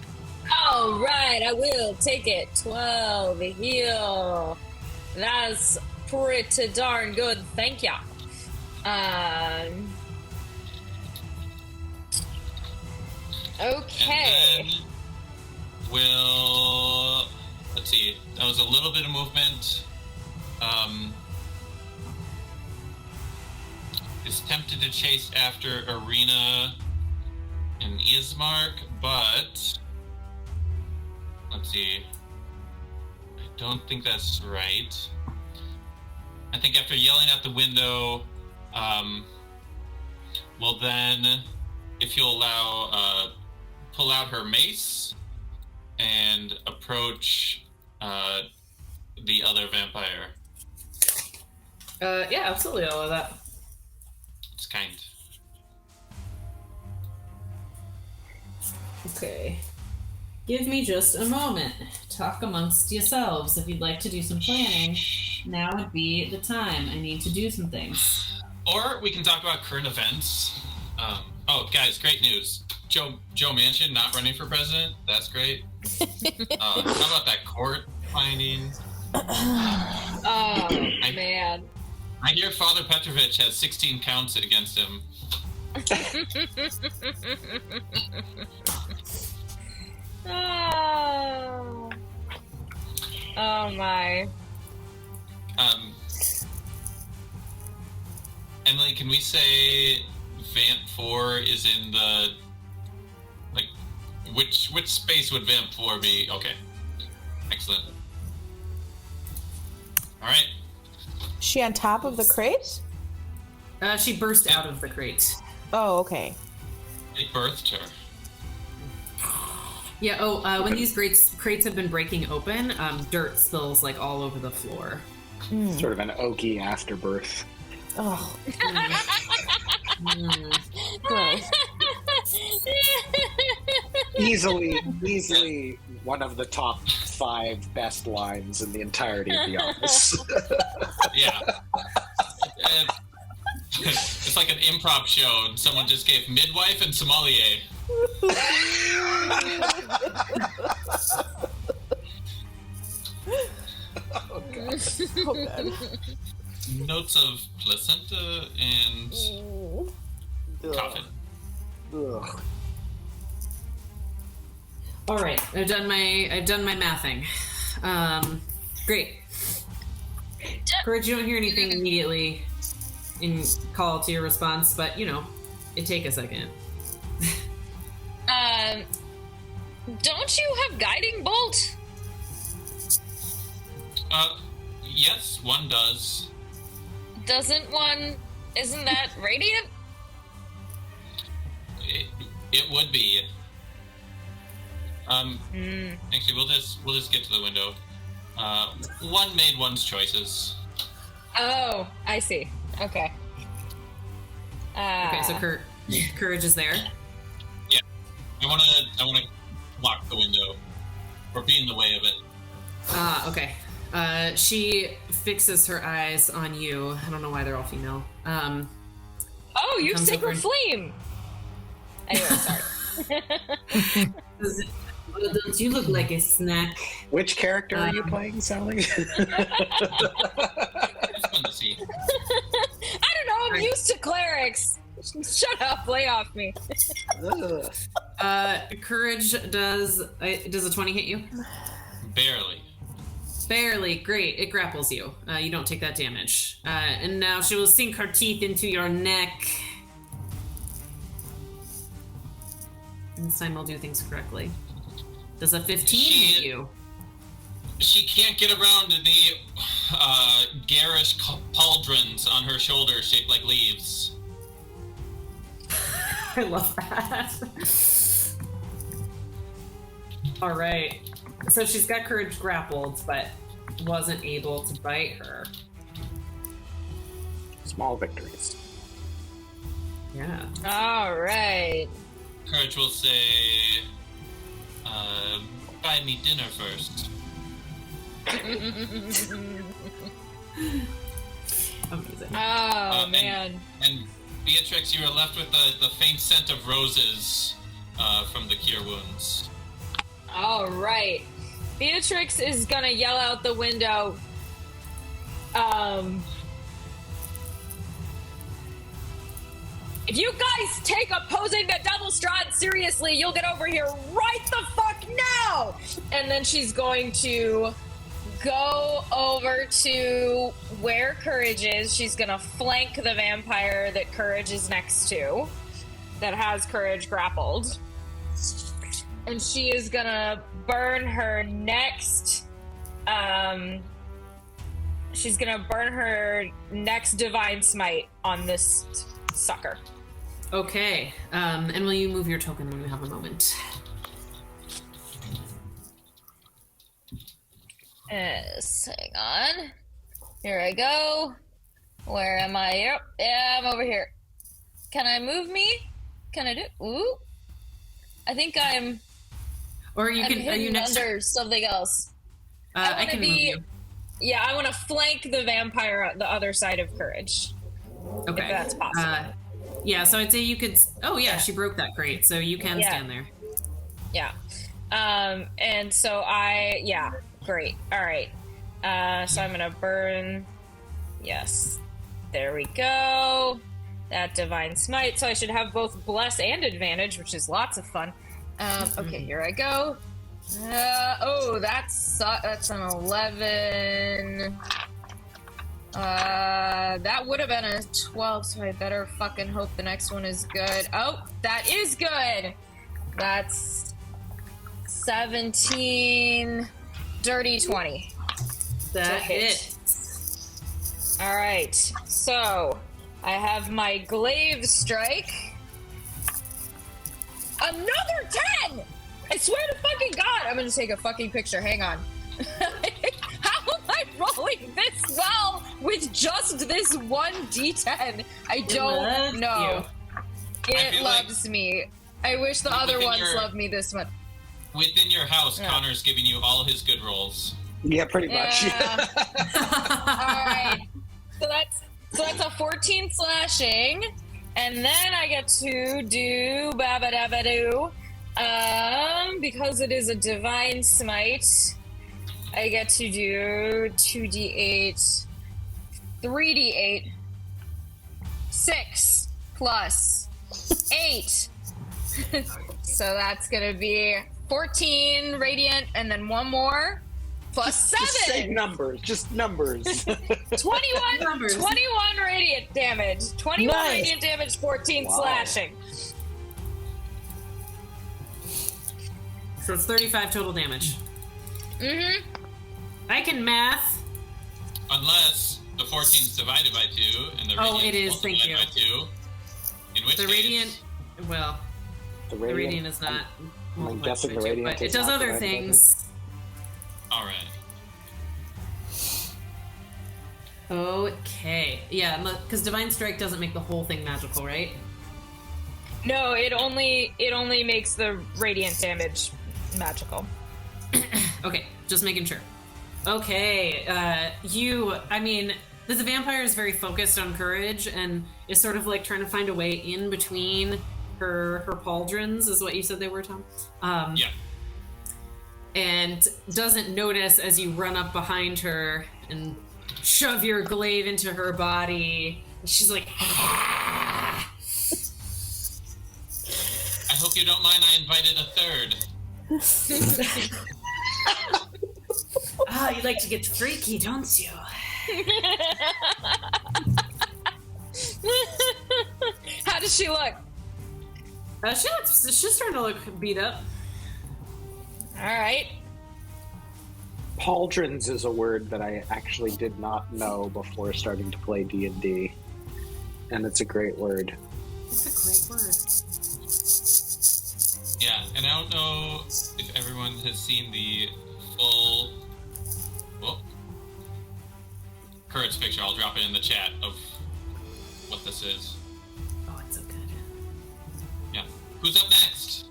All right, I will take it. 12 heal. That's pretty darn good. Thank ya. Okay. And then let's see. That was a little bit of movement. Is tempted to chase after Arena and Ismark, but let's see. I don't think that's right. I think after yelling at the window, we'll then, if you'll allow, pull out her mace and approach the other vampire. Yeah, absolutely. I'll allow that. It's kind. Okay. Give me just a moment. Talk amongst yourselves. If you'd like to do some planning, now would be the time. I need to do some things. Or we can talk about current events. Oh, guys, great news. Joe Manchin not running for president. That's great. How about that court finding? Oh, man. I hear Father Petrovich has 16 counts against him. Oh my. Emily, can we say Vamp 4 is in the, like, which space would Vamp 4 be? Okay. Excellent. Alright. She on top of the crate? She burst out of the crate. Oh, okay. They birthed her. Yeah, when these crates have been breaking open, dirt spills like all over the floor. Sort of an oaky afterbirth. Oh. Gross. Easily one of the top 5 best lines in the entirety of The Office. Yeah. It's like an improv show and someone just gave midwife and sommelier. Oh, God. Oh, God. Notes of placenta and coffin. Ugh. All right, I've done my mathing. Great. Courage, you don't hear anything immediately in call to your response, but it take a second. Don't you have guiding bolt? Yes, one does. Isn't that radiant? It would be. Actually, we'll just get to the window. One made one's choices. Oh, I see. Okay. Okay, so Courage is there. Yeah, I wanna block the window or be in the way of it. Okay. She fixes her eyes on you. I don't know why they're all female. Oh, you sacred flame! Anyway, sorry. Don't you look like a snack? Which character are you playing, Sally? It's fun to see. I don't know, I'm used to clerics. Shut up, lay off me. Courage does a 20 hit you? Barely. Great. It grapples you. You don't take that damage. And now she will sink her teeth into your neck. And this time I'll do things correctly. Does a 15 hit you? She can't get around the garish pauldrons on her shoulders shaped like leaves. I love that. All right. So she's got Courage grappled, but wasn't able to bite her. Small victories. Yeah. All right. Courage will say, buy me dinner first. Amazing. Oh, man. And Beatrix, you are left with the faint scent of roses from the cure wounds. All right. Beatrix is gonna yell out the window. If you guys take opposing the double Strahd seriously, you'll get over here right the fuck now! And then she's going to go over to where Courage is. She's gonna flank the vampire that Courage is next to, that has Courage grappled. And she is gonna burn her next, she's gonna burn her next Divine Smite on this sucker. Okay. And will you move your token when you have a moment? Yes, hang on. Here I go. Where am I? Yep. Yeah, I'm over here. Can I move me? Can I do? Ooh. I think I'm. Or you can. Are you next under something else? I can move you. Yeah, I want to flank the vampire on the other side of Courage. Okay. If that's possible. Yeah, so I'd say you could. Oh yeah, she broke that crate, so you can stand there. Yeah. And so great. All right. So I'm gonna burn. Yes. There we go. That Divine Smite. So I should have both Bless and Advantage, which is lots of fun. Okay, here I go. That's an 11. That would have been a 12, so I better fucking hope the next one is good. Oh, that is good. That's 17, dirty 20. That hit. All right, so I have my glaive strike. Another 10! I swear to fucking God, I'm gonna take a fucking picture. Hang on. How am I rolling this well with just this one D10? I don't know. It loves me. I wish the other ones loved me this much. Within your house, Connor's giving you all his good rolls. Yeah, pretty much. Alright. So that's a 14 slashing. And then I get to do babadabadoo. Because it is a Divine Smite, I get to do 2d8, 3d8, 6 plus 8. So that's gonna be 14 radiant, and then one more plus 7. Just say numbers, just numbers. 21 radiant damage. 21 radiant damage, 14 slashing. So it's 35 total damage. Mm-hmm. I can math. Unless the 14 is divided by 2, and the radiant it is. Thank you. By 2. In which the case, radiant. Well, the radiant is not. I'm guessing the radiant. But it does other things. All right. Okay. Yeah, because Divine Strike doesn't make the whole thing magical, right? No, it only makes the radiant damage magical. Okay, just making sure. Okay, this vampire is very focused on Courage and is sort of like trying to find a way in between her pauldrons, is what you said they were, Tom? Yeah. And doesn't notice as you run up behind her and shove your glaive into her body. She's like, I hope you don't mind I invited a third. you like to get freaky, don't you? How does she look? She's starting to look beat up. right. Pauldrons is a word that I actually did not know before starting to play D&D, and it's a great word. It's a great word. Yeah, and I don't know if everyone has seen the full Courage picture. I'll drop it in the chat of what this is. Oh, it's so good. Yeah. Who's up next?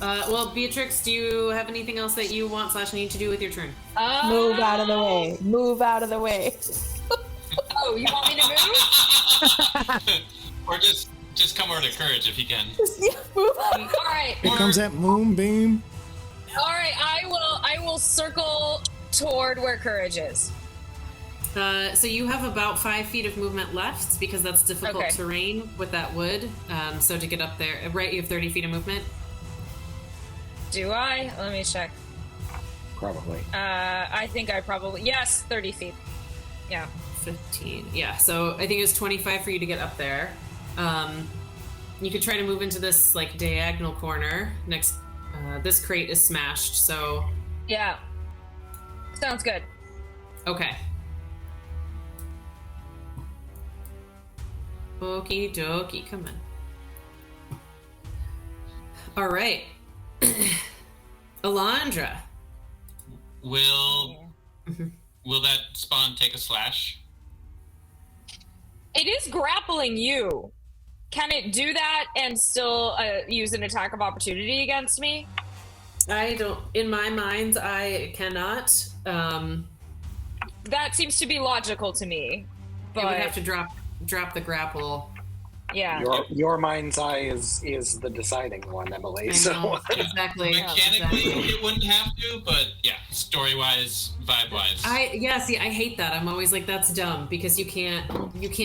Well, Beatrix, do you have anything else that you want / need to do with your turn? Move out of the way. Move out of the way. Oh, you want me to move? Or just come over to Courage if you can. Move out. All right. Here comes that moonbeam. All right. I will circle toward where Courage is. So you have about 5 feet of movement left because that's difficult terrain with that wood. So to get up there, right, you have 30 feet of movement. Do I? Let me check. Probably. I think I probably... Yes, 30 feet. Yeah. 15. Yeah, so I think it was 25 for you to get up there. You could try to move into this, like, diagonal corner. Next, this crate is smashed, so... Yeah. Sounds good. Okay. Okie dokie, come on. All right. Elandra. Will that spawn take a slash? It is grappling you. Can it do that and still use an attack of opportunity against me? I don't... In my mind, I cannot. That seems to be logical to me. But I would have to drop the grapple. Yeah. Your mind's eye is the deciding one, Emily. I So know, exactly. Mechanically, Exactly. it wouldn't have to, but yeah, story-wise, vibe-wise. See, I hate that. I'm always like, that's dumb because you can't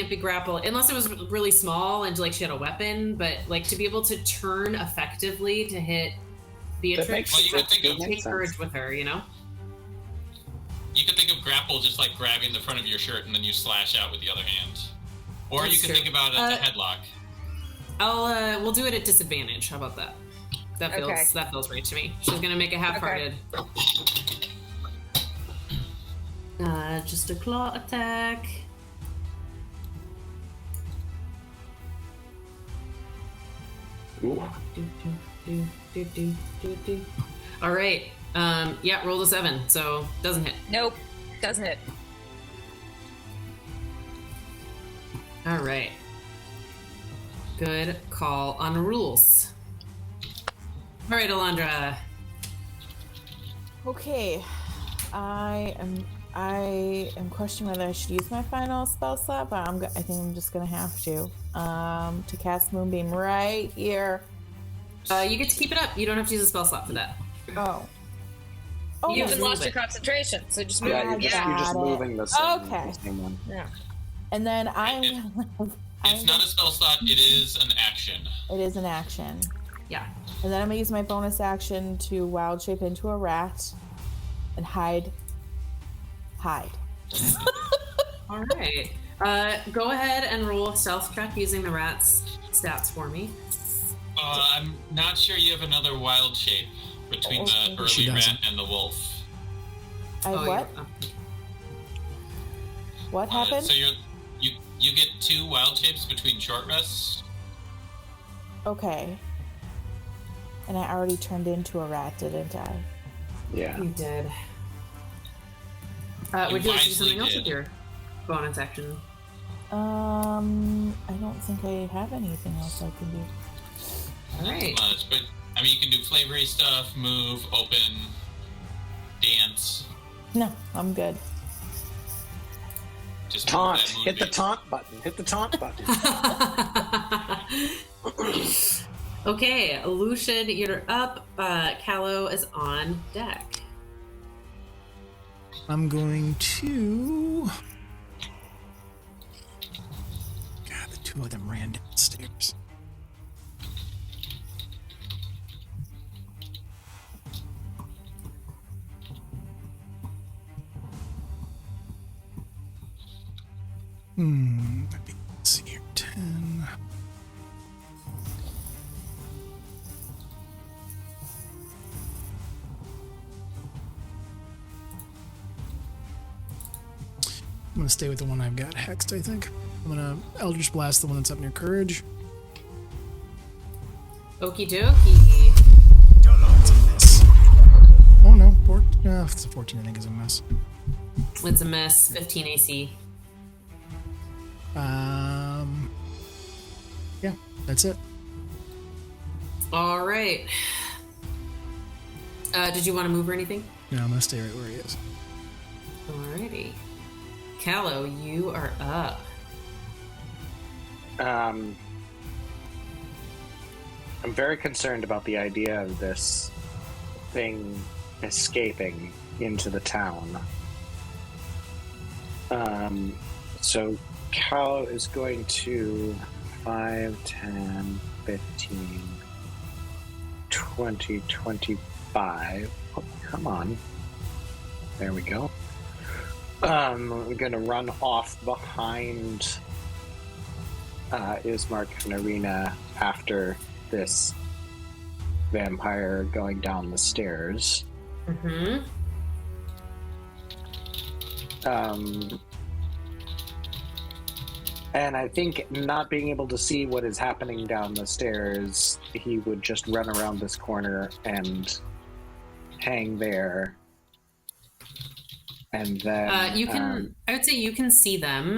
be grappled unless it was really small and like she had a weapon. But like to be able to turn effectively to hit Beatrix, Well, you could think of take courage with her, you know. You could think of grapple just like grabbing the front of your shirt and then you slash out with the other hand. Or That's you could true. think about it as a headlock. We'll do it at disadvantage. How about that? That feels right to me. She's gonna make a half-hearted. Just a claw attack. Ooh. All right. Yeah, roll a 7, so doesn't hit. Nope. Doesn't hit. All right. Good call on rules. All right, Elandra. Okay. I am questioning whether I should use my final spell slot, but I think I'm just gonna have to cast Moonbeam right here. You get to keep it up. You don't have to use a spell slot for that. Oh, You no. haven't lost your concentration, so just move. Yeah, you're just moving the same one. Yeah. And then It's not a spell slot, it is an action. It is an action. Yeah. And then I'm gonna use my bonus action to wild shape into a rat and hide. All right. Go ahead and roll a stealth check using the rat's stats for me. I'm not sure you have another wild shape between the early rat and the wolf. What? What happened? So you get 2 wild shapes between short rests. Okay. And I already turned into a rat, didn't I? Yeah. You did. Would you like to do something else with your bonus action? I don't think I have anything else I can do. All right. Not much, but I mean, you can do flavory stuff, move, open, dance. No, I'm good. Just Taunt. move that Hit the moonbeam. taunt button. Hit the taunt button. Okay, Lucian, you're up. Callow is on deck. I'm going to... God, the 2 of them ran downstairs. Let's see here. 10. to stay with the one I've got hexed, I think. I'm going to Eldritch Blast the one that's up near Courage. Okie dokie. It's a miss. Oh no, it's a 14 I think is a miss. It's a miss. 15 AC. Yeah, that's it. All right. Did you want to move or anything? No, I'm going to stay right where he is. Alrighty. Callow, you are up. I'm very concerned about the idea of this thing escaping into the town. So Callow is going to 5, 10, 15, 20, 25. Oh, come on. There we go. We're going to run off behind Ismark and Arena after this vampire going down the stairs. Mm-hmm. And I think not being able to see what is happening down the stairs, he would just run around this corner and hang there. And then you can. I would say you can see them.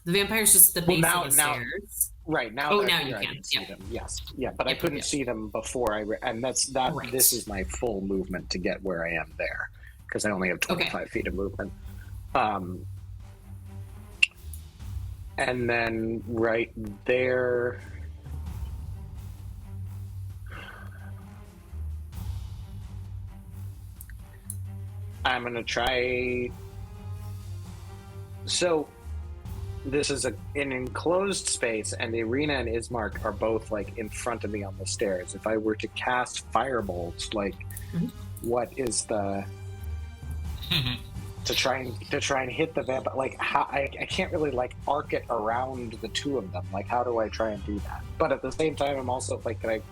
The vampire's just the base of the stairs. Right now. Oh, now you I can. see them. Yes, yeah, but I couldn't see them before and that's that. Right. This is my full movement to get where I am there because I only have 25 feet of movement. And then right there. I'm going to try... So, this is an enclosed space, and the Arena and Ismark are both, like, in front of me on the stairs. If I were to cast Firebolts, like, what is the... to try and hit the vampire, like, how, I can't really, like, arc it around the two of them. Like, how do I try and do that? But at the same time, I'm also, like, can I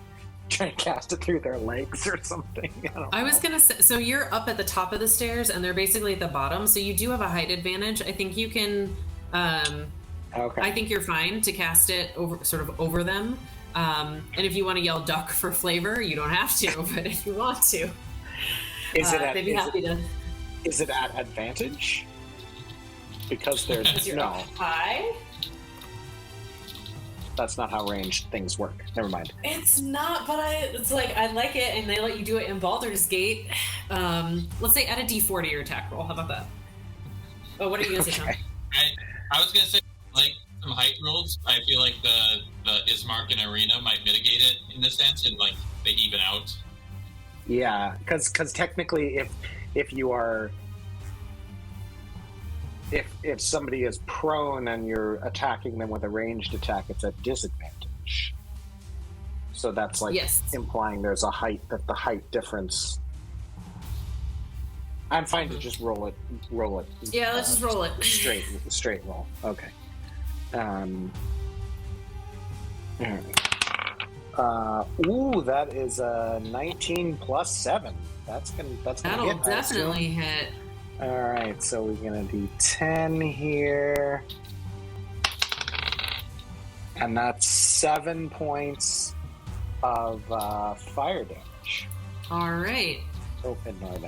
try and cast it through their legs or something? I was gonna say, so you're up at the top of the stairs and they're basically at the bottom, so you do have a height advantage. I think you can I think you're fine to cast it over them, and if you want to yell duck for flavor, you don't have to, but if you want to, they'd be happy to. Is it at advantage because they're no high? That's not how ranged things work. Never mind. It's not, but it's like I like it, and they let you do it in Baldur's Gate. Let's say add a D4 to your attack roll. How about that? Oh, what are you gonna say, Tom? I was gonna say, like, some height rules. I feel like the Ismark and Arena might mitigate it in this sense, and like they even out. Yeah, because technically, if you are. If somebody is prone and you're attacking them with a ranged attack, it's at disadvantage. So that's like implying there's a height, that the height difference. I'm fine to just roll it. Yeah, let's just roll it. Straight roll. Okay. Ooh, that is a 19 plus 7. That'll definitely hit. All right, so we're gonna do 10 here, and that's 7 points of fire damage. All right. Oh, ignore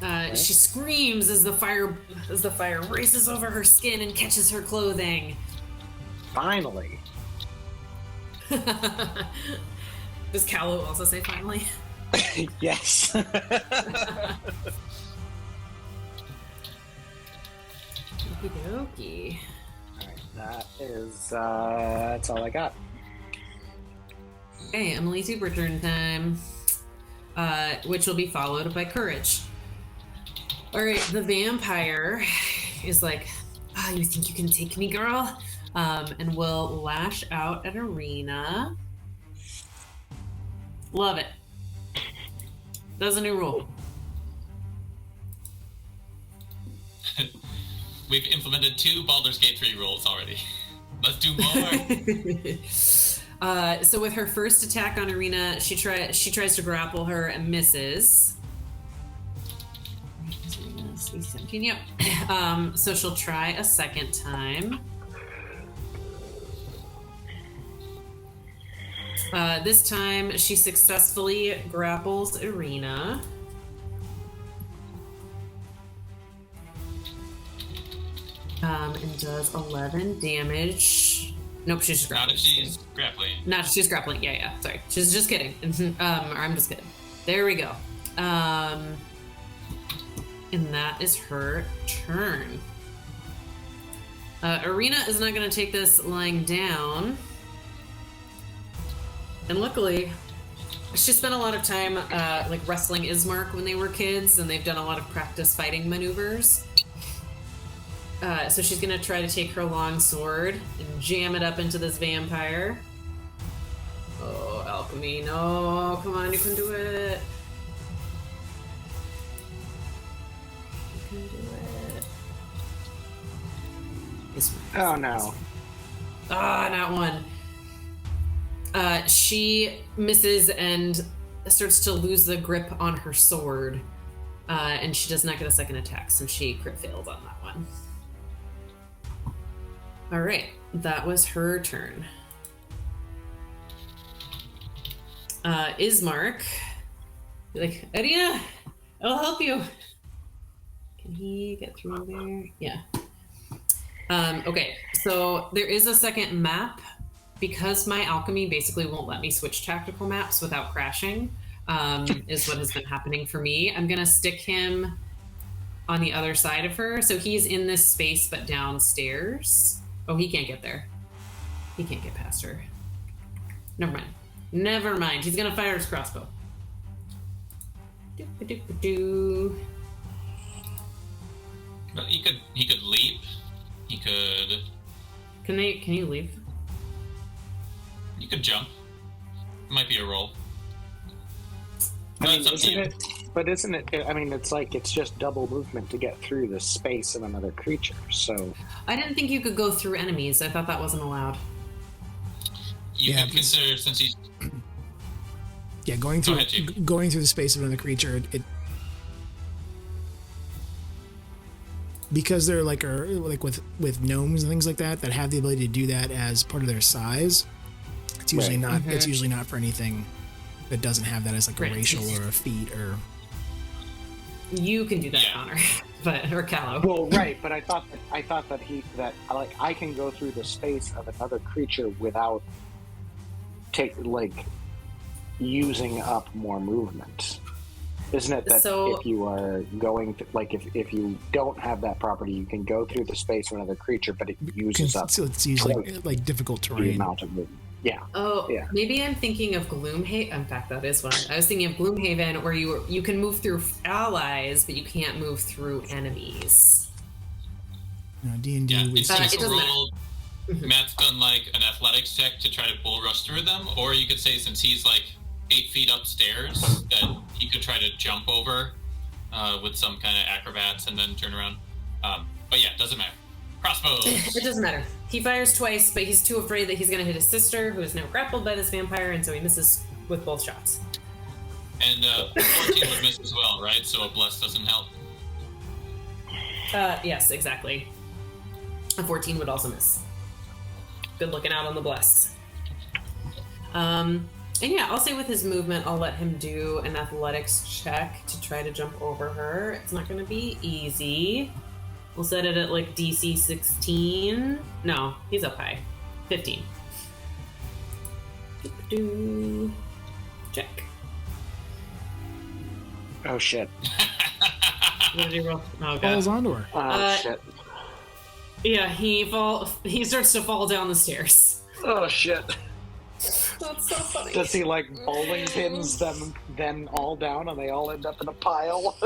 that. She screams as the fire races over her skin and catches her clothing. Finally. Does Callow also say finally? Yes. Okey-dokey. Alright, that's all I got. Okay, Emily super turn time. Which will be followed by Courage. Alright, the vampire is like, you think you can take me, girl? And will lash out at Arena. Love it. There's a new rule. We've implemented 2 Baldur's Gate 3 rules already. Let's do more. So with her first attack on Arena, she tries to grapple her and misses. 17, yep. So she'll try a second time. This time she successfully grapples Irina. And does 11 damage. Nope, she's just grappling. Not if she's grappling. Not if she's grappling. Yeah. Sorry. She's just kidding. Or I'm just kidding. There we go. And that is her turn. Irina is not going to take this lying down. And luckily, she spent a lot of time like wrestling Ismark when they were kids, and they've done a lot of practice fighting maneuvers. So she's going to try to take her long sword and jam it up into this vampire. Oh, Alchemy, no. Come on, you can do it. You can do it. Oh, no. Ah, not one. She misses and starts to lose the grip on her sword. And she does not get a second attack, so she crit failed on that one. All right, that was her turn. Ismark, like, Irina, I'll help you. Can he get through there? Yeah. Okay, so there is a second map. Because my alchemy basically won't let me switch tactical maps without crashing, is what has been happening for me. I'm going to stick him on the other side of her. So he's in this space, but downstairs. Oh, he can't get there. He can't get past her. Never mind. He's going to fire his crossbow. Doo-ba-doo-ba-doo. Well, he could leap. He could... Can you leave? You could jump. It might be a roll. Isn't it? I mean, it's like it's just double movement to get through the space of another creature. So I didn't think you could go through enemies. I thought that wasn't allowed. You can consider, since he's... Yeah, going through the space of another creature, it because they're like with gnomes and things like that have the ability to do that as part of their size. It's usually not. It's usually not for anything that doesn't have that as like a racial or a feat or. You can do that, Connor, or Callow. Well, right, but I thought that I can go through the space of another creature without using up more movement. Isn't it that if you are going to, if you don't have that property, you can go through the space of another creature, but it uses up. So it's usually like difficult terrain. The amount of movement. Yeah. Oh, yeah. Maybe I'm thinking of Gloomhaven. In fact, that is one. I was thinking of Gloomhaven, where you can move through allies, but you can't move through enemies. D&D. Yeah, it's just a roll. Matt's done like an athletics check to try to bull rush through them, or you could say since he's like 8 feet upstairs, that he could try to jump over with some kind of acrobats and then turn around. But yeah, it doesn't matter. Crossbows. It doesn't matter. He fires twice, but he's too afraid that he's going to hit his sister, who is now grappled by this vampire, and so he misses with both shots. And 14 would miss as well, right? So a bless doesn't help. Yes, exactly. A 14 would also miss. Good looking out on the bless. And yeah, I'll say with his movement, I'll let him do an athletics check to try to jump over her. It's not going to be easy. We'll set it at like DC 16. No, he's up high. 15. Check. Oh shit. What did he roll? Oh god. Falls onto her. Shit. Yeah, he starts to fall down the stairs. Oh shit. That's so funny. Does he like bowling pins them then all down and they all end up in a pile?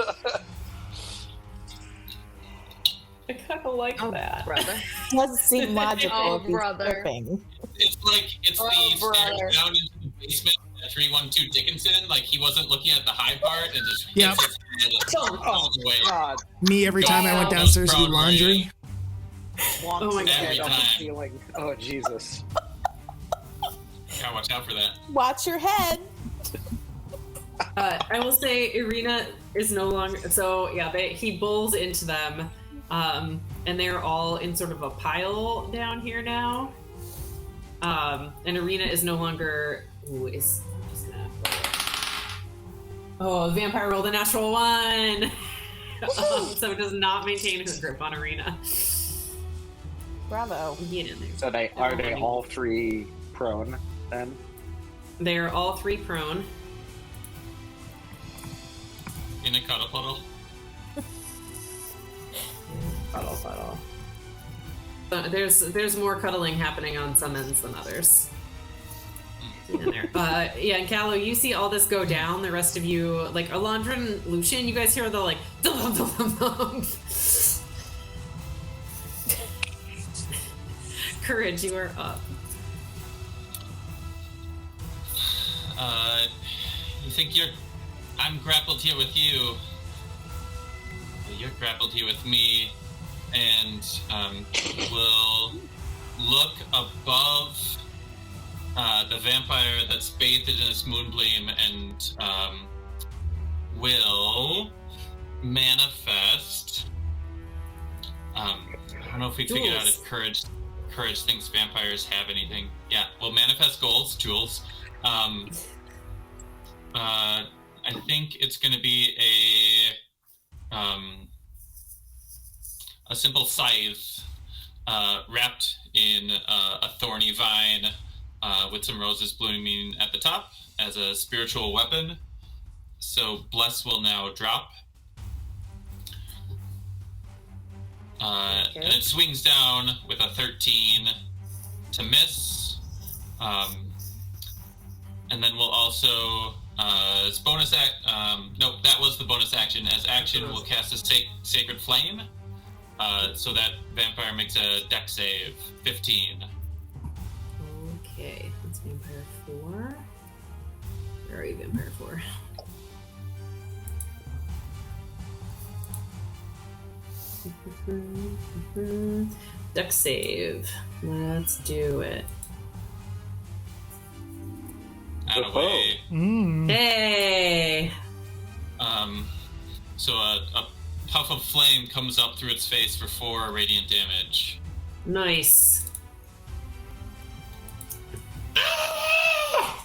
I kind of like that. Brother. Doesn't seem logical. Oh, if he's brother. flipping. It's like the stairs down into the basement at 312 Dickinson. Like he wasn't looking at the high part and just Yep. Oh god. Me every time I went downstairs to do laundry. Oh my Every god. time. Oh Jesus. Gotta watch out for that. Watch your head. I will say Irina is no longer. So yeah, he bowls into them, and they're all in sort of a pile down here now. And Irina is no longer. Ooh, is just gonna. Oh, the vampire rolled a natural 1. So it does not maintain her grip on Irina. Bravo. Get in there. So are they all 3 prone then? They are all 3 prone. In a cuddle puddle. Puddle. There's more cuddling happening on some ends than others. In there. Yeah, and Callow, you see all this go down. The rest of you, like Elandra and Lucian, you guys hear the like dum dum dum dum. Courage, you are up. You think I'm grappled here with you. You're grappled here with me, and we'll look above the vampire that's bathed in this moonbeam and will manifest. I don't know if we figured out if Courage thinks vampires have anything. Yeah, we'll manifest jewels. I think it's going to be a simple scythe wrapped in a thorny vine with some roses blooming at the top as a spiritual weapon. So Bless will now drop. And it swings down with a 13 to miss. And then we'll also, as bonus nope, that was the bonus action. As action, we'll cast a Sacred Flame. So that vampire makes a dex save, 15. Okay, that's Vampire 4. Where are you, Vampire 4? Dex save. Let's do it. Out of way. Hey! So a puff of flame comes up through its face for 4 radiant damage. Nice.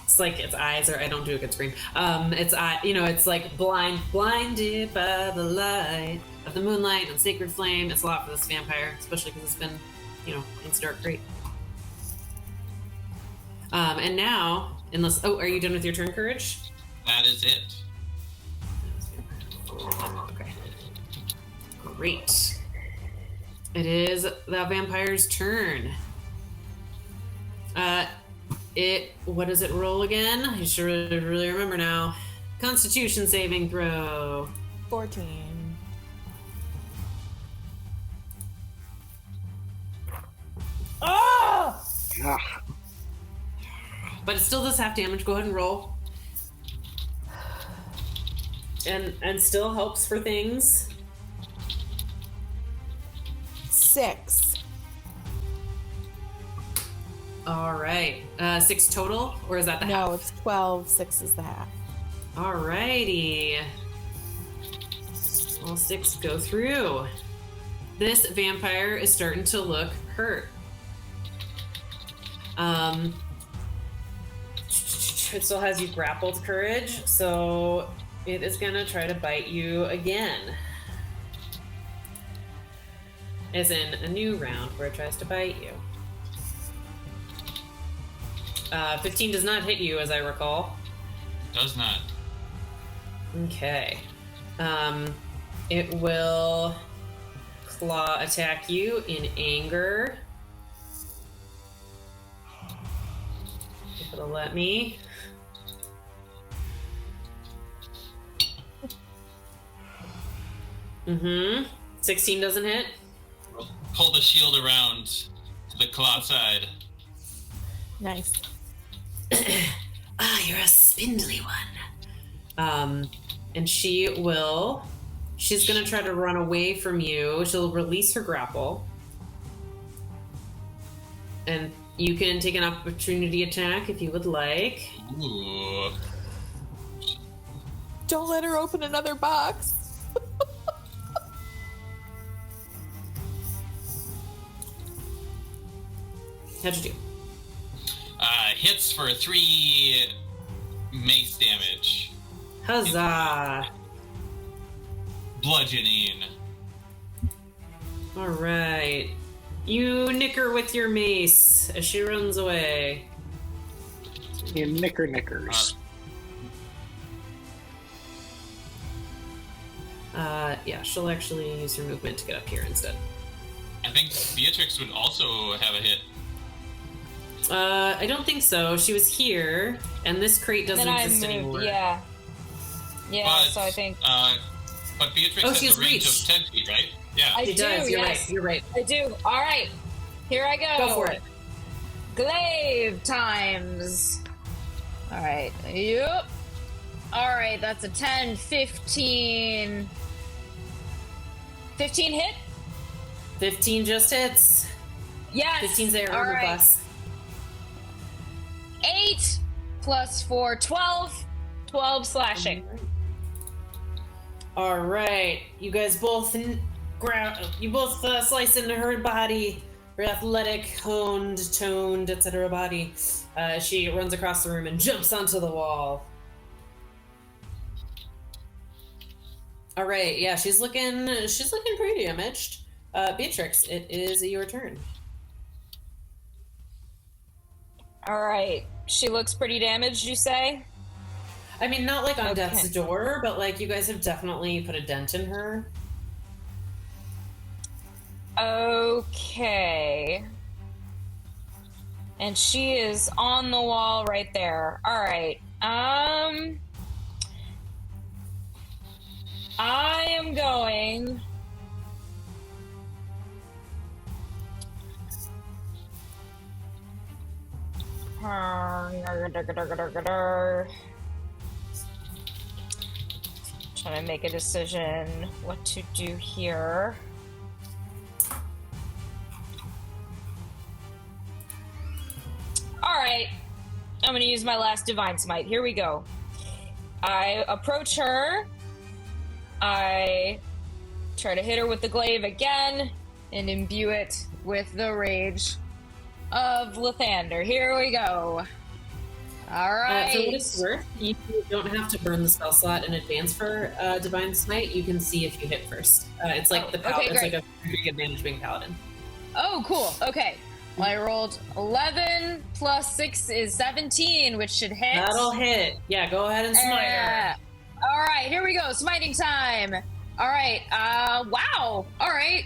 It's like its eyes are. I don't do a good scream. It's it's like blinded by the light of the moonlight and sacred flame. It's a lot for this vampire, especially because it's been, in Stark Great. And now, are you done with your turn, Courage? That is it. Okay. Great. It is the vampire's turn. What does it roll again? I should really remember now. Constitution saving throw. 14. Ah! But it still does half damage. Go ahead and roll. And still helps for things. 6. All right. 6 total, or is that the half? No, it's 12. 6 is the half. All righty. All 6 go through. This vampire is starting to look hurt. It still has you grappled, Courage, so it is gonna try to bite you again. As in a new round where it tries to bite you. 15 does not hit you, as I recall. Does not. Okay. It will claw attack you in anger. If it'll let me. Mm-hmm. 16 doesn't hit. Pull the shield around to the claw side. Nice. You're a spindly one. And she's gonna try to run away from you. She'll release her grapple. And you can take an opportunity attack if you would like. Ooh. Don't let her open another box. How'd you do? Hits for 3 mace damage. Huzzah! Bludgeoning. All right. You nick her with your mace as she runs away. You knickers. Yeah, she'll actually use her movement to get up here instead. I think Beatrix would also have a hit. I don't think so. She was here, and this crate doesn't exist anymore. Yeah. Yeah, But, so I think... but Beatrix Oh, has she has a range reach. of 10 feet, right? Yeah. I She do, does. You're yes. right. You're right. I do. All right. Here I go. Go for it. Glaive times. All right. Yep. All right, that's a 10, 15... 15 hit? 15 just hits. Yes. 15's their All armor right. class. 8 plus 4, 12. 12 slashing. All right, you guys both slice into her body, her athletic, honed, toned, etc. body. She runs across the room and jumps onto the wall. All right, yeah, she's looking pretty damaged. Beatrix, it is your turn. All right. She looks pretty damaged, you say? I mean, not like on Okay. death's door, but like you guys have definitely put a dent in her. Okay. And she is on the wall right there. All right. I am going... Trying to make a decision what to do here. Alright. I'm gonna use my last Divine Smite. Here we go. I approach her. I try to hit her with the glaive again and imbue it with the rage of Lathander. Here we go. Alright. For what it's worth, you don't have to burn the spell slot in advance for Divine Smite. You can see if you hit first. It's like the paladin. okay, It's like a big advantage being paladin. Oh, cool. Okay. Well, I rolled 11 plus 6 is 17, which should hit. That'll hit. Yeah, go ahead and smite her. All right, here we go. Smiting time. All right. Wow. All right.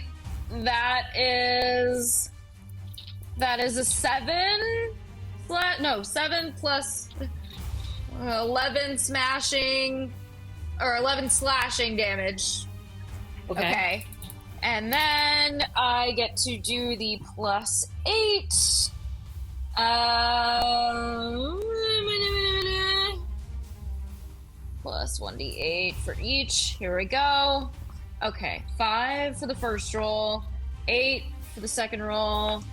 That is a 7. 7 plus 11 smashing or 11 slashing damage. Okay. And then I get to do the plus 8. Plus 1d8 for each. Here we go. Okay. 5 for the first roll. 8 for the second roll.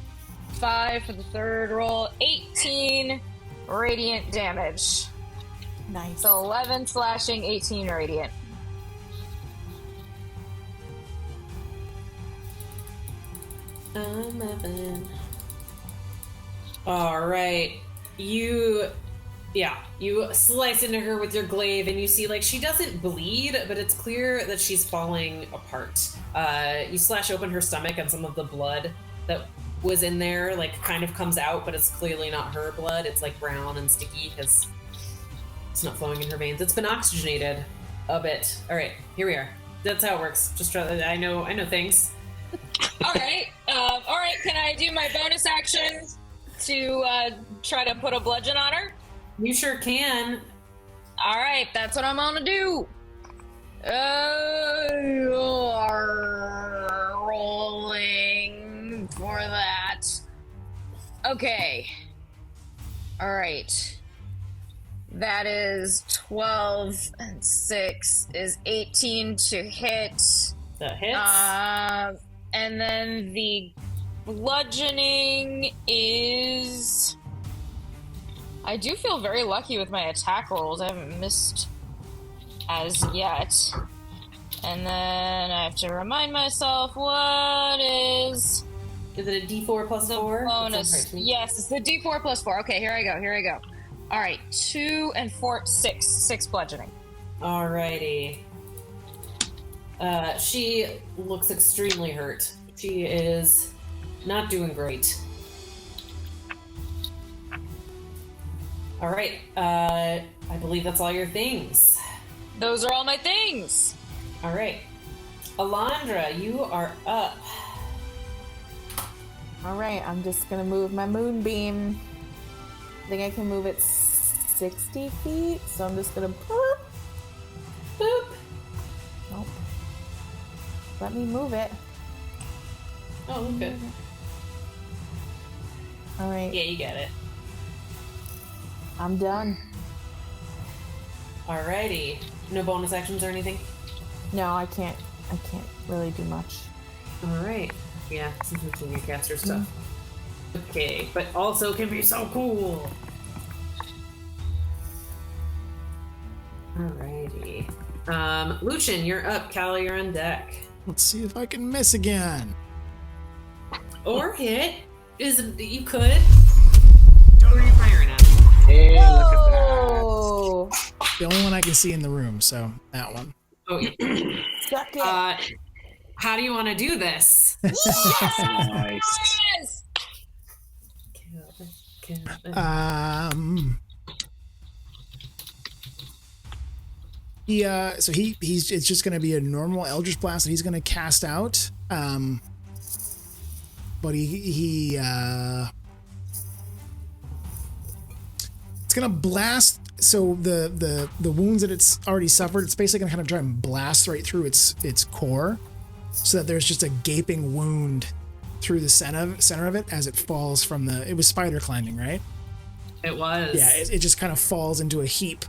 5 for the third roll. 18 radiant damage. Nice. So 11 slashing, 18 radiant. All right, you slice into her with your glaive, and you see like she doesn't bleed, but it's clear that she's falling apart. You slash open her stomach, and some of the blood that was in there like kind of comes out, but it's clearly not her blood. It's like brown and sticky because it's not flowing in her veins. It's been oxygenated a bit. All right, here we are. That's how it works. Just try. I know things. All right. Can I do my bonus action to try to put a bludgeon on her? You sure can. All right, that's what I'm gonna do. Rolling for that. Okay. All right. That is 12 and 6 is 18 to hit. That hits. And then the bludgeoning is... I do feel very lucky with my attack rolls. I haven't missed as yet. And then I have to remind myself what is... Is it a D4 plus 4? Bonus. Yes, it's the D4 plus 4. Okay, here I go. All right, 2 and 4, 6. 6 bludgeoning. Alrighty. She looks extremely hurt. She is not doing great. Alright, I believe that's all your things. Those are all my things. Alright. Elandra, you are up. All right, I'm just gonna move my moonbeam. I think I can move it 60 feet, so I'm just gonna boop. Boop. Nope. Let me move it. Oh, good. All right. Yeah, you get it. I'm done. Alrighty. No bonus actions or anything? No, I can't really do much. Alright. Yeah, some senior caster stuff. Okay, but also can be so cool. Alrighty. Lucian, you're up. Callow, you're on deck. Let's see if I can miss again. Or hit. You could. Who are you firing at? Hey, look at Oh, The only one I can see in the room, so that one. Oh, yeah. suck it. How do you want to do this? that. Nice. Yes! It's just going to be a normal Eldritch Blast that he's going to cast out. But it's going to blast. So the wounds that it's already suffered, it's basically going to kind of try and blast right through its core, so that there's just a gaping wound through the center of it as it falls from it was spider climbing, right? It was. Yeah, it just kind of falls into a heap.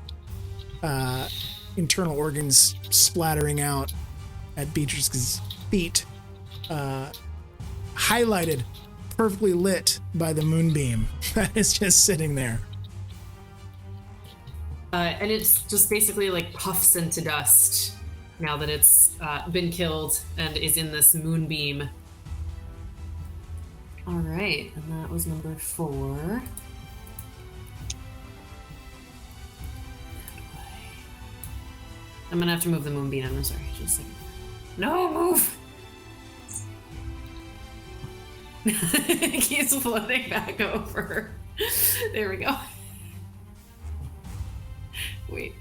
Internal organs splattering out at Beatrix's feet, highlighted, perfectly lit by the moonbeam that is just sitting there. And it's just basically like puffs into dust now that it's been killed and is in this moonbeam. All right, and that was number 4. I'm gonna have to move the moonbeam. I'm sorry. Just a second. No, move! It keeps floating back over. There we go. Wait.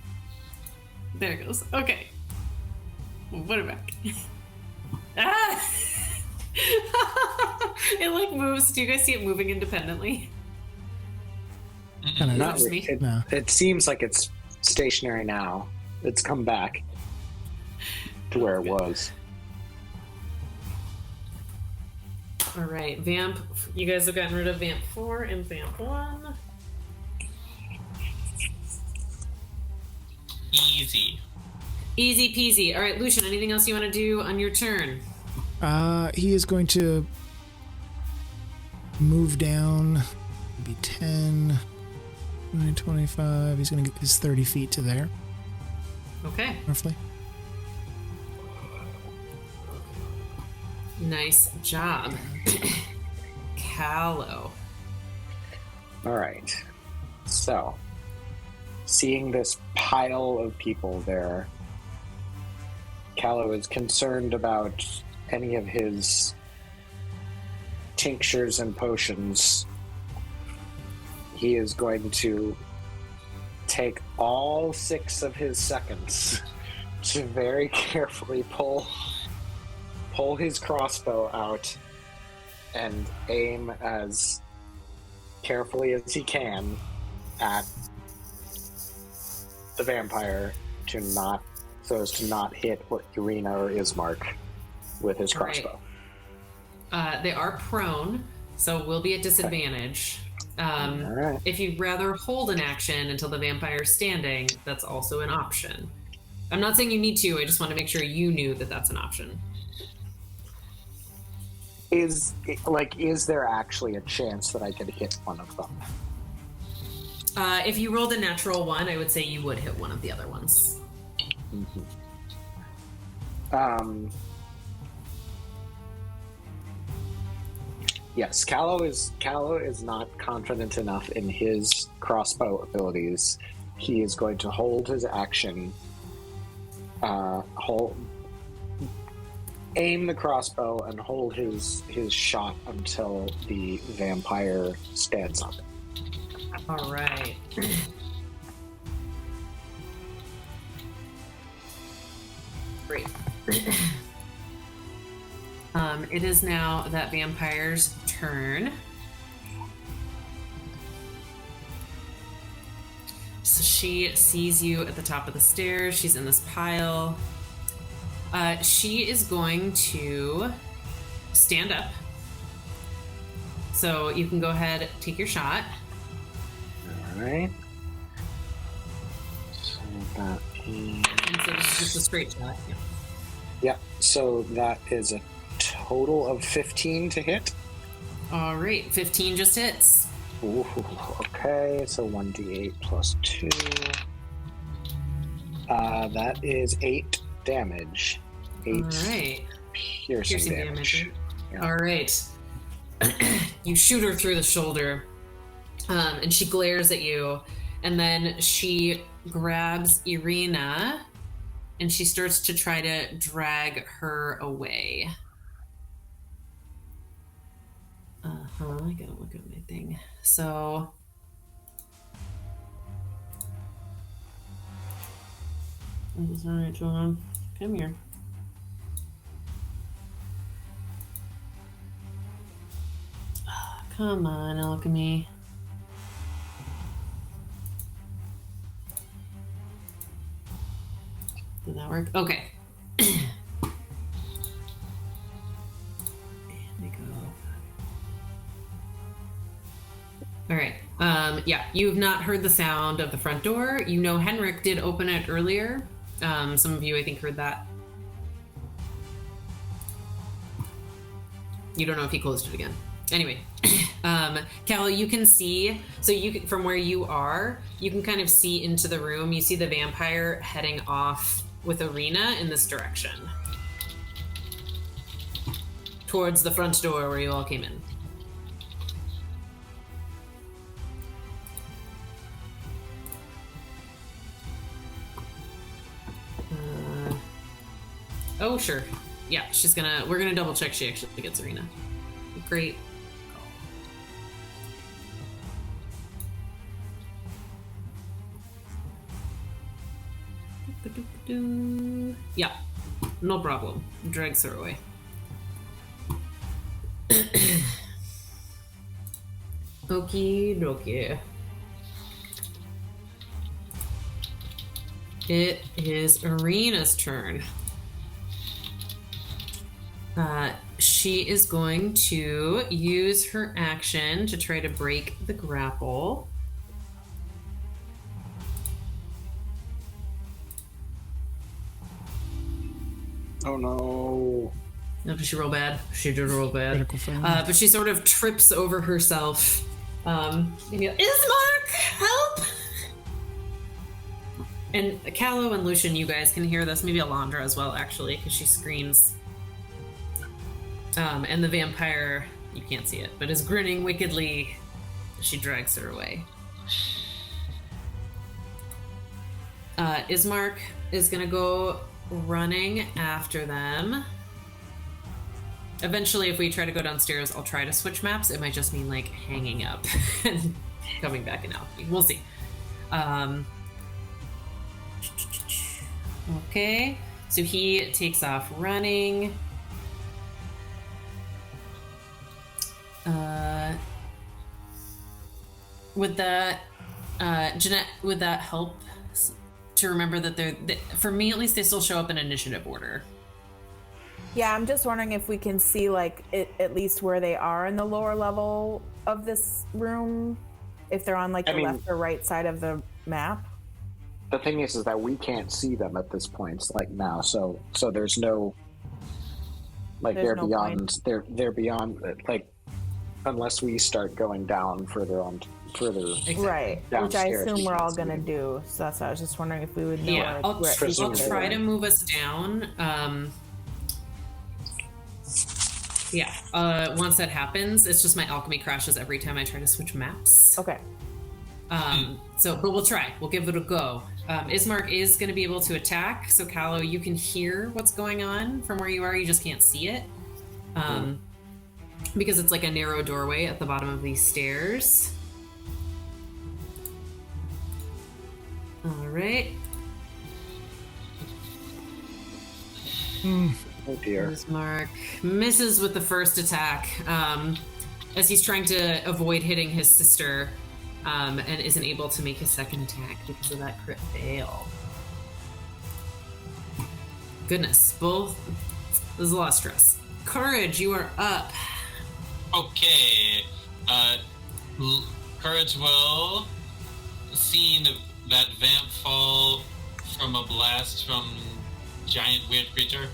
There it goes. Okay. We'll put it back. Ah! It like moves. Do you guys see it moving independently? Not Just me? No. It seems like it's stationary now. It's come back to where it was. All right, Vamp. You guys have gotten rid of Vamp 4 and Vamp 1. Easy. Easy peasy. All right, Lucian, anything else you want to do on your turn? He is going to move down, maybe 10, 9, 25. He's going to get his 30 feet to there, Okay. roughly. Nice job. Callow. All right. So, seeing this pile of people there, Callow is concerned about any of his tinctures and potions. He is going to take all 6 of his seconds to very carefully pull his crossbow out and aim as carefully as he can at the vampire so as to not hit Irina or Ismark with his crossbow. Right. They are prone, so will be at disadvantage. All right. If you'd rather hold an action until the vampire's standing, that's also an option. I'm not saying you need to, I just want to make sure you knew that that's an option. Is there actually a chance that I could hit one of them? If you rolled a natural 1, I would say you would hit one of the other ones. Yes, Callow is not confident enough in his crossbow abilities. He is going to hold his action, aim the crossbow, and hold his shot until the vampire stands up. All right. Great. It is now that vampire's turn. So she sees you at the top of the stairs. She's in this pile. She is going to stand up. So you can go ahead, take your shot. All right. So that is... And so this is just a straight shot. Yeah, so that is a total of 15 to hit. All right, 15 just hits. Ooh, okay, so 1d8 plus 2. That is 8 damage. 8 All right. piercing damage. Yeah. All right. You shoot her through the shoulder, and she glares at you, and then she grabs Irina, and she starts to try to drag her away. I gotta look at my thing. So... Alright, John. Come here. Come on, Alchemy. Did that work? Okay. There we go. All right. Yeah, you've not heard the sound of the front door. You know Henrik did open it earlier. Some of you, I think, heard that. You don't know if he closed it again. Anyway, Callow, you can see, so you can, from where you are, you can kind of see into the room. You see the vampire heading off with Irina in this direction. Towards the front door where you all came in. Oh, sure. Yeah, we're gonna double check she actually gets Irina. Great. Yeah, no problem. Drags her away. Okie dokie. It is Irina's turn. She is going to use her action to try to break the grapple. Oh no. No, did she roll bad? She did roll bad. But she sort of trips over herself. Ismark, help! And Callow and Lucian, you guys can hear this. Maybe Elandra as well, actually, because she screams. And the vampire, you can't see it, but is grinning wickedly. She drags her away. Ismark is going to go running after them. Eventually, if we try to go downstairs, I'll try to switch maps. It might just mean, like, hanging up and coming back in Alchemy. We'll see. Okay, so he takes off running. Would that, Jeanette, would that help to remember that for me at least, they still show up in initiative order? Yeah, I'm just wondering if we can see, like, at least where they are in the lower level of this room, if they're on, like, the left or right side of the map. The thing is that we can't see them at this point, like now, so there's no, like, they're beyond, like, unless we start going down further further right? Which I downstairs. assume we're all gonna do. So that's why I was just wondering if we would know. Yeah, I'll try to move us down. Once that happens, it's just my alchemy crashes every time I try to switch maps. Okay. But we'll try. We'll give it a go. Ismark is going to be able to attack, so Callow, you can hear what's going on from where you are. You just can't see it. Because it's like a narrow doorway at the bottom of these stairs. All right. Oh dear. Ismark misses with the first attack as he's trying to avoid hitting his sister. And isn't able to make his second attack because of that crit fail. Goodness, both. There's a lot of stress. Courage, you are up. Okay. Courage will, seeing that vamp fall from a blast from giant weird creature,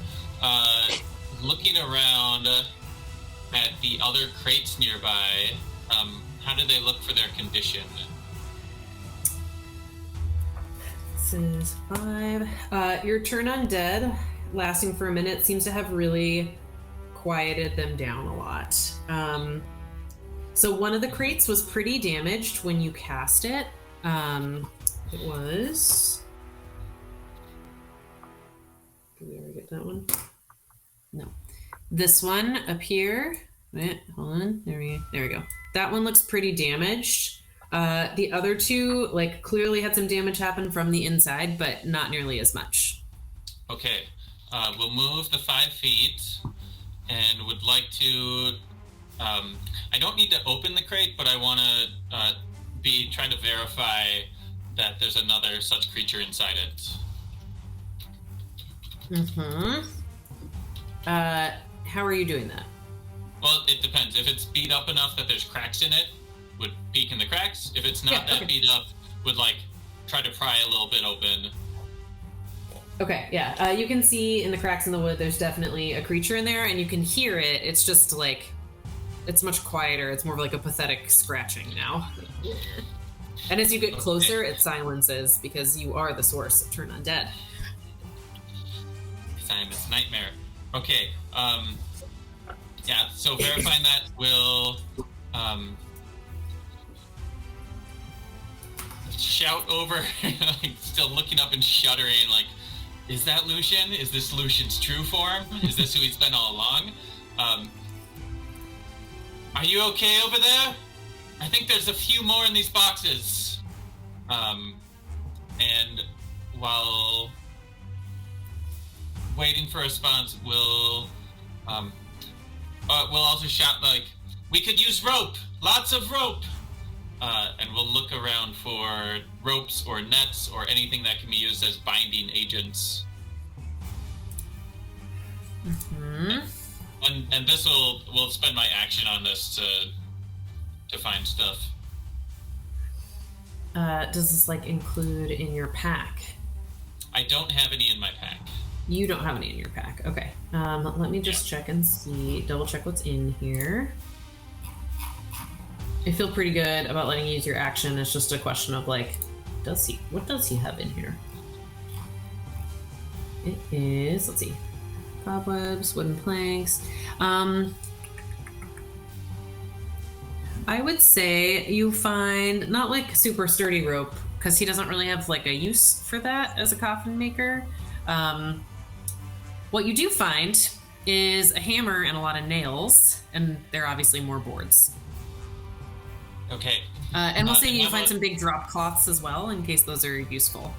looking around at the other crates nearby, how do they look for their condition? This is 5. Your turn undead, lasting for a minute, seems to have really quieted them down a lot. So one of the crates was pretty damaged when you cast it. It was... Did we ever get that one? No. This one up here. Wait, hold on. There we go. That one looks pretty damaged. The other two, clearly had some damage happen from the inside, but not nearly as much. Okay. We'll move the 5 feet and would like to... I don't need to open the crate, but I want to be trying to verify that there's another such creature inside it. How are you doing that? Well, it depends. If it's beat up enough that there's cracks in it, would peek in the cracks. If it's not beat up, would try to pry a little bit open. Okay, yeah. You can see in the cracks in the wood there's definitely a creature in there, and you can hear it. It's just it's much quieter. It's more of a pathetic scratching now. And as you get closer, it silences because you are the source of Turn Undead. Simon's nightmare. Okay, yeah, so verifying that will shout over, still looking up and shuddering, is that Lucian? Is this Lucian's true form? Is this who he's been all along? Are you okay over there? I think there's a few more in these boxes. And while waiting for a response, we'll also shout, we could use rope! Lots of rope! And we'll look around for ropes or nets or anything that can be used as binding agents. And this we'll spend my action on this to find stuff. Does this include in your pack? I don't have any in my pack. You don't have any in your pack. Okay. Let me just check and see. Double check what's in here. I feel pretty good about letting you use your action. It's just a question of what does he have in here? It is, let's see, cobwebs, wooden planks. I would say you find not super sturdy rope because he doesn't really have a use for that as a coffin maker. What you do find is a hammer and a lot of nails, and there are obviously more boards. Okay. And we'll say you find some big drop cloths as well, in case those are useful.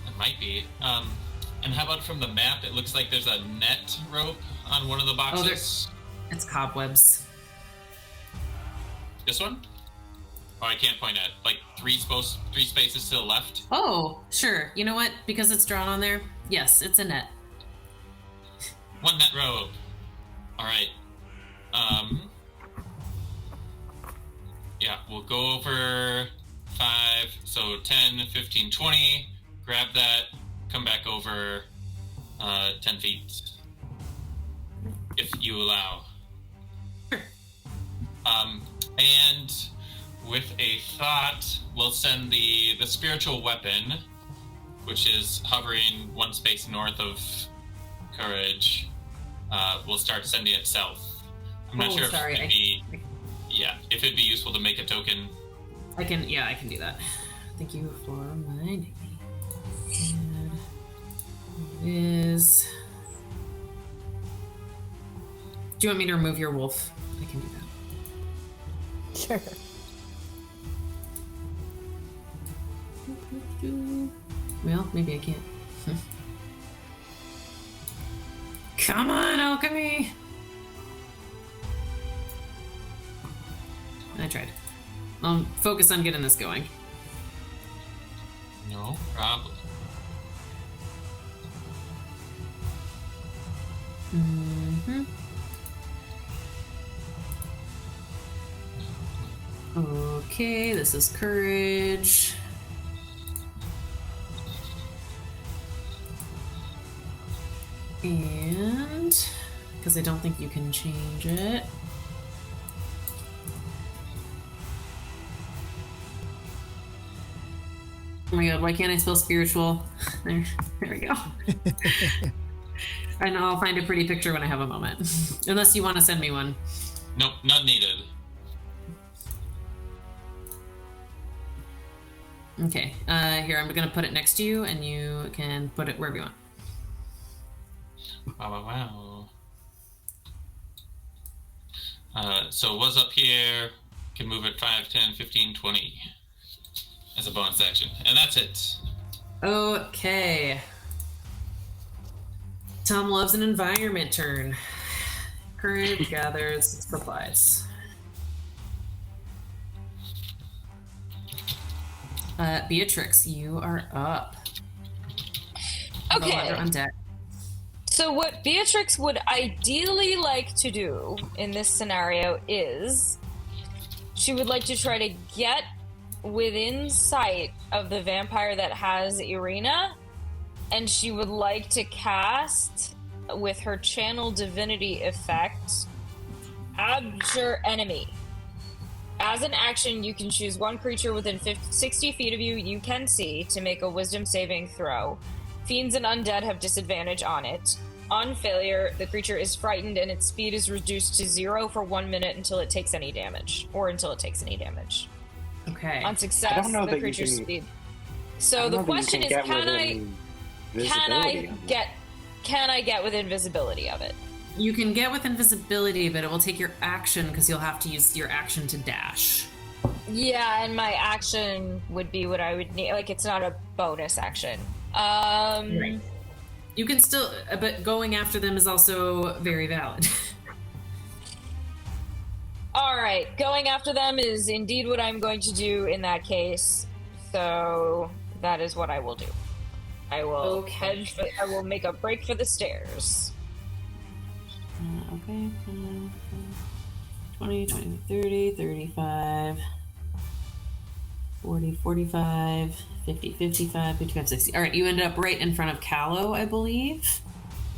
It might be. And how about from the map? It looks like there's a net rope on one of the boxes. It's cobwebs. This one? Oh, I can't point at three spaces to the left. Oh, sure. You know what? Because it's drawn on there, yes, it's a net. One net rope. All right. Yeah, we'll go over 5, so 10, 15, 20. Grab that, come back over 10 feet, if you allow. Sure. And with a thought, we'll send the spiritual weapon, which is hovering one space north of Courage. We'll start sending it south. I'm not sure if it'd be it'd be useful to make a token. I can do that. Thank you for reminding me. It is. Do you want me to remove your wolf? I can do that. Sure. Well, maybe I can't. Come on, Alchemy! I tried. I'll focus on getting this going. No problem. Okay, this is Courage. And because I don't think you can change it. Oh my god, why can't I spell spiritual? There we go. And I'll find a pretty picture when I have a moment. Unless you want to send me one. Nope, not needed. Okay, here, I'm gonna put it next to you, and you can put it wherever you want. Wow. So what's up here? Can move it 5, 10, 15, 20 as a bonus action. And that's it. Okay. Tom loves an environment turn. Courage gathers supplies. Beatrix, you are up. Okay. Elandra on deck. So what Beatrix would ideally like to do in this scenario is she would like to try to get within sight of the vampire that has Irina, and she would like to cast, with her channel divinity effect, Abjure Enemy. As an action, you can choose one creature within 60 feet of you can see to make a wisdom saving throw. Fiends and undead have disadvantage on it. On failure, the creature is frightened and its speed is reduced to 0 for 1 minute until it takes any damage. Okay. On success, the creature's speed. So the question is, can I get within visibility of it? You can get within visibility, but it will take your action because you'll have to use your action to dash. Yeah, and my action would be what I would need. Like, it's not a bonus action. Right. You can still, but going after them is also very valid. All right, going after them is indeed what I'm going to do in that case. So that is what I will do. I will I will make a break for the stairs. Okay. 20, 20, 30, 35, 40, 45, 50, 55, 55, 60. All right, you end up right in front of Callow, I believe.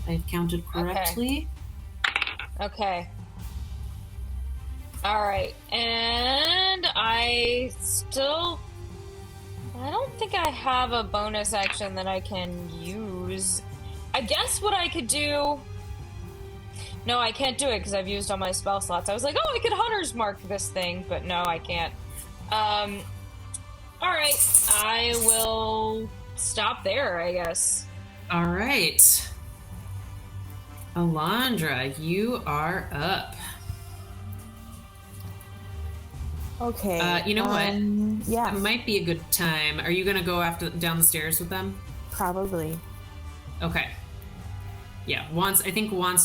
I've counted correctly. Okay. All right, and I don't think I have a bonus action that I can use. I guess what I could do... No, I can't do it because I've used all my spell slots. I was like, oh, I could Hunter's Mark this thing, but no, I can't. All right, I will stop there, I guess. All right. Elandra, you are up. Okay. You know what? Yeah. It might be a good time. Are you going to go down the stairs with them? Probably. Okay. Yeah, once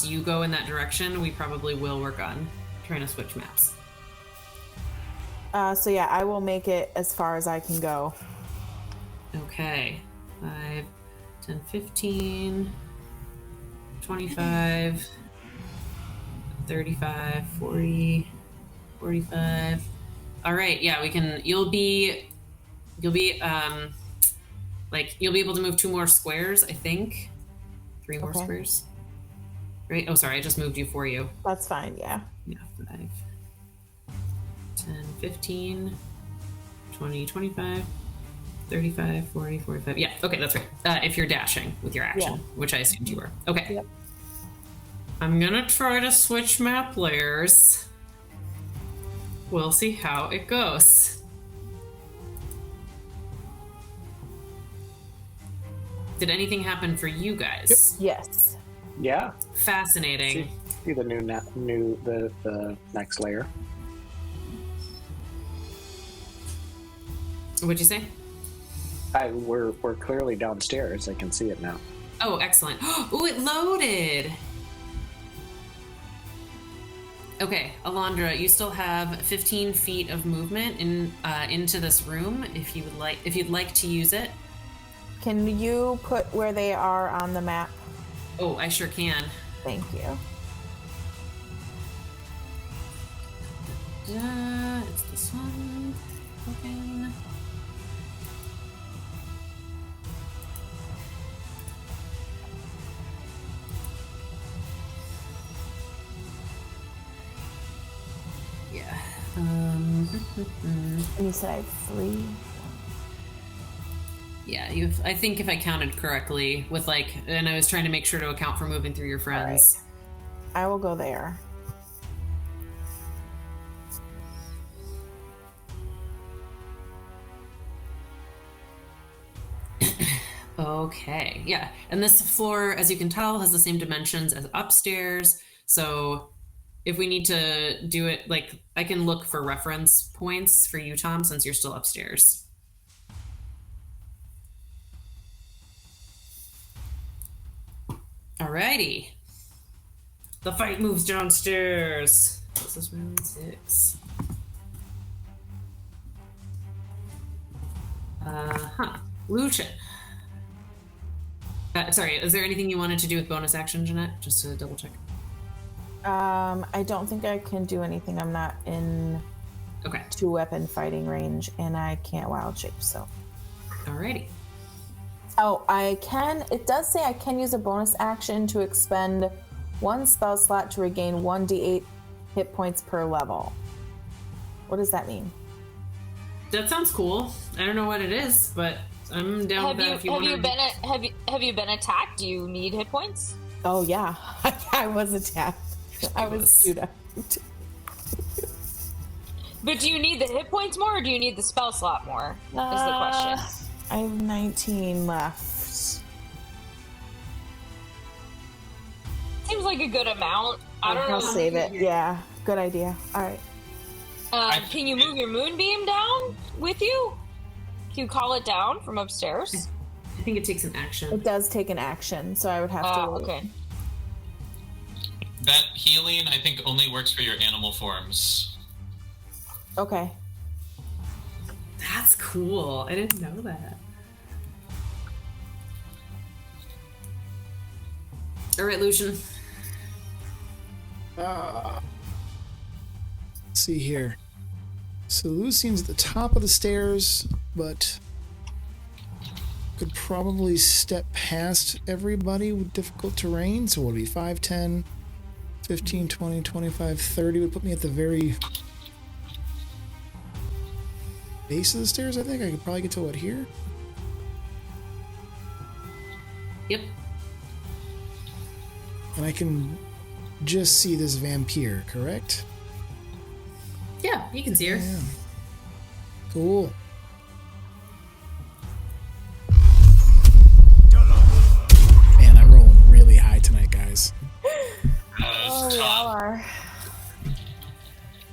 you go in that direction, we probably will work on trying to switch maps. So yeah, I will make it as far as I can go. Okay. 5, 10, 15, 25, 35, 40, 45. All right, yeah, you'll be able to move 2 more squares, I think. 3 more squares. Right? Oh, sorry, I just moved you for you. That's fine, yeah. Yeah, 5, 10, 15, 20, 25, 35, 40, 45. Yeah, okay, that's right. If you're dashing with your action, which I assumed you were. Okay. Yep. I'm gonna try to switch map layers. We'll see how it goes. Did anything happen for you guys? Yes. Yeah. Fascinating. See the the next layer. What'd you say? We're clearly downstairs. I can see it now. Oh, excellent. Oh, it loaded. Okay, Elandra, you still have 15 feet of movement into this room if you'd like to use it. Can you put where they are on the map? Oh, I sure can. Thank you. It's this one. Open. Yeah. And you said I have 3. Yeah, I think if I counted correctly with and I was trying to make sure to account for moving through your friends. Right. I will go there. Okay, yeah. And this floor, as you can tell, has the same dimensions as upstairs. So if we need to do it, I can look for reference points for you, Tom, since you're still upstairs. Alrighty. The fight moves downstairs. This is round 6. Lucian. Sorry, is there anything you wanted to do with bonus action, Jeanette? Just to double check. I don't think I can do anything. I'm not in 2-weapon fighting range, and I can't wild shape, so. Alrighty. Oh, I can. It does say I can use a bonus action to expend 1 spell slot to regain 1d8 hit points per level. What does that mean? That sounds cool. I don't know what it is, but I'm down with that. Have you been attacked? Do you need hit points? Oh yeah, I was attacked. I was shoot out. But do you need the hit points more, or do you need the spell slot more? Is the question. I have 19 left. Seems like a good amount. I don't know. I'll save it. Yeah, good idea. All right. Can you move your moonbeam down with you? Can you call it down from upstairs? I think it takes an action. It does take an action, so I would have to. Okay. That healing, I think, only works for your animal forms. Okay. That's cool. I didn't know that. All right, Lucian. Let's see here. So Lucian's at the top of the stairs, but could probably step past everybody with difficult terrain. So what would be 5, 10, 15, 20, 25, 30 would put me at the very base of the stairs, I think. I could probably get to what, here? Yep. And I can just see this vampire, correct? Yeah, you can see her. Yeah. Cool. Man, I'm rolling really high tonight, guys. Oh, we all are.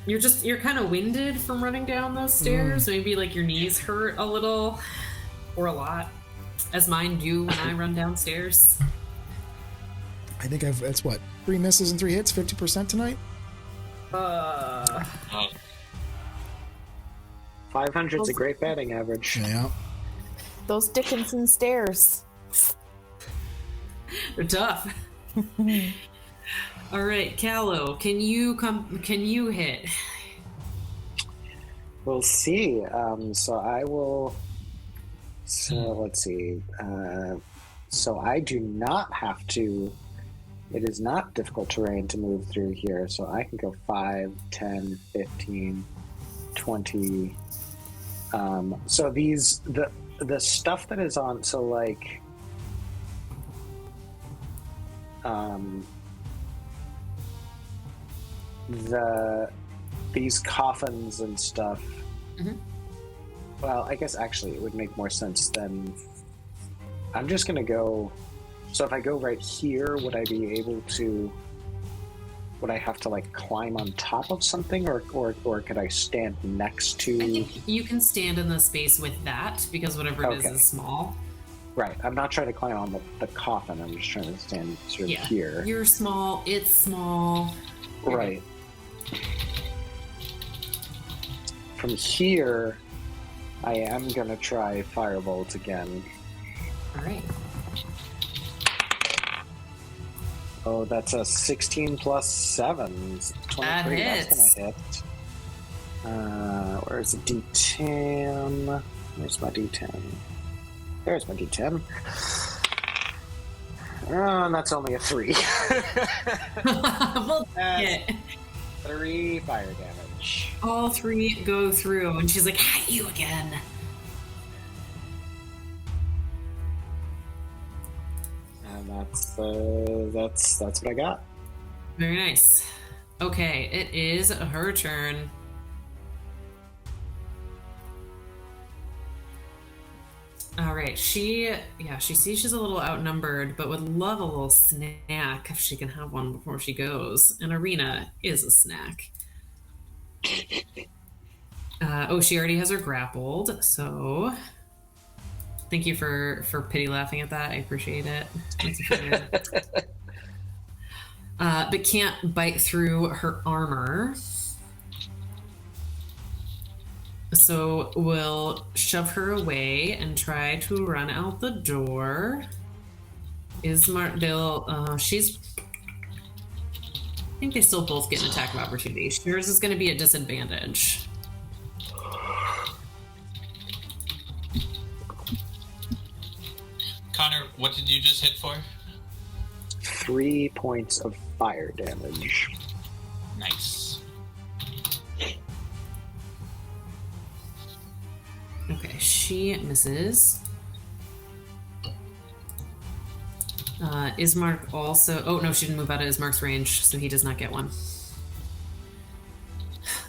You're kind of winded from running down those stairs. Maybe your knees hurt a little or a lot, as mine do when I run downstairs. I think that's what, 3 misses and 3 hits, 50% tonight? 500's a great batting average. Yeah. Those Dickinson stairs. They're tough. All right, Callow, can you hit? We'll see. So I will. So let's see. So I do not have to. It is not difficult terrain to move through here. So I can go 5, 10, 15, 20, So these the stuff that is on, so like these coffins and stuff. Mm-hmm. Well, I guess actually it would make more sense than. I'm just gonna go. So if I go right here, would I be able to? Would I have to like climb on top of something, or could I stand next to? I think you can stand in the space with that because whatever it is small. Right. I'm not trying to climb on the coffin. I'm just trying to stand sort of here. You're small. It's small. Right. From here, I am gonna try Firebolt again. All right. Oh, that's a 16 plus 7. 23. That hits. That's gonna hit. Where's the D10? Where's my D10? There's my D10. Oh, and that's only a 3. Well, that's 3 fire damage. All 3 go through, and she's like, "Hi, you again." And that's what I got. Very nice. Okay, it is her turn. All right, she sees she's a little outnumbered, but would love a little snack if she can have one before she goes. And Arena is a snack. She already has her grappled, so thank you for pity laughing at that. I appreciate it. But can't bite through her armor. So we'll shove her away and try to run out the door. She's... I think they still both get an attack of opportunity. Yours is going to be at disadvantage. Connor, what did you just hit for? 3 points of fire damage. Nice. Okay, she misses. Ismark also... Oh, no, she didn't move out of Ismark's range, so he does not get one.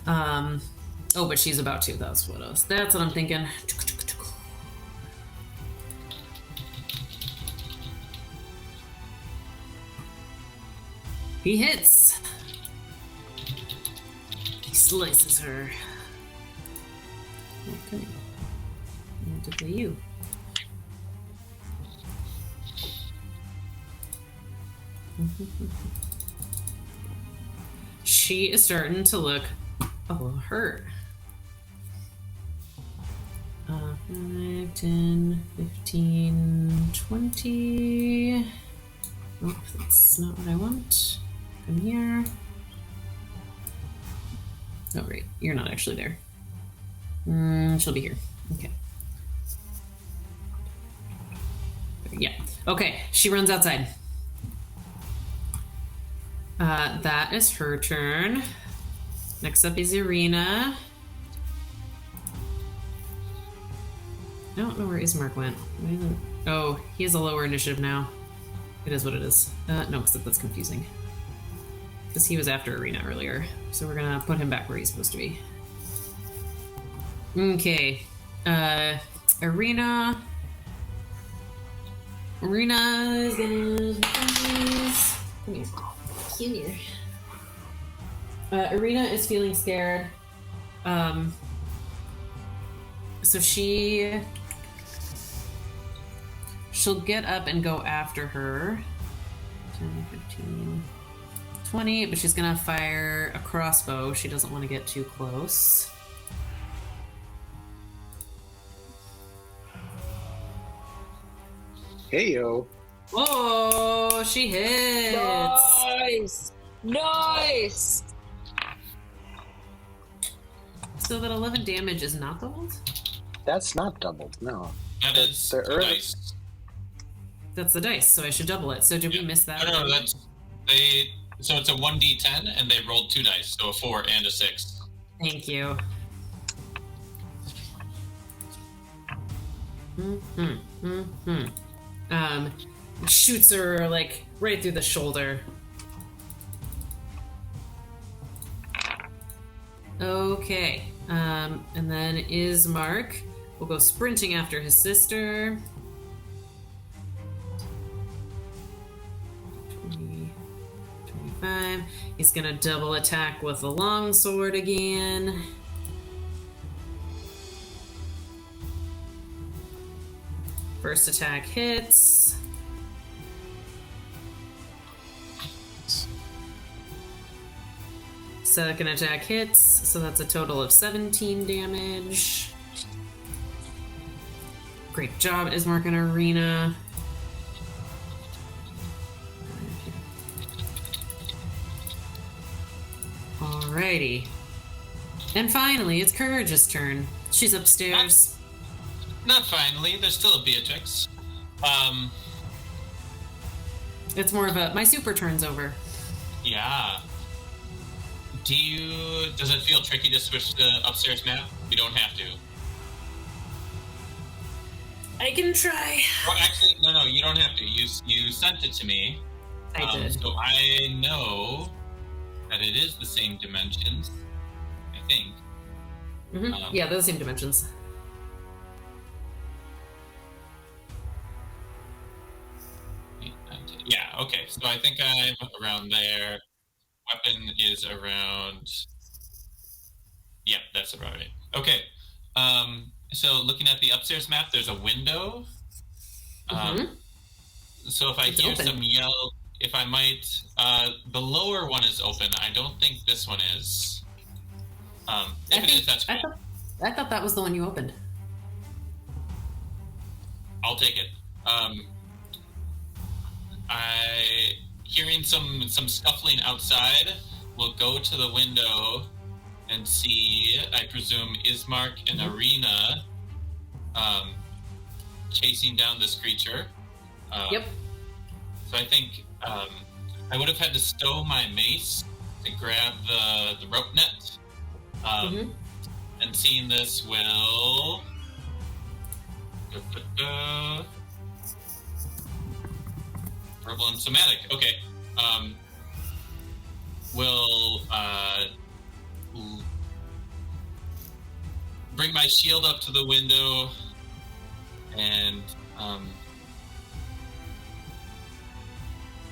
But she's about to. That's what I'm thinking. He hits. He slices her. Okay. And to play you. She is starting to look a little hurt. 5, 10, 15, 20. Oh, that's not what I want. Come here. Oh, right. You're not actually there. She'll be here. Okay. Yeah. Okay. She runs outside. That is her turn. Next up is Irina. I don't know where Ismark went. Oh, he has a lower initiative now. It is what it is. No, except that's confusing. Because he was after Arena earlier. So we're gonna put him back where he's supposed to be. Okay. Arena is gonna... Come here. Come here. Arena is feeling scared. So she'll get up and go after her. 10, 15, 20, but she's gonna fire a crossbow. She doesn't want to get too close. Hey yo. Oh, she hits. Nice. So that 11 damage is not doubled? That's not doubled, no. That is the dice. That's the dice, so I should double it. So did we miss that? No, so it's a 1d10 and they rolled 2 dice, so a 4 and a 6. Thank you. Shoots her like right through the shoulder. Okay. And then Ismark will go sprinting after his sister. 20, 25. He's gonna double attack with the longsword again. First attack hits. Second attack hits, so that's a total of 17 damage. Great job, Ismark and Arena. Alrighty. And finally, it's Courage's turn. She's upstairs. Not finally, there's still a Beatrix. It's more of a, my super turn's over. Yeah. Does it feel tricky to switch the upstairs map? You don't have to. I can try. Well, actually, no, you don't have to. You sent it to me. I did. So I know that it is the same dimensions, I think. Mm-hmm. Yeah, they're the same dimensions. Yeah, okay. So I think I'm around there. Weapon is around... Yep, that's about it. Okay. So looking at the upstairs map, there's a window. So if I hear some yell, if I might... the lower one is open. I don't think this one is. If it is, that's cool. I thought that was the one you opened. I'll take it. Hearing some scuffling outside, we'll go to the window and see, I presume, Ismark and Arena chasing down this creature. Yep. So I think I would have had to stow my mace to grab the rope net. And seeing this will... Verbal and somatic. Okay. Will bring my shield up to the window and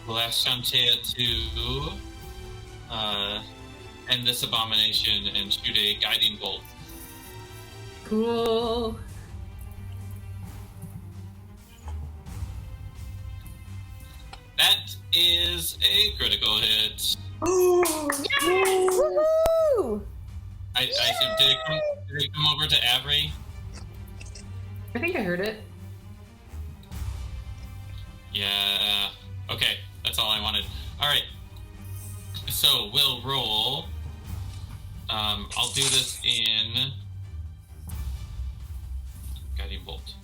will ask Shantea to end this abomination and shoot a guiding bolt. Cool. That is a critical hit. Ooh! Yes! Woohoo! I said, did it come over to Avery? I think I heard it. Yeah. Okay, that's all I wanted. All right. So we'll roll. I'll do this in guiding bolt.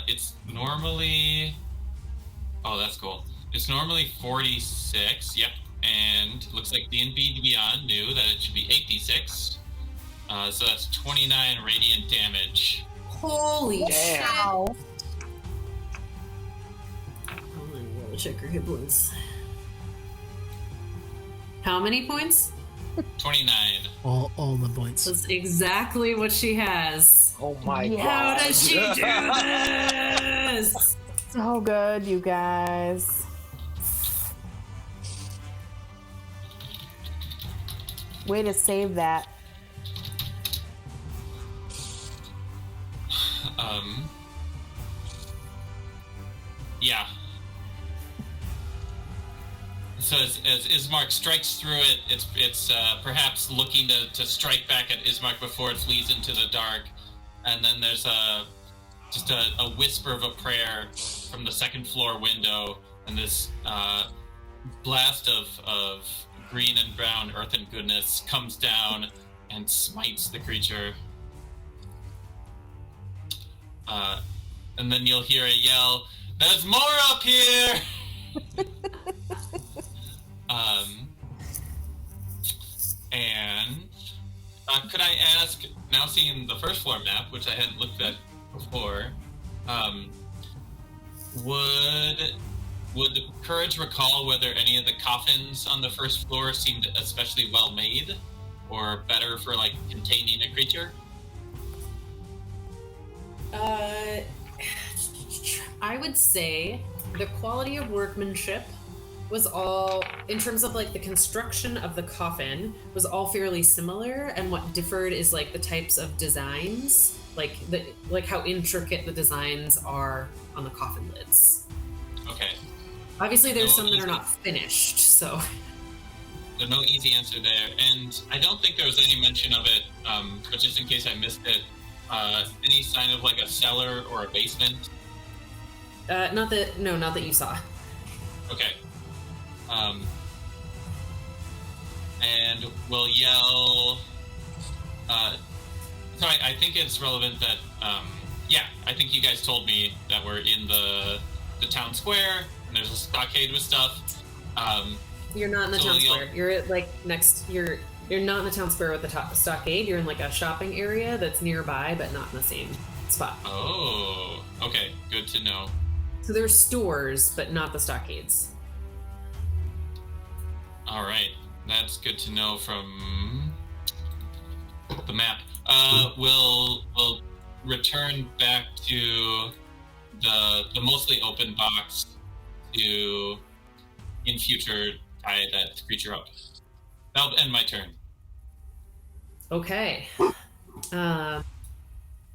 It's normally. Oh, that's cool. It's normally 46. Yep. And it looks like D&B Beyond knew that it should be 8d6. So that's 29 radiant damage. Holy shit! Wow. I'm gonna roll check her hit points. How many points? 29. All the points. That's exactly what she has. Oh my god. How does she do this? So good, you guys. Way to save that. Yeah. So as Ismark strikes through it, it's perhaps looking to strike back at Ismark before it flees into the dark, and then there's just a whisper of a prayer from the second floor window, and this blast of green and brown earth and goodness comes down and smites the creature. And then you'll hear a yell, "There's more up here!" And could I ask, now seeing the first floor map, which I hadn't looked at before, Would Courage recall whether any of the coffins on the first floor seemed especially well made, or better for like containing a creature? I would say the quality of workmanship was all, in terms of like the construction of the coffin, was all fairly similar, and what differed is like the types of designs, like how intricate the designs are on the coffin lids. Okay. Obviously, there's some that are not finished, so. There's no easy answer there, and I don't think there was any mention of it, but just in case I missed it, any sign of like a cellar or a basement? Not that you saw. Okay. And we'll yell. So I think it's relevant that, I think you guys told me that we're in the town square, and there's a stockade with stuff. You're not in the town square. You're like next. You're not in the town square with the stockade. You're in like a shopping area that's nearby, but not in the same spot. Oh, okay, good to know. So there's stores, but not the stockades. All right, that's good to know from the map. We'll return back to the mostly open box to, in future, tie that creature up. That'll end my turn. Okay.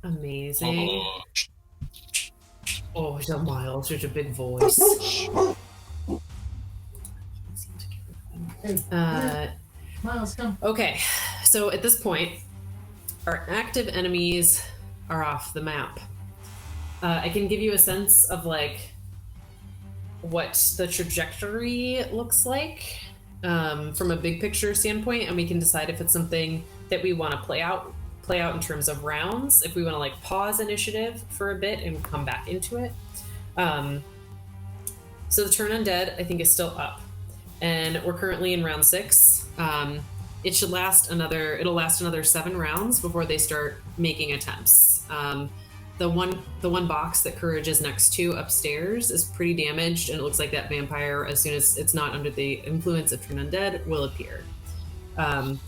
Amazing. Oh, he's a Miles, such a big voice. Miles, come. Okay, so at this point, our active enemies are off the map. I can give you a sense of like what the trajectory looks like from a big picture standpoint, and we can decide if it's something that we want to play out in terms of rounds, if we want to like pause initiative for a bit and come back into it. So the turn undead I think is still up, and we're currently in round 6. It'll last another 7 rounds before they start making attempts. The one box that Courage is next to upstairs is pretty damaged, and it looks like that vampire, as soon as it's not under the influence of turn undead, will appear. And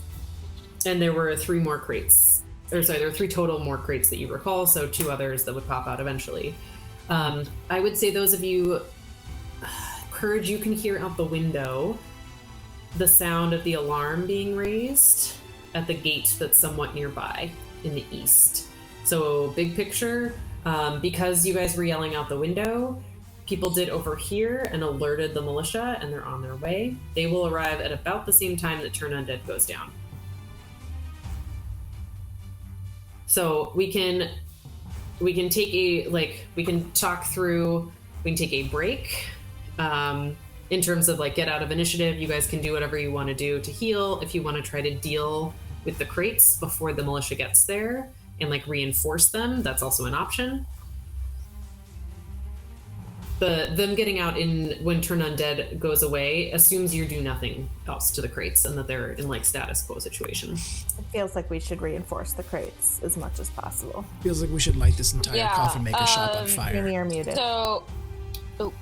there were 3 more crates. There were 3 total more crates that you recall, so 2 others that would pop out eventually. I would say those of you, Courage, you can hear out the window the sound of the alarm being raised at the gate that's somewhat nearby in the east. So big picture, because you guys were yelling out the window, people did overhear and alerted the militia, and they're on their way. They will arrive at about the same time that turn undead goes down. So we can take a break in terms of like get out of initiative. You guys can do whatever you want to do to heal. If you want to try to deal with the crates before the militia gets there and like reinforce them, that's also an option. Them getting out in when turn undead goes away assumes you do nothing else to the crates and that they're in like status quo situation. It feels like we should reinforce the crates as much as possible. Feels like we should light this entire coffin maker shop on fire. Maybe you're muted. So, I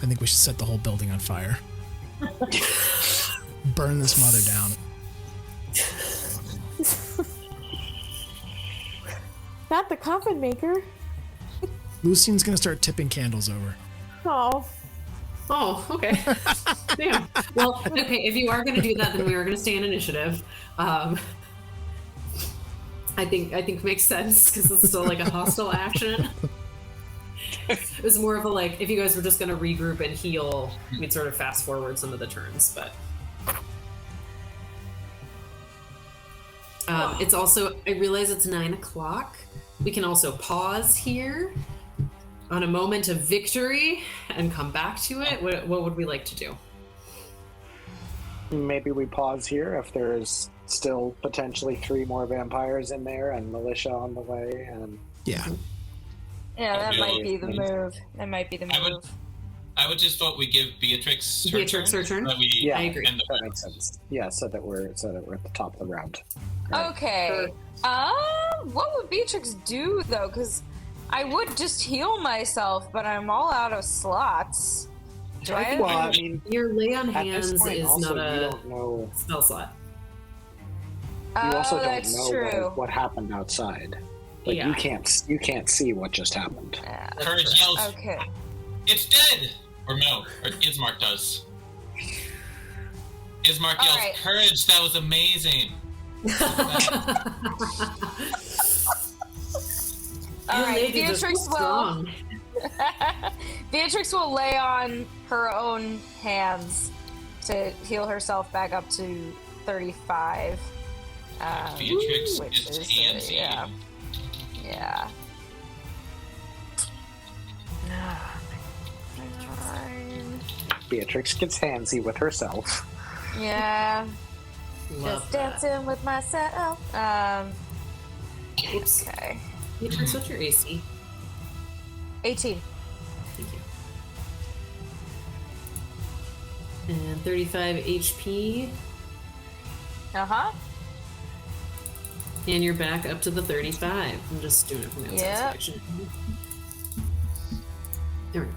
think we should set the whole building on fire. Burn this mother down. Not the coffin maker. Lucian's gonna start tipping candles over. Oh, okay. Damn. Well, okay, if you are going to do that, then we are going to stay in initiative. I think makes sense because it's still like a hostile action. It was more of a like, if you guys were just going to regroup and heal, we'd sort of fast forward some of the turns, but... it's also, I realize it's 9 o'clock. We can also pause here on a moment of victory and come back to it. What would we like to do? Maybe we pause here if there's still potentially 3 more vampires in there and militia on the way. And yeah, that might be the move. That might be the move. I would just vote we give Beatrix her turn. Yeah, I agree. That makes sense. Yeah, so that we're at the top of the round. Right. Okay. What would Beatrix do though? Because I would just heal myself, but I'm all out of slots. Do I? Well, I mean, your lay on hands is also, not a don't know, spell slot. You also don't that's know true. what happened outside. Like Yeah. you can't see what just happened. Courage yells, Okay. "It's dead!" Or no, or Ismark does. Ismark yells, right. "Courage, that was amazing!" All right, ladies are Beatrix so will. strong. Beatrix will lay on her own hands to heal herself back up to 35. Beatrix which is is, handsy. Yeah. Beatrix gets handsy with herself. Yeah. Love Just that. dancing with myself. Oops. Okay. Beatrix, what's your AC? 18. Thank you. And 35 HP. Uh-huh. And you're back up to the 35. I'm just doing it from outside Yep. selection. There we go.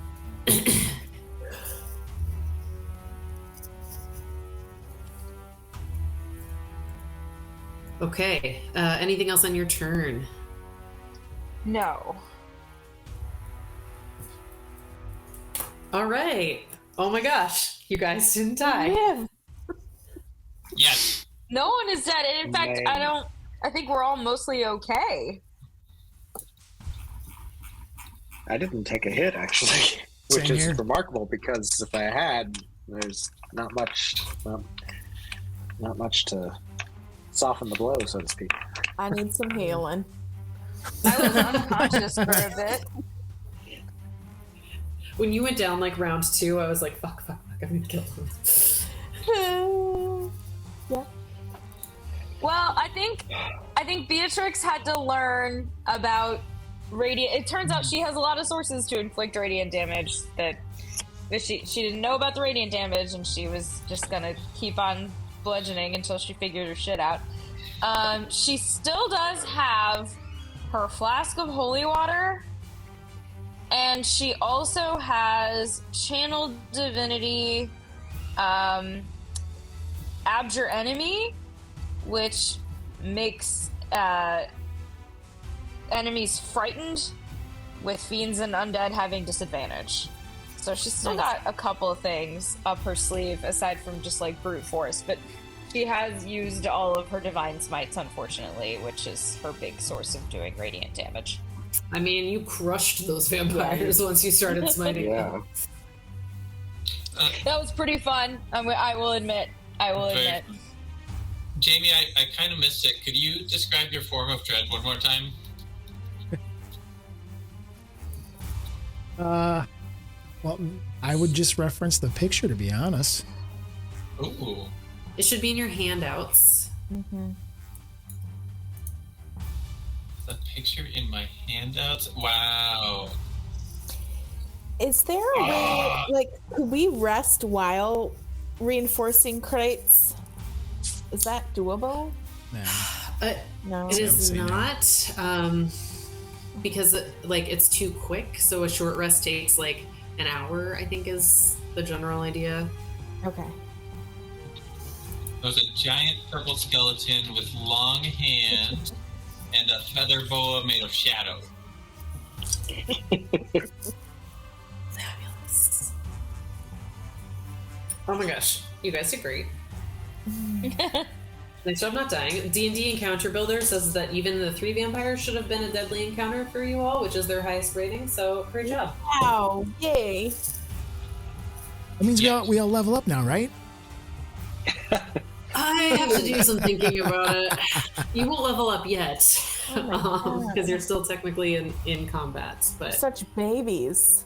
Okay. Anything else on your turn? No. All right. Oh my gosh. You guys didn't die. Yeah. Yes. No one is dead. And in fact, Man. I think we're all mostly okay. I didn't take a hit actually, which Same is here. remarkable because if I had, there's not much to soften the blow, so to speak. I need some healing. I was unconscious for a bit. When you went down like round 2, I was like, fuck, I'm gonna kill him. Yeah. Well, I think Beatrix had to learn about radiant. It turns out she has a lot of sources to inflict radiant damage that she didn't know about the radiant damage, and she was just gonna keep on bludgeoning until she figured her shit out. She still does have her flask of holy water, and she also has channeled divinity, abjure enemy, which makes enemies frightened, with fiends and undead having disadvantage. So she's still got a couple of things up her sleeve aside from just like brute force, but she has used all of her divine smites, unfortunately, which is her big source of doing radiant damage. I mean, you crushed those vampires once you started smiting them. That was pretty fun. I will admit. Okay. Jaime, I kind of missed it. Could you describe your form of dread one more time? Well, I would just reference the picture, to be honest. Ooh. It should be in your handouts. Mm-hmm. The picture in my handouts? Wow. Is there a way, like, could we rest while reinforcing crates? Is that doable? Nah. No. It is say no. not, because it's too quick. So a short rest takes like an hour, I think is the general idea. Okay. There's a giant purple skeleton with long hands and a feather boa made of shadow. Fabulous. Oh my gosh, you guys did great. Nice job not dying. D&D Encounter Builder says that even the 3 vampires should have been a deadly encounter for you all, which is their highest rating, so great job. Wow. Yay. That means we all level up now, right? I have to do some thinking about it. You won't level up yet, because you're still technically in combat, but... Such babies.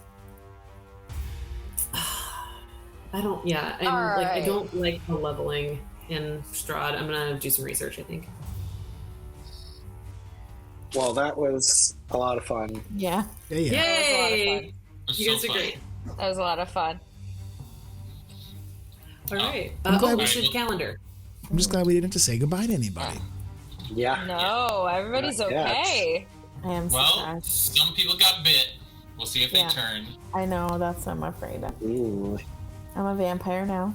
I don't like the leveling in Strahd. I'm gonna do some research, I think. Well, that was a lot of fun. Yeah. Yeah. Yay! It's You so guys are fun. great. That was a lot of fun. All right. I'm glad We we- should calendar. I'm just glad we didn't have to say goodbye to anybody. Yeah. No, everybody's okay. I am Well, some people got bit. We'll see if they turn. I know, that's what I'm afraid of. Ooh. I'm a vampire now.